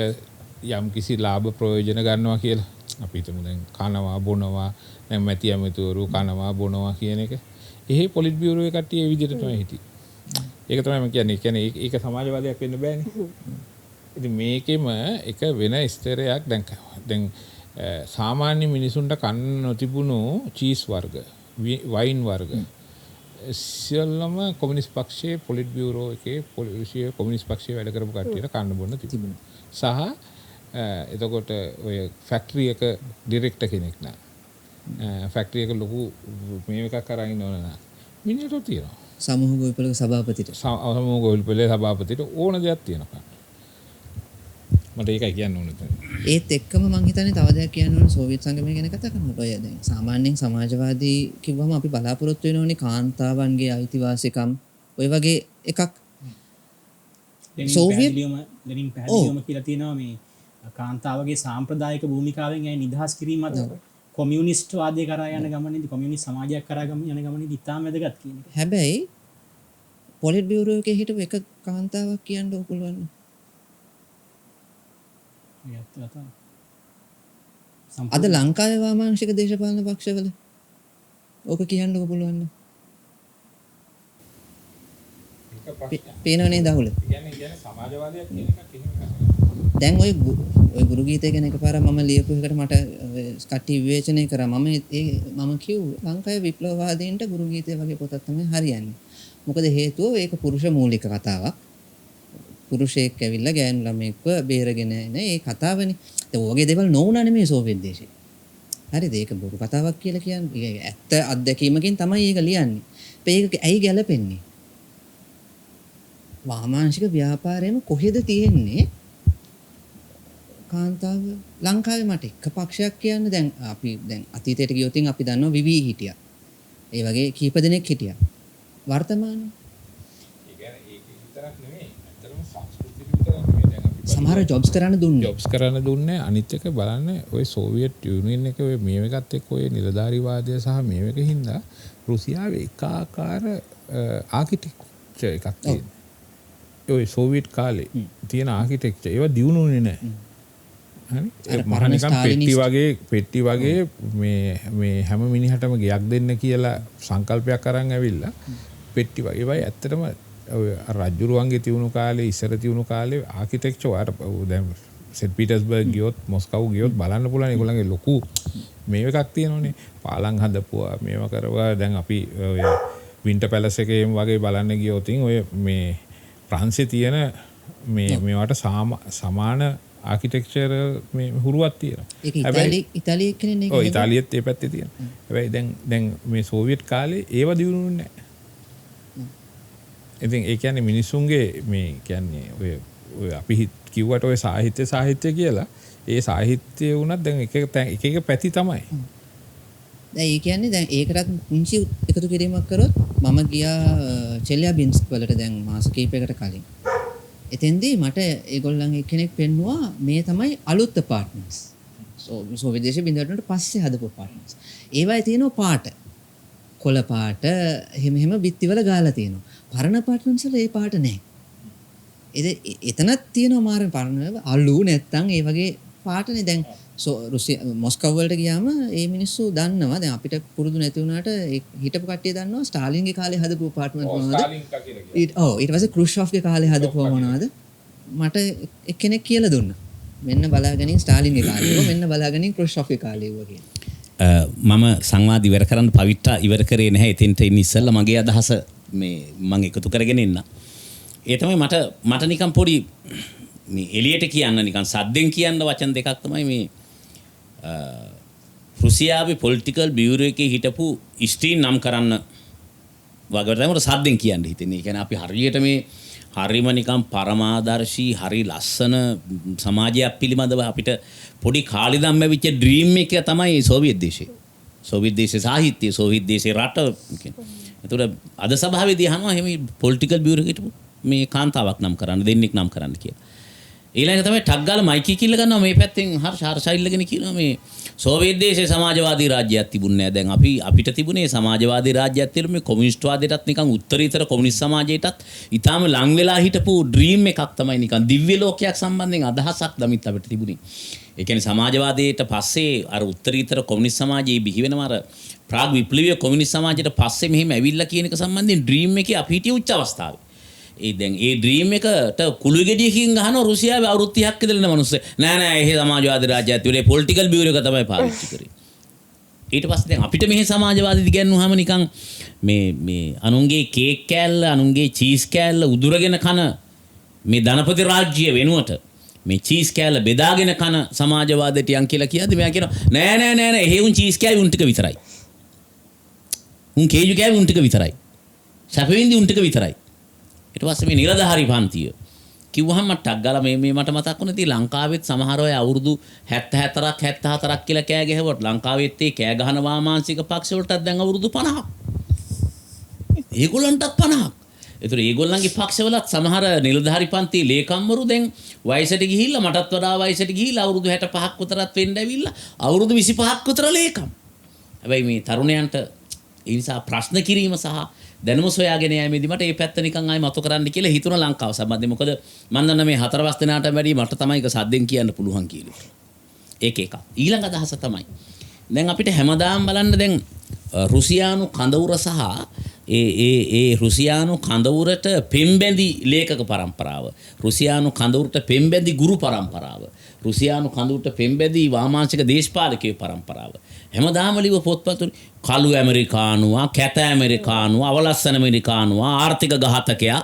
යම් කිසි ලාභ ප්‍රයෝජන ගන්නවා කියලා. අපි හිතමු දැන් කනවා බොනවා දැන් මැති ඇමතිවරු කනවා බොනවා කියන එක. එහෙ පොලිට් බියුරෝවේ කට්ටිය ඒ විදිහට තමයි හිටියේ. ඒක තමයි මම කියන්නේ. ඒක සමාජවාදයක් වෙන්න බෑනේ. ඉතින් මේකෙම එක වෙන ස්තරයක් දැන් සාමාන්‍ය මිනිසුන්ට කන්න නොතිබුණු චීස් වර්ග වයින් වර්ග සියල්ලම කොමියුනිස්ට් පක්ෂයේ පොලිට් බියුරෝ එකේ පොලිසිය කොමියුනිස්ට් පක්ෂයේ වැඩ කරපු කට්ටියට කන්න බොන්න තිබුණා. සහ එතකොට ඔය ෆැක්ටරි එක ඩිරෙක්ටර් කෙනෙක් නා ෆැක්ටරි එක ලොකු මේ එකක් කරන් ඉන්නවන නා මිනිහට තියෙනවා. සමූහ ගොවිපළක සභාපතිට සමූහ ගොවිපළේ සභාපතිට ඕන දෙයක් තියෙනවා. මට ඒකයි කියන්න ඕනේ. ඒත් එක්කම මම හිතන්නේ තව දෙයක් කියන්න ඕනේ සෝවියට් සංගමය ගැන කතා කරනකොට. ඔය දැන් සාමාන්‍යයෙන් සමාජවාදී කිව්වම අපි බලාපොරොත්තු වෙනෝනේ කාන්තාවන්ගේ අයිතිවාසිකම් ඔය වගේ එකක්. සෝවියට් ලෙනින් පැහැදිලිවම කියලා තියෙනවා මේ කාන්තාවගේ සාම්ප්‍රදායික භූමිකාවෙන් ඇයි නිදහස් කිරීම අත කොමියුනිස්ට් වාදය කරා යන ගමනේදී කොමියුනිස්ට් සමාජයක් කරා යන ගමනේදී ඉතාම වැදගත් කියන එක. හැබැයි පොලිට් බියුරෝ එකේ හිටපු එක කාන්තාවක් කියන්න පුළුවන්. අද ලංකාවේ වාමාංශික දේශපාලන පක්ෂවල ඕක කියන්නකො පුළුවන්. පේනවනේ දහුල. කියන්නේ සමාජවාදයක් කියන එකක් එහෙම. දැන් ඔය ගුරු ගීතය ගැන එකපාරක් මම ලියපු එකට මට කට්ටිය විවේචනය කරා. මම කිව්වා ලංකාවේ විප්ලවවාදීන්ට ගුරු ගීතය වගේ පොතක් තමයි හරියන්නේ. මොකද හේතුව ඒක පුරුෂ මූලික කතාවක්. පුරුෂයෙක් ඇවිල්ලා ගෑනු ළමෙක්ව බේරගෙන එන ඒ කතාවනේ. ඒ වගේ දේවල් නොවුණානේ මේ සෝවියට් දේශේ. හරිද? ඒක බොරු කතාවක් කියලා කියන්නේ. ඇත්ත අත්දැකීමකින් තමයි ඒක ලියන්නේ. ඒක ඇයි ගැලපෙන්නේ? වාමාංශික ව්‍යාපාරයේම කොහෙද තියෙන්නේ? කාන්තාව ලංකාවේ මට එක පක්ෂයක් කියන්න දැන් අපි දැන් අතීතයට ගියොත් අපි දන්නවා විවි හිටියා. ඒ වගේ කීප දෙනෙක් හිටියා. වර්තමානයේ සමහර ජොබ්ස් කරන්න දුන්නේ අනිත් එක බලන්න ඔය සෝවියට් යුනියන් එක ඔය මේකත් එක්ක ඔය නිලධාරීවාදය සහ මේක හින්දා රුසියාවේ එකාකාර ආකිටෙක්චර් එකක් තියෙනවා. ඔය සෝවියට් කාලේ තියෙන ආකිටෙක්චර් ඒවා දියුණුනේ නැහැ. හරි මහනිකම් පෙට්ටි වගේ මේ හැම මිනිහටම ගයක් දෙන්න කියලා සංකල්පයක් අරන් ඇවිල්ලා පෙට්ටි වගේ ඒවයි ඇත්තටම ඔය රජුරුවන්ගේ තියුණු කාලේ ඉස්සර තියුණු කාලේ ආකිටෙක්චර් දැන් සෙන්ට් පීටර්ස්බර්ග් ගියොත් මොස්කව් ගියොත් බලන්න පුළුවන් ඒගොල්ලන්ගේ ලොකු මේ එකක් තියෙනවනේ පාලම් හදපුවා මේවා කරවා දැන් අපි ඔය වින්ටර් පැලස් එකේ වගේ බලන්න ගියොත් ඔය මේ ප්‍රංශේ තියෙන මේවට සමාන ආකිටෙක්චර් මේ හුරුවක් තියෙනවා. ඒක ඉතාලියේ කෙනෙක් ඔව් ඉතාලියෙත් ඒ පැත්තේ තියෙනවා. හැබැයි දැන් මේ සෝවියට් කාලේ ඒව දිනුනේ නැහැ. ඉතින් ඒ කියන්නේ මිනිසුන්ගේ මේ කියන්නේ ඔය අපි කිව්වට ඔය සාහිත්‍ය කියලා ඒ සාහිත්‍ය වුණත් දැන් එක පැති තමයි. දැන් ඒ කියන්නේ දැන් ඒකටත් පුංචි එකතු කිරීමක් කරොත් මම ගියා චෙලියාබින්ස්ක් වලට දැන් මාස කිහිපයකට කලින්. එතෙන්දී මට ඒගොල්ලන්ගේ කෙනෙක් පෙන්නවා මේ තමයි අලුත් පාර්ට්නර්ස්. සෝවියට් දේශේ බිඳවන්නට පස්සේ හදපු පාර්ට්නර්ස්. ඒවයි තියෙනවා පාට. කොළ පාට එහෙම බිත්තිවල ගාලා තියෙනවා. පරණ පාර්ට්නර්ස් වල ඒ පාට නැහැ. එතනත් තියෙනවා මාර පරණ අලු නැත්තම් ඒ වගේ පාටනේ දැන් මොස්කව් වලට ගියාම ඒ මිනිස්සු දන්නවා දැන් අපිට පුරුදු නැති වුණාට හිටපු කට්ටිය දන්නවා ස්ටාලින්ගේ කාලේ හදපු apartment මොනවද ඊට පස්සේ ක්‍රූෂ්චොෆ්ගේ කාලේ හදපුව මොනවද මට එක්කෙනෙක් කියලා දුන්නා මෙන්න බලාගනින් ස්ටාලින්ගේ කාලේ මෙන්න බලාගනින් ක්‍රූෂ්චොෆ්ගේ කාලේ වගේ මම සංවාද ඉවර කරන්න පවිත්‍රා ඉවර කරේ නැහැ එතෙන්ට ඉන්න ඉස්සෙල්ලා මගේ අදහස මේ මම එකතු කරගෙන එන්න ඒ තමයි මට නිකන් පොඩි මේ එළියට කියන්න නිකන් සද්දෙන් කියන්න වචන දෙකක් තමයි මේ රුසියාවේ පොලිටිකල් බියුරෝ එකේ හිටපු ස්ත්‍රීන් නම් කරන්න වගේ තමයි සද්දෙන් කියන්න හිතෙන්නේ. ඒ කියන්නේ අපි හරියට මේ හරිම නිකන් පරමාදර්ශී හරි ලස්සන සමාජයක් පිළිබඳව අපිට පොඩි කාලේ ඉඳන් ලැබිච්ච ඩ්‍රීම් එක තමයි සෝවියට් දේශේ. සෝවියට් දේශේ සාහිත්‍ය, සෝවියට් දේශේ රට කියන්නේ. ඒතර අද සභාවේදී අහනවා එහෙම පොලිටිකල් බියුරෝ එකට මේ කාන්තාවක් නම් කරන්න දෙන්නෙක් නම් කරන්න කියලා. ඊළඟ තමයි ටක් ගාලා මයිකි කිල්ල ගන්නවා මේ පැත්තෙන් හර්ෂයිල්ලගෙන කියනවා මේ සෝවියට් දේශේ සමාජවාදී රාජ්‍යයක් තිබුණේ නැහැ. දැන් අපිට තිබුණේ සමාජවාදී රාජ්‍යයක් තිබුණේ මේ කොමියුනිස්ට්වාදයටත් නිකන් උත්තරීතර කොමියුනිස්ට් සමාජයටත් ඊටාම ලං වෙලා හිටපු ඩ්‍රීම් එකක් තමයි නිකන් දිව්‍ය ලෝකයක් සම්බන්ධයෙන් අදහසක් දමිත් අපිට තිබුණේ. ඒ කියන්නේ සමාජවාදයට පස්සේ අර උත්තරීතර කොමියුනිස්ට් සමාජයේ බිහි වෙනම අර ප්‍රාග් විප්ලවීය කොමියුනිස්ට් සමාජයට පස්සේ මෙහෙම ඇවිල්ලා කියන එක සම්බන්ධයෙන් ඩ්‍රීම් එකේ අපි හිටිය උච්ච අවස්ථාවේ. දැන් ඒ ඩ්‍රීම් එකට කුළු ගෙඩියකින් ගහනවා රුසියාවේ අවුරුදු 30ක් ඉඳලා ඉන්න මිනිස්සු. නෑ එහෙ සමාජවාදී රාජ්‍යයක් තිබුණේ පොලිටිකල් බියුරෝ එක තමයි පාවිච්චි කරේ. ඊට පස්සේ දැන් අපිට මෙහි සමාජවාදී දිගන්නුවාම නිකන් මේ අනුන්ගේ කේක් කෑල්ල අනුන්ගේ චීස් කෑල්ල උදුරගෙන කන මේ ධනපති රාජ්‍ය වෙනුවට මේ චීස් කෑල්ල බෙදාගෙන කන සමාජවාදයට යන් කියලා කියද්දි මෙයා කියනවා නෑ එහෙ උන් චීස් කෑවි උන් ටික විතරයි. උන් කේජු කෑවි උන් ටික විතරයි. සැපවින්දි උන් ටික විතරයි. ඊට පස්සේ මේ නිලධාරි පන්තිය කිව්වහම ටක් ගාලා මේ මට මතක් වුණා ඉතින් ලංකාවෙත් සමහර අය අවුරුදු 74ක් 74ක් කියලා කෑ ගැහුවත් ලංකාවෙත් ඒ කෑ ගහන වාමාංශික පක්ෂ වලටත් දැන් අවුරුදු 50ක්. ඒගොල්ලන්ටත් 50ක්. ඒතර ඒගොල්ලන්ගේ පක්ෂවලත් සමහර නිලධාරි පන්ති ලේකම්වරු දැන් වයසට ගිහිල්ලා මටත් වඩා වයසට ගිහිල්ලා අවුරුදු 65ක් විතරත් වෙන්න ඇවිල්ලා අවුරුදු 25ක් විතර ලේකම්. හැබැයි මේ තරුණයන්ට ඒ නිසා ප්‍රශ්න කිරීම සහ දැනුම සොයාගෙන යෑමේදී මට මේ පැත්ත නිකන් ආයෙ මතු කරන්න කියලා හිතුණා ලංකාව සම්බන්ධයෙන්. මොකද මම දන්න මේ හතරවස් දෙනාට වැඩි මට තමයි ඒක සද්දෙන් කියන්න පුළුවන් කියලා. ඒක එකක්. ඊළඟ අදහස තමයි. දැන් අපිට හැමදාම බලන්න දැන් රුසියානු කඳවුර සහ ඒ රුසියානු කඳවුරට පෙම්බැඳි ලේඛක පරම්පරාව. රුසියානු කඳවුරට පෙම්බැඳි ගුරු පරම්පරාව. රුසියානු කඳවුරට පෙම්බැඳි වාමාංශික දේශපාලකයෝ පරම්පරාව. හැමදාම ලිව පොත්පත්වල කළු ඇමරිකානුවා, කැත ඇමරිකානුවා, අවලස්සන ඇමරිකානුවා, ආර්ථික ඝාතකයා,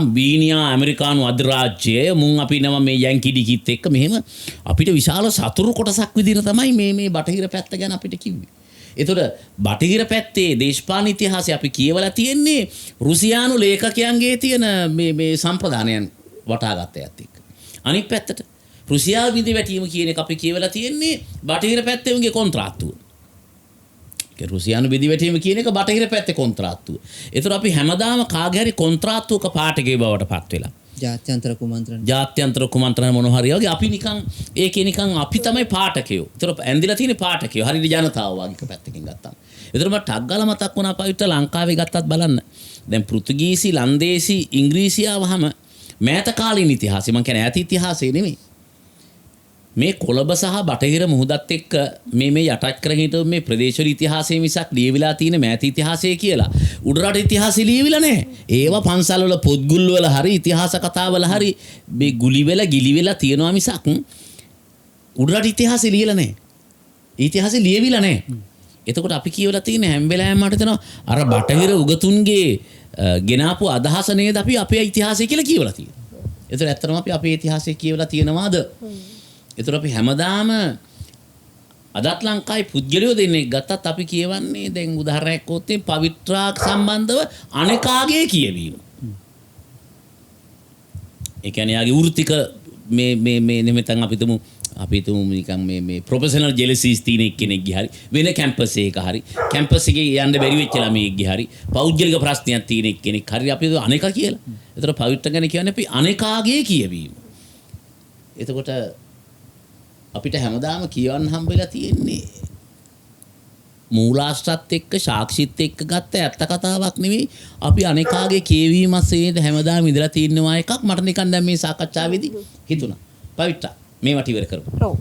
බීනියා ඇමරිකානු අධිරාජ්‍යය මුන් අපි නම මේ යැන්කිඩිකිත් එක්ක මෙහෙම අපිට විශාල සතුරු කොටසක් විදිහට තමයි මේ බටහිර පැත්ත ගැන අපිට කිව්වේ. ඒතකොට බටහිර පැත්තේ දේශපාලන ඉතිහාසය අපි කියවලා තියෙන්නේ රුසියානු ලේඛකයන්ගේ තියෙන මේ සම්ප්‍රදානයන් වටහා ගත්තයත් එක්ක. අනිත් පැත්තට රුසියාව බිඳ වැටීම කියන එක අපි කියවලා තියෙන්නේ බටහිර පැත්තේ උන්ගේ කොන්ත්‍රාත්තුව. ඒ රුසියානු බිඳ වැටීම කියන එක බටහිර පැත්තේ කොන්ත්‍රාත්තුව. ඒතර අපි හැමදාම කාගේ හරි කොන්ත්‍රාත්තුවක පාඨකයෙක් බවට පත් වෙලා. ජාත්‍යන්තර කුමන්ත්‍රණ මොනවා හරි වගේ අපි නිකන් ඒකේ නිකන් අපි තමයි පාඨකයෝ. ඒතර ඇඳිලා තියෙන පාඨකයෝ හරියට ජනතාව වගේ පැත්තකින් ගත්තාම. ඒතර මට ටක් ගාලා මතක් වුණා පවිත්‍ර ලංකාවේ ගත්තත් බලන්න. දැන් පෘතුගීසි, ලන්දේසි, ඉංග්‍රීසි ආවහම මෑත කාලීන ඉතිහාසය මම කියන්නේ ඈත ඉතිහාසය නෙමෙයි. මේ කොළඹ සහ බටහිර මුහුදත් එක්ක මේ යටත් කරගෙන හිටව මේ ප්‍රදේශවල ඉතිහාසය මිසක් ලියවිලා තියෙන මෑත ඉතිහාසය කියලා උඩරට ඉතිහාසය ලියවිලා නැහැ. ඒවා පන්සල්වල පොත්ගුල් වල හරි ඉතිහාස කතාවල හරි මේ ගුලි වෙලා ගිලි වෙලා තියෙනවා මිසක් උඩරට ඉතිහාසය ලියලා නැහැ. ඉතිහාසය ලියවිලා නැහැ. එතකොට අපි කියවලා තියෙන හැම වෙලාවෙම මට තන අර බටහිර උගතුන්ගේ ගෙනාපු අදහස නේද අපි අපේ ඉතිහාසය කියලා කියවලා තියෙන්නේ. ඒතර ඇත්තටම අපි අපේ ඉතිහාසය කියවලා තියෙනවාද? ඒතර අපි හැමදාම අදත් ලංකාවේ පුද්ගලයෝ දෙන්නෙක් ගත්තත් අපි කියවන්නේ දැන් උදාහරණයක් වොත්තේ පවිත්‍රාක් සම්බන්ධව අනේකාගේ කියවීම. ඒ කියන්නේ යාගේ වෘත්තික මේ නෙමෙතන් අපි තුමු අපි තුමු නිකන් මේ ප්‍රොෆෙෂනල් ජෙලසිස් තියෙන කෙනෙක් ගිහරි වෙන කැම්පස් එකක හරි කැම්පස් එකේ යන්න බැරි වෙච්ච ළමයෙක් ගිහරි පෞද්ගලික ප්‍රශ්නයක් තියෙන කෙනෙක් හරි අපි අනේකා කියලා. ඒතර පවිත්‍ර ගැන කියන්නේ අපි අනේකාගේ කියවීම. එතකොට අපිට හැමදාම කියවන්න හම්බෙලා තියෙන්නේ මූලාශ්‍රත් එක්ක සාක්ෂිත් එක්ක ගත්ත ඇත්ත කතාවක් නෙවෙයි. අපි අනේකාගේ කියවීමසේද හැමදාම ඉඳලා තියෙනවා එකක් මට නිකන් දැන් මේ සාකච්ඡාවේදී හිතුණා. පවිත්‍ර මේ වට ඉවර කරමු. ඔව්.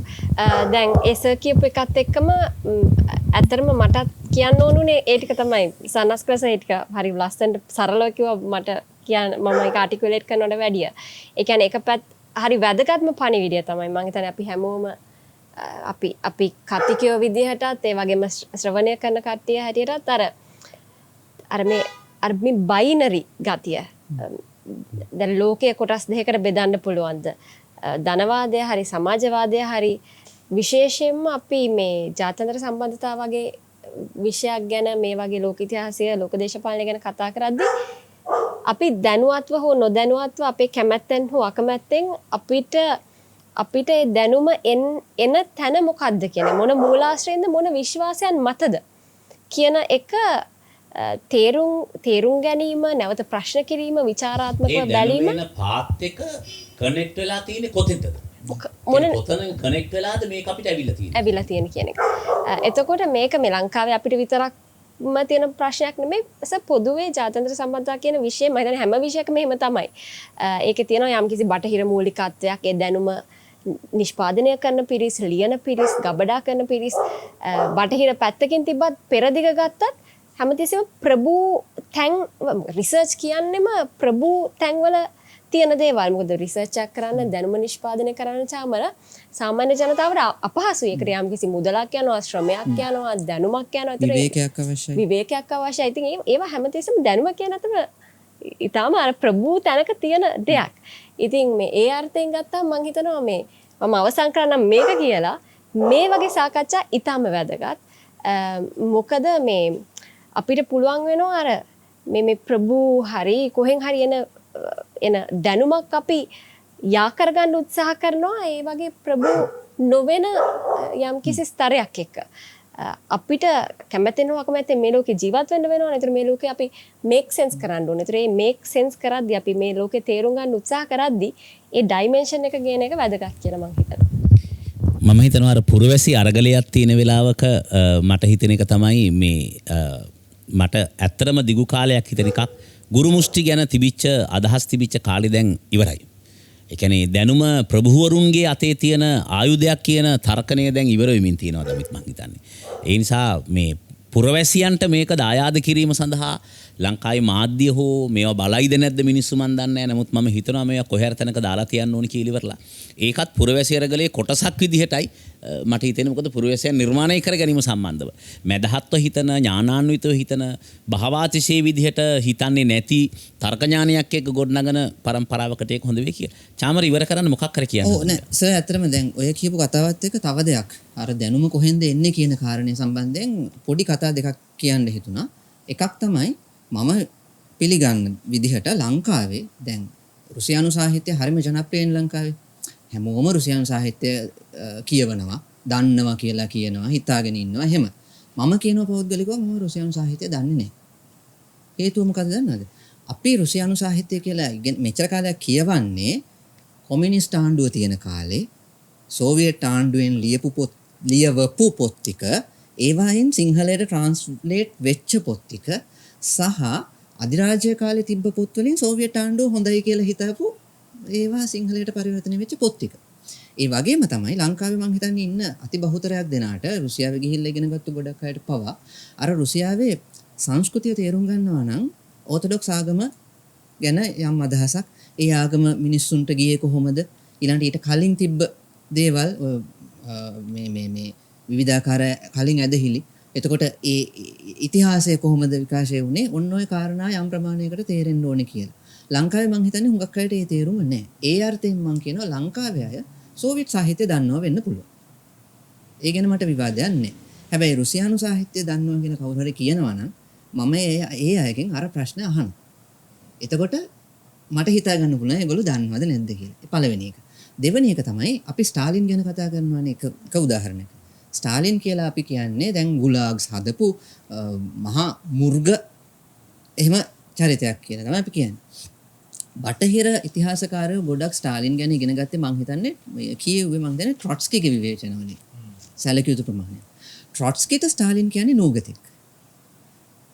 දැන් ඒ සර් කියපු එකත් එක්කම ඇත්තටම මටත් කියන්න ඕනුනේ ඒ ටික තමයි සනස්ක්‍රස ඒ ටික හරි ලස්සනට සරලව කිව්වා මට කියන්න මම ඒක ආටිකියුලේට් කරනවට වැඩිය. ඒ කියන්නේ එක පැත්ත හරි වැදගත්ම පණිවිඩය තමයි මම හිතන්නේ අපි හැමෝම අපි කතිකයෝ විදිහටත් ඒ වගේම ශ්‍රවණය කරන කට්ටිය හැටියටත් අර මේ බයිනරි ගතිය දැන් ලෝකයේ කොටස් දෙකකට බෙදන්න පුළුවන්ද ධනවාදය හරි සමාජවාදය හරි විශේෂයෙන්ම අපි මේ ජාත්‍යන්තර සම්බන්ධතා වගේ විෂයක් ගැන මේ වගේ ලෝක ඉතිහාසය ලෝක දේශපාලනය ගැන කතා කරද්දී අපි දැනුවත්ව හෝ නොදැනුවත්ව අපේ කැමැත්තෙන් හෝ අකමැත්තෙන් අපිට ඒ දැනුම එන තැන මොකද්ද කියන මොන මූලාශ්‍රයෙන්ද මොන විශ්වාසයන් මතද කියන එක තේරුම් ගැනීම නැවත ප්‍රශ්න කිරීම විචාරාත්මකව බැලීම ඒ පාත් එක කනෙක්ට් වෙලා තියෙන්නේ කොතෙන්ද කොතන කනෙක්ට් වෙලාද මේක අපිට ඇවිල්ලා තියෙන කියන එක. එතකොට මේක මේ ලංකාවේ අපිට විතරක්ම තියෙන ප්‍රශ්නයක් නෙමෙයි පොදුවේ ජාත්‍යන්තර සම්බන්ධතා කියන විෂය මම හිතන්නේ හැම විෂයකම එහෙම තමයි. ඒකේ තියෙනවා යම්කිසි බටහිර මූලිකත්වයක් ඒ දැනුම නිෂ්පාදනය කරන පිරිස් ලියන පිරිස් ගබඩා කරන පිරිස් බටහිර පැත්තකින් තිබ්බත් පෙරදිග ගත්තත් හැමතිස්සෙම ප්‍රභූ තැන් රිසර්ච් කියන්නෙම ප්‍රභූ තැන්වල තියෙන දේවල්. මොකද රිසර්ච් එකක් කරන්න දැනුම නිෂ්පාදනය කරන්න චාමර සාමාන්‍ය ජනතාවට අපහසුයි. ඒකට යම්කිසි මුදලක් යනවා ශ්‍රමයක් යනවා දැනුමක් යනවා. ඒතර විවේකයක් අවශ්‍යයි. ඉතින් ඒවා හැමතිස්සෙම දැනුම කියන අතර ඊටාම අර ප්‍රභූ තැනක තියෙන දෙයක්. ඉතින් මේ ඒ අර්ථයෙන් ගත්තාම මම හිතනවා මම අවසන් කරන්නම් මේක කියලා මේ වගේ සාකච්ඡා ඊටාම වැදගත්. මොකද මේ අපිට පුළුවන් වෙනවා අර මේ ප්‍රභූ හරි කොහෙන් හරි එන දැනුමක් අපි යා කරගන්න උත්සාහ කරනවා ඒ වගේ ප්‍රභූ නොවන යම්කිසි ස්තරයක් එක්ක. අපිට කැමැත්තෙන් හෝ අකමැත්තෙන් මේ ලෝකේ ජීවත් වෙන්න වෙනවා. ඒතර මේ ලෝකේ අපි මේක් සෙන්ස් කරන්න ඕනේ. ඒතර මේ මේක් සෙන්ස් කරද්දී අපි මේ ලෝකේ තේරුම් ගන්න උත්සාහ කරද්දී ඒ ඩයිමෙන්ෂන් එක ගේන එක වැදගත් කියලා මම හිතනවා. මම හිතනවා අර පුරවැසි අරගලයක් තියෙන වෙලාවක මට හිතෙන එක තමයි මේ මට ඇත්තටම දිගු කාලයක් හිතෙන එකක් ගුරු මුස්ටි ගැන තිබිච්ච අදහස් තිබිච්ච කාලේ දැන් ඉවරයි. ඒ කියන්නේ දැනුම ප්‍රභූවරුන්ගේ අතේ තියෙන ආයුධයක් කියන තර්කණය දැන් ඉවර වෙමින් තියෙනවා තමයි මම හිතන්නේ. ඒ නිසා මේ පුරවැසියන්ට මේක දායාද කිරීම සඳහා ලංකාවේ මාධ්‍ය හෝ මේවා බලයිද නැද්ද මිනිස්සු මන් දන්නේ නැහැ. නමුත් මම හිතනවා මේවා කොහේ හරි තැනක දාලා තියන්න ඕනි කියලා ඉවරලා. ඒකත් පුරවැසි අරගලේ කොටසක් විදිහටයි මට හිතෙන්නේ. මොකද පුරවැසියන් නිර්මාණය කර ගැනීම සම්බන්ධව මැදහත්ව හිතන ඥානාන්විතව හිතන භාවාතිශේ විදිහට හිතන්නේ නැති තර්ක ඥානයක් එක්ක ගොඩනගන පරම්පරාවකට ඒක හොඳ වෙයි කියලා. චාමර ඉවර කරන්න මොකක් කර කියන්නේ. ඔව් නෑ සර් ඇත්තටම දැන් ඔය කියපු කතාවත් එක්ක තව දෙයක් අර දැනුම කොහෙන්ද එන්නේ කියන කාරණේ සම්බන්ධයෙන් පොඩි කතා දෙකක් කියන්න හිතුණා. එකක් තමයි මම පිළිගන්න විදිහට ලංකාවේ දැන් රුසියානු සාහිත්‍ය හරිම ජනප්‍රියයි ලංකාවේ. හැමෝම රුසියානු සාහිත්‍ය කියවනවා, දන්නවා කියලා කියනවා, හිතාගෙන ඉන්නවා එහෙම. මම කියනවා පෞද්ගලිකව මම රුසියානු සාහිත්‍ය දන්නේ නැහැ. හේතුව මොකද දන්නවද? අපි රුසියානු සාහිත්‍ය කියලා මෙච්චර කාලයක් කියවන්නේ කොමියුනිස්ට් ආණ්ඩුව තියෙන කාලේ සෝවියට් ආණ්ඩුවෙන් ලියවපු පොත් ටික ඒවායින් සිංහලයට ට්‍රාන්ස්ලේට් වෙච්ච පොත් ටික සහ අධිරාජ්‍ය කාලේ තිබ්බ පොත් වලින් සෝවියට් ආණ්ඩුව හොඳයි කියලා හිතපු ඒවා සිංහලයට පරිවර්තනය වෙච්ච පොත් ටික. ඒ වගේම තමයි ලංකාවේ මම හිතන්නේ ඉන්න අති බහුතරයක් දෙනාට රුසියාවේ ගිහිල්ලා ඉගෙනගත්තු ගොඩක් අයට පවා අර රුසියාවේ සංස්කෘතිය තේරුම් ගන්නවා නම් ඕර්තොඩොක්ස් ආගම ගැන යම් අදහසක් ඒ ආගම මිනිස්සුන්ට ගියේ කොහොමද ඊළඟට ඊට කලින් තිබ්බ දේවල් මේ විවිධාකාර කලින් ඇදහිලි එතකොට ඒ ඉතිහාසය කොහොමද විකාශය වුණේ ඔන්න ඔය කාරණා යම් ප්‍රමාණයකට තේරෙන්න ඕනේ කියලා. ලංකාවේ මම හිතන්නේ හුඟක් අයට ඒ තේරුම නැහැ. ඒ අර්ථයෙන් මම කියනවා ලංකාවේ අය සෝවියට් සාහිත්‍ය දන්නවා වෙන්න පුළුවන්. ඒ ගැන මට විවාදයක් නැහැ. හැබැයි රුසියානු සාහිත්‍ය දන්නවා කියන කවුරු හරි කියනවා නම් මම ඒ අයගෙන් අර ප්‍රශ්න අහනවා. එතකොට මට හිතා ගන්න පුළුවන් ඒගොල්ලෝ දන්නවද නැද්ද කියලා. ඒ පළවෙනි එක. දෙවෙනි එක තමයි අපි ස්ටාලින් ගැන කතා කරනවානේ එක උදාහරණයක්. ස්ටාලින් කියලා අපි කියන්නේ දැන් ගුලාග්ස් හදපු මහා මුර්ග එහෙම චරිතයක් කියලා තමයි අපි කියන්නේ. බටහිර ඉතිහාසකාරයෝ ගොඩක් ස්ටාලින් ගැන ඉගෙන ගත්තේ මං හිතන්නේ කියෙව්වේ මං හිතන්නේ ට්‍රොට්ස්කිගේ විවේචනවලින්. සැලකිය යුතු ප්‍රමාණය. ට්‍රොට්ස්කිට ස්ටාලින් කියන්නේ නූගතෙක්.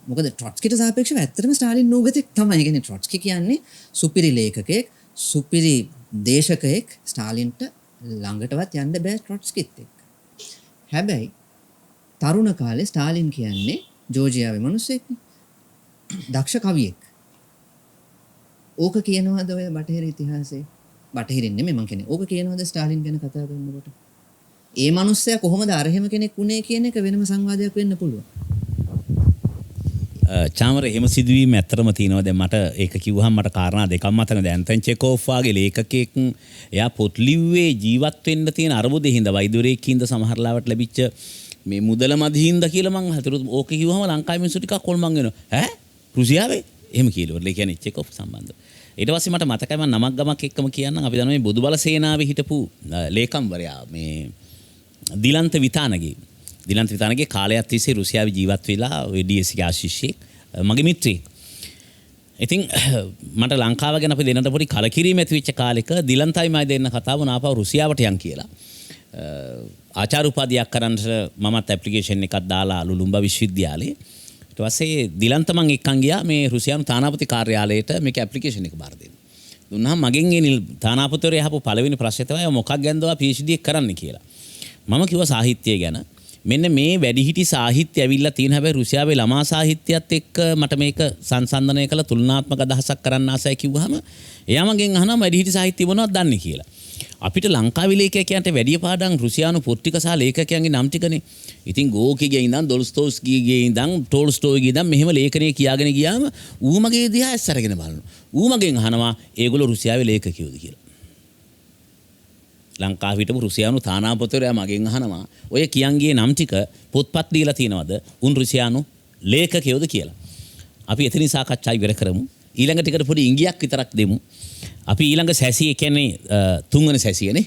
මොකද ට්‍රොට්ස්කිට සාපේක්ෂව ඇත්තටම ස්ටාලින් නූගතෙක් තමයි. ඒ කියන්නේ ට්‍රොට්ස්කි කියන්නේ සුපිරි ලේඛකයෙක්, සුපිරි දේශකයෙක්. ස්ටාලින්ට ළඟටවත් යන්න බෑ ට්‍රොට්ස්කිත් එක්ක. හැබැයි තරුණ කාලේ ස්ටාලින් කියන්නේ ජෝර්ජියාවේ මිනිස්සෙක්නේ. දක්ෂ කවියෙක්. ඕක කියනවාද ඔය බටහිර ඉතිහාසයේ? බටහිරින් නෙමෙයි මං කියන්නේ. ඕක කියනවාද ස්ටාලින් ගැන කතා කරනකොට? ඒ මිනිස්සයා කොහොමද අරහෙම කෙනෙක් වුණේ කියන එක වෙනම සංවාදයක් වෙන්න පුළුවන්. චාමර එහෙම සිදුවීම ඇත්තටම තියෙනවා. දැන් මට ඒක කිව්වහම මට කාරණා දෙකක් මතක දැන් ඇන්තන් චෙකෝව් වගේ ලේඛකයෙක් එයා පොත් ලිව්වේ ජීවත් වෙන්න තියෙන අරමුදේ හින්දා වෛද්‍යවරයෙක් හින්දා සමහරලාවට ලැබිච්ච මේ මුදල මදි හින්දා කියලා මං හිතුවා. ඕක කිව්වහම ලංකාවේ මිනිස්සු ටිකක් කොල්මන් වෙනවා. ඈ රුසියාවේ එහෙම කියලා. ඒ කියන්නේ චෙකෝව් සම්බන්ධ. ඊට පස්සේ මට මතකයි මම නමක් ගමක් එක්කම කියන්නම්. අපි දන්නවා මේ බුදුබල සේනාවේ හිටපු ලේකම්වරයා මේ දිලන්ත විතානගේ කාලයක් තිස්සේ රුසියාවේ ජීවත් වෙලා ඔය DS ගේ ආශිෂ්‍යයෙක් මගේ මිත්‍රයෙක්. ඉතින් මට ලංකාව ගැන අපි දෙන්නට පොඩි කලකිරීම ඇති වෙච්ච කාලෙක දිලන්තයි මම දෙන්න කතාව වුණාපව රුසියාවට යන් කියලා. ආචාර්ය උපාධියක් කරන්නට මමත් ඇප්ලිකේෂන් එකක් දාලා ලුලුම්බා විශ්වවිද්‍යාලේ. ඊට පස්සේ දිලන්ත මං එක්කන් ගියා මේ රුසියානු තානාපති කාර්යාලයට මේක ඇප්ලිකේෂන් එක බාර දෙන්න. දුන්නාම මගෙන් ඒ තානාපතිවරයා අහපු පළවෙනි ප්‍රශ්නේ තමයි මොකක් ගැනද ඔයා PhD එක කරන්න කියලා. මම කිව්වා සාහිත්‍යය ගැන. මෙන්න මේ වැඩිහිටි සාහිත්‍ය ඇවිල්ලා තියෙන හැබැයි රුසියාවේ ළමා සාහිත්‍යයත් එක්ක මට මේක සංසන්දනය කළ තුලනාත්මක අදහසක් කරන්න ආසයි කිව්වහම එයා මගෙන් අහනවා වැඩිහිටි සාහිත්‍ය මොනවද දන්නේ කියලා. අපිට ලංකාවේ ලේඛකයන්ට වැඩි පාඩම් රුසියානු පොට්ටික සහ ලේඛකයන්ගේ නම් ටිකනේ. ඉතින් ගෝකිගේ ඉඳන් දොස්තෝස්කිගේ ඉඳන් ටෝල්ස්ටෝයිගේ ඉඳන් මෙහෙම ලේඛනය කියාගෙන ගියාම ඌ මගේ දිහා ඇස් අරගෙන බලනවා. ඌ මගෙන් අහනවා ඒගොල්ලෝ රුසියාවේ ලේඛකයෝද කියලා. ලංකාවේ හිටපු රුසියානු තානාපතිවරයා මගෙන් අහනවා ඔය කියන්ගේ නම් ටික පොත්පත් දීලා තියෙනවද උන් රුසියානු ලේඛකයෝද කියලා. අපි එතනින් සාකච්ඡා ඉවර කරමු. ඊළඟ ටිකට පොඩි ඉංගියක් විතරක් දෙමු. අපි ඊළඟ සැසියේ කියන්නේ තුන්වෙනි සැසියනේ.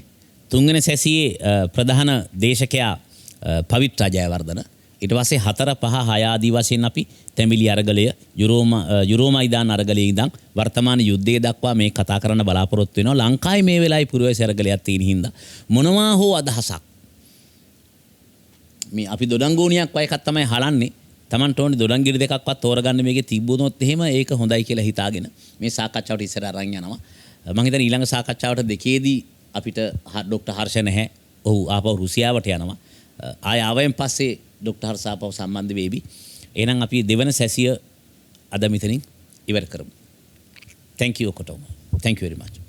තුන්වෙනි සැසියේ ප්‍රධාන දේශකයා පවිත්‍රා ජයවර්ධන. ඊට පස්සේ 4, 5, 6 ආදී වශයෙන් අපි තැඹිලි අරගලය යුරෝමයිදාන අරගලයේ ඉඳන් වර්තමාන යුද්ධය දක්වා මේ කතා කරන්න බලාපොරොත්තු වෙනවා. ලංකාවේ මේ වෙලාවේ පුරවැසි අරගලයක් තියෙන හින්දා මොනවා හෝ අදහසක් මේ අපි දොඩංගෝනියක් වගේ එකක් තමයි හලන්නේ. Tamanට ඕනේ දොඩංගිරි දෙකක්වත් තෝරගන්න මේකේ තිබ්බොත් එහෙම ඒක හොඳයි කියලා හිතාගෙන මේ සාකච්ඡාවට ඉස්සර අරන් යනවා. මම හිතන්නේ ඊළඟ සාකච්ඡාවට දෙකේදී අපිට ડોક્ટર හර්ෂ නැහැ. ඔහු ආපහු රුසියාවට යනවා. ආය ආවෙන් පස්සේ ડોક્ટર හර්ෂ ආපහු සම්බන්ධ වෙවි. එහෙනම් අපි දෙවන සැසිය අද මෙතනින් ඉවර කරමු. Thank you ඔක්කොටම. Thank you very much.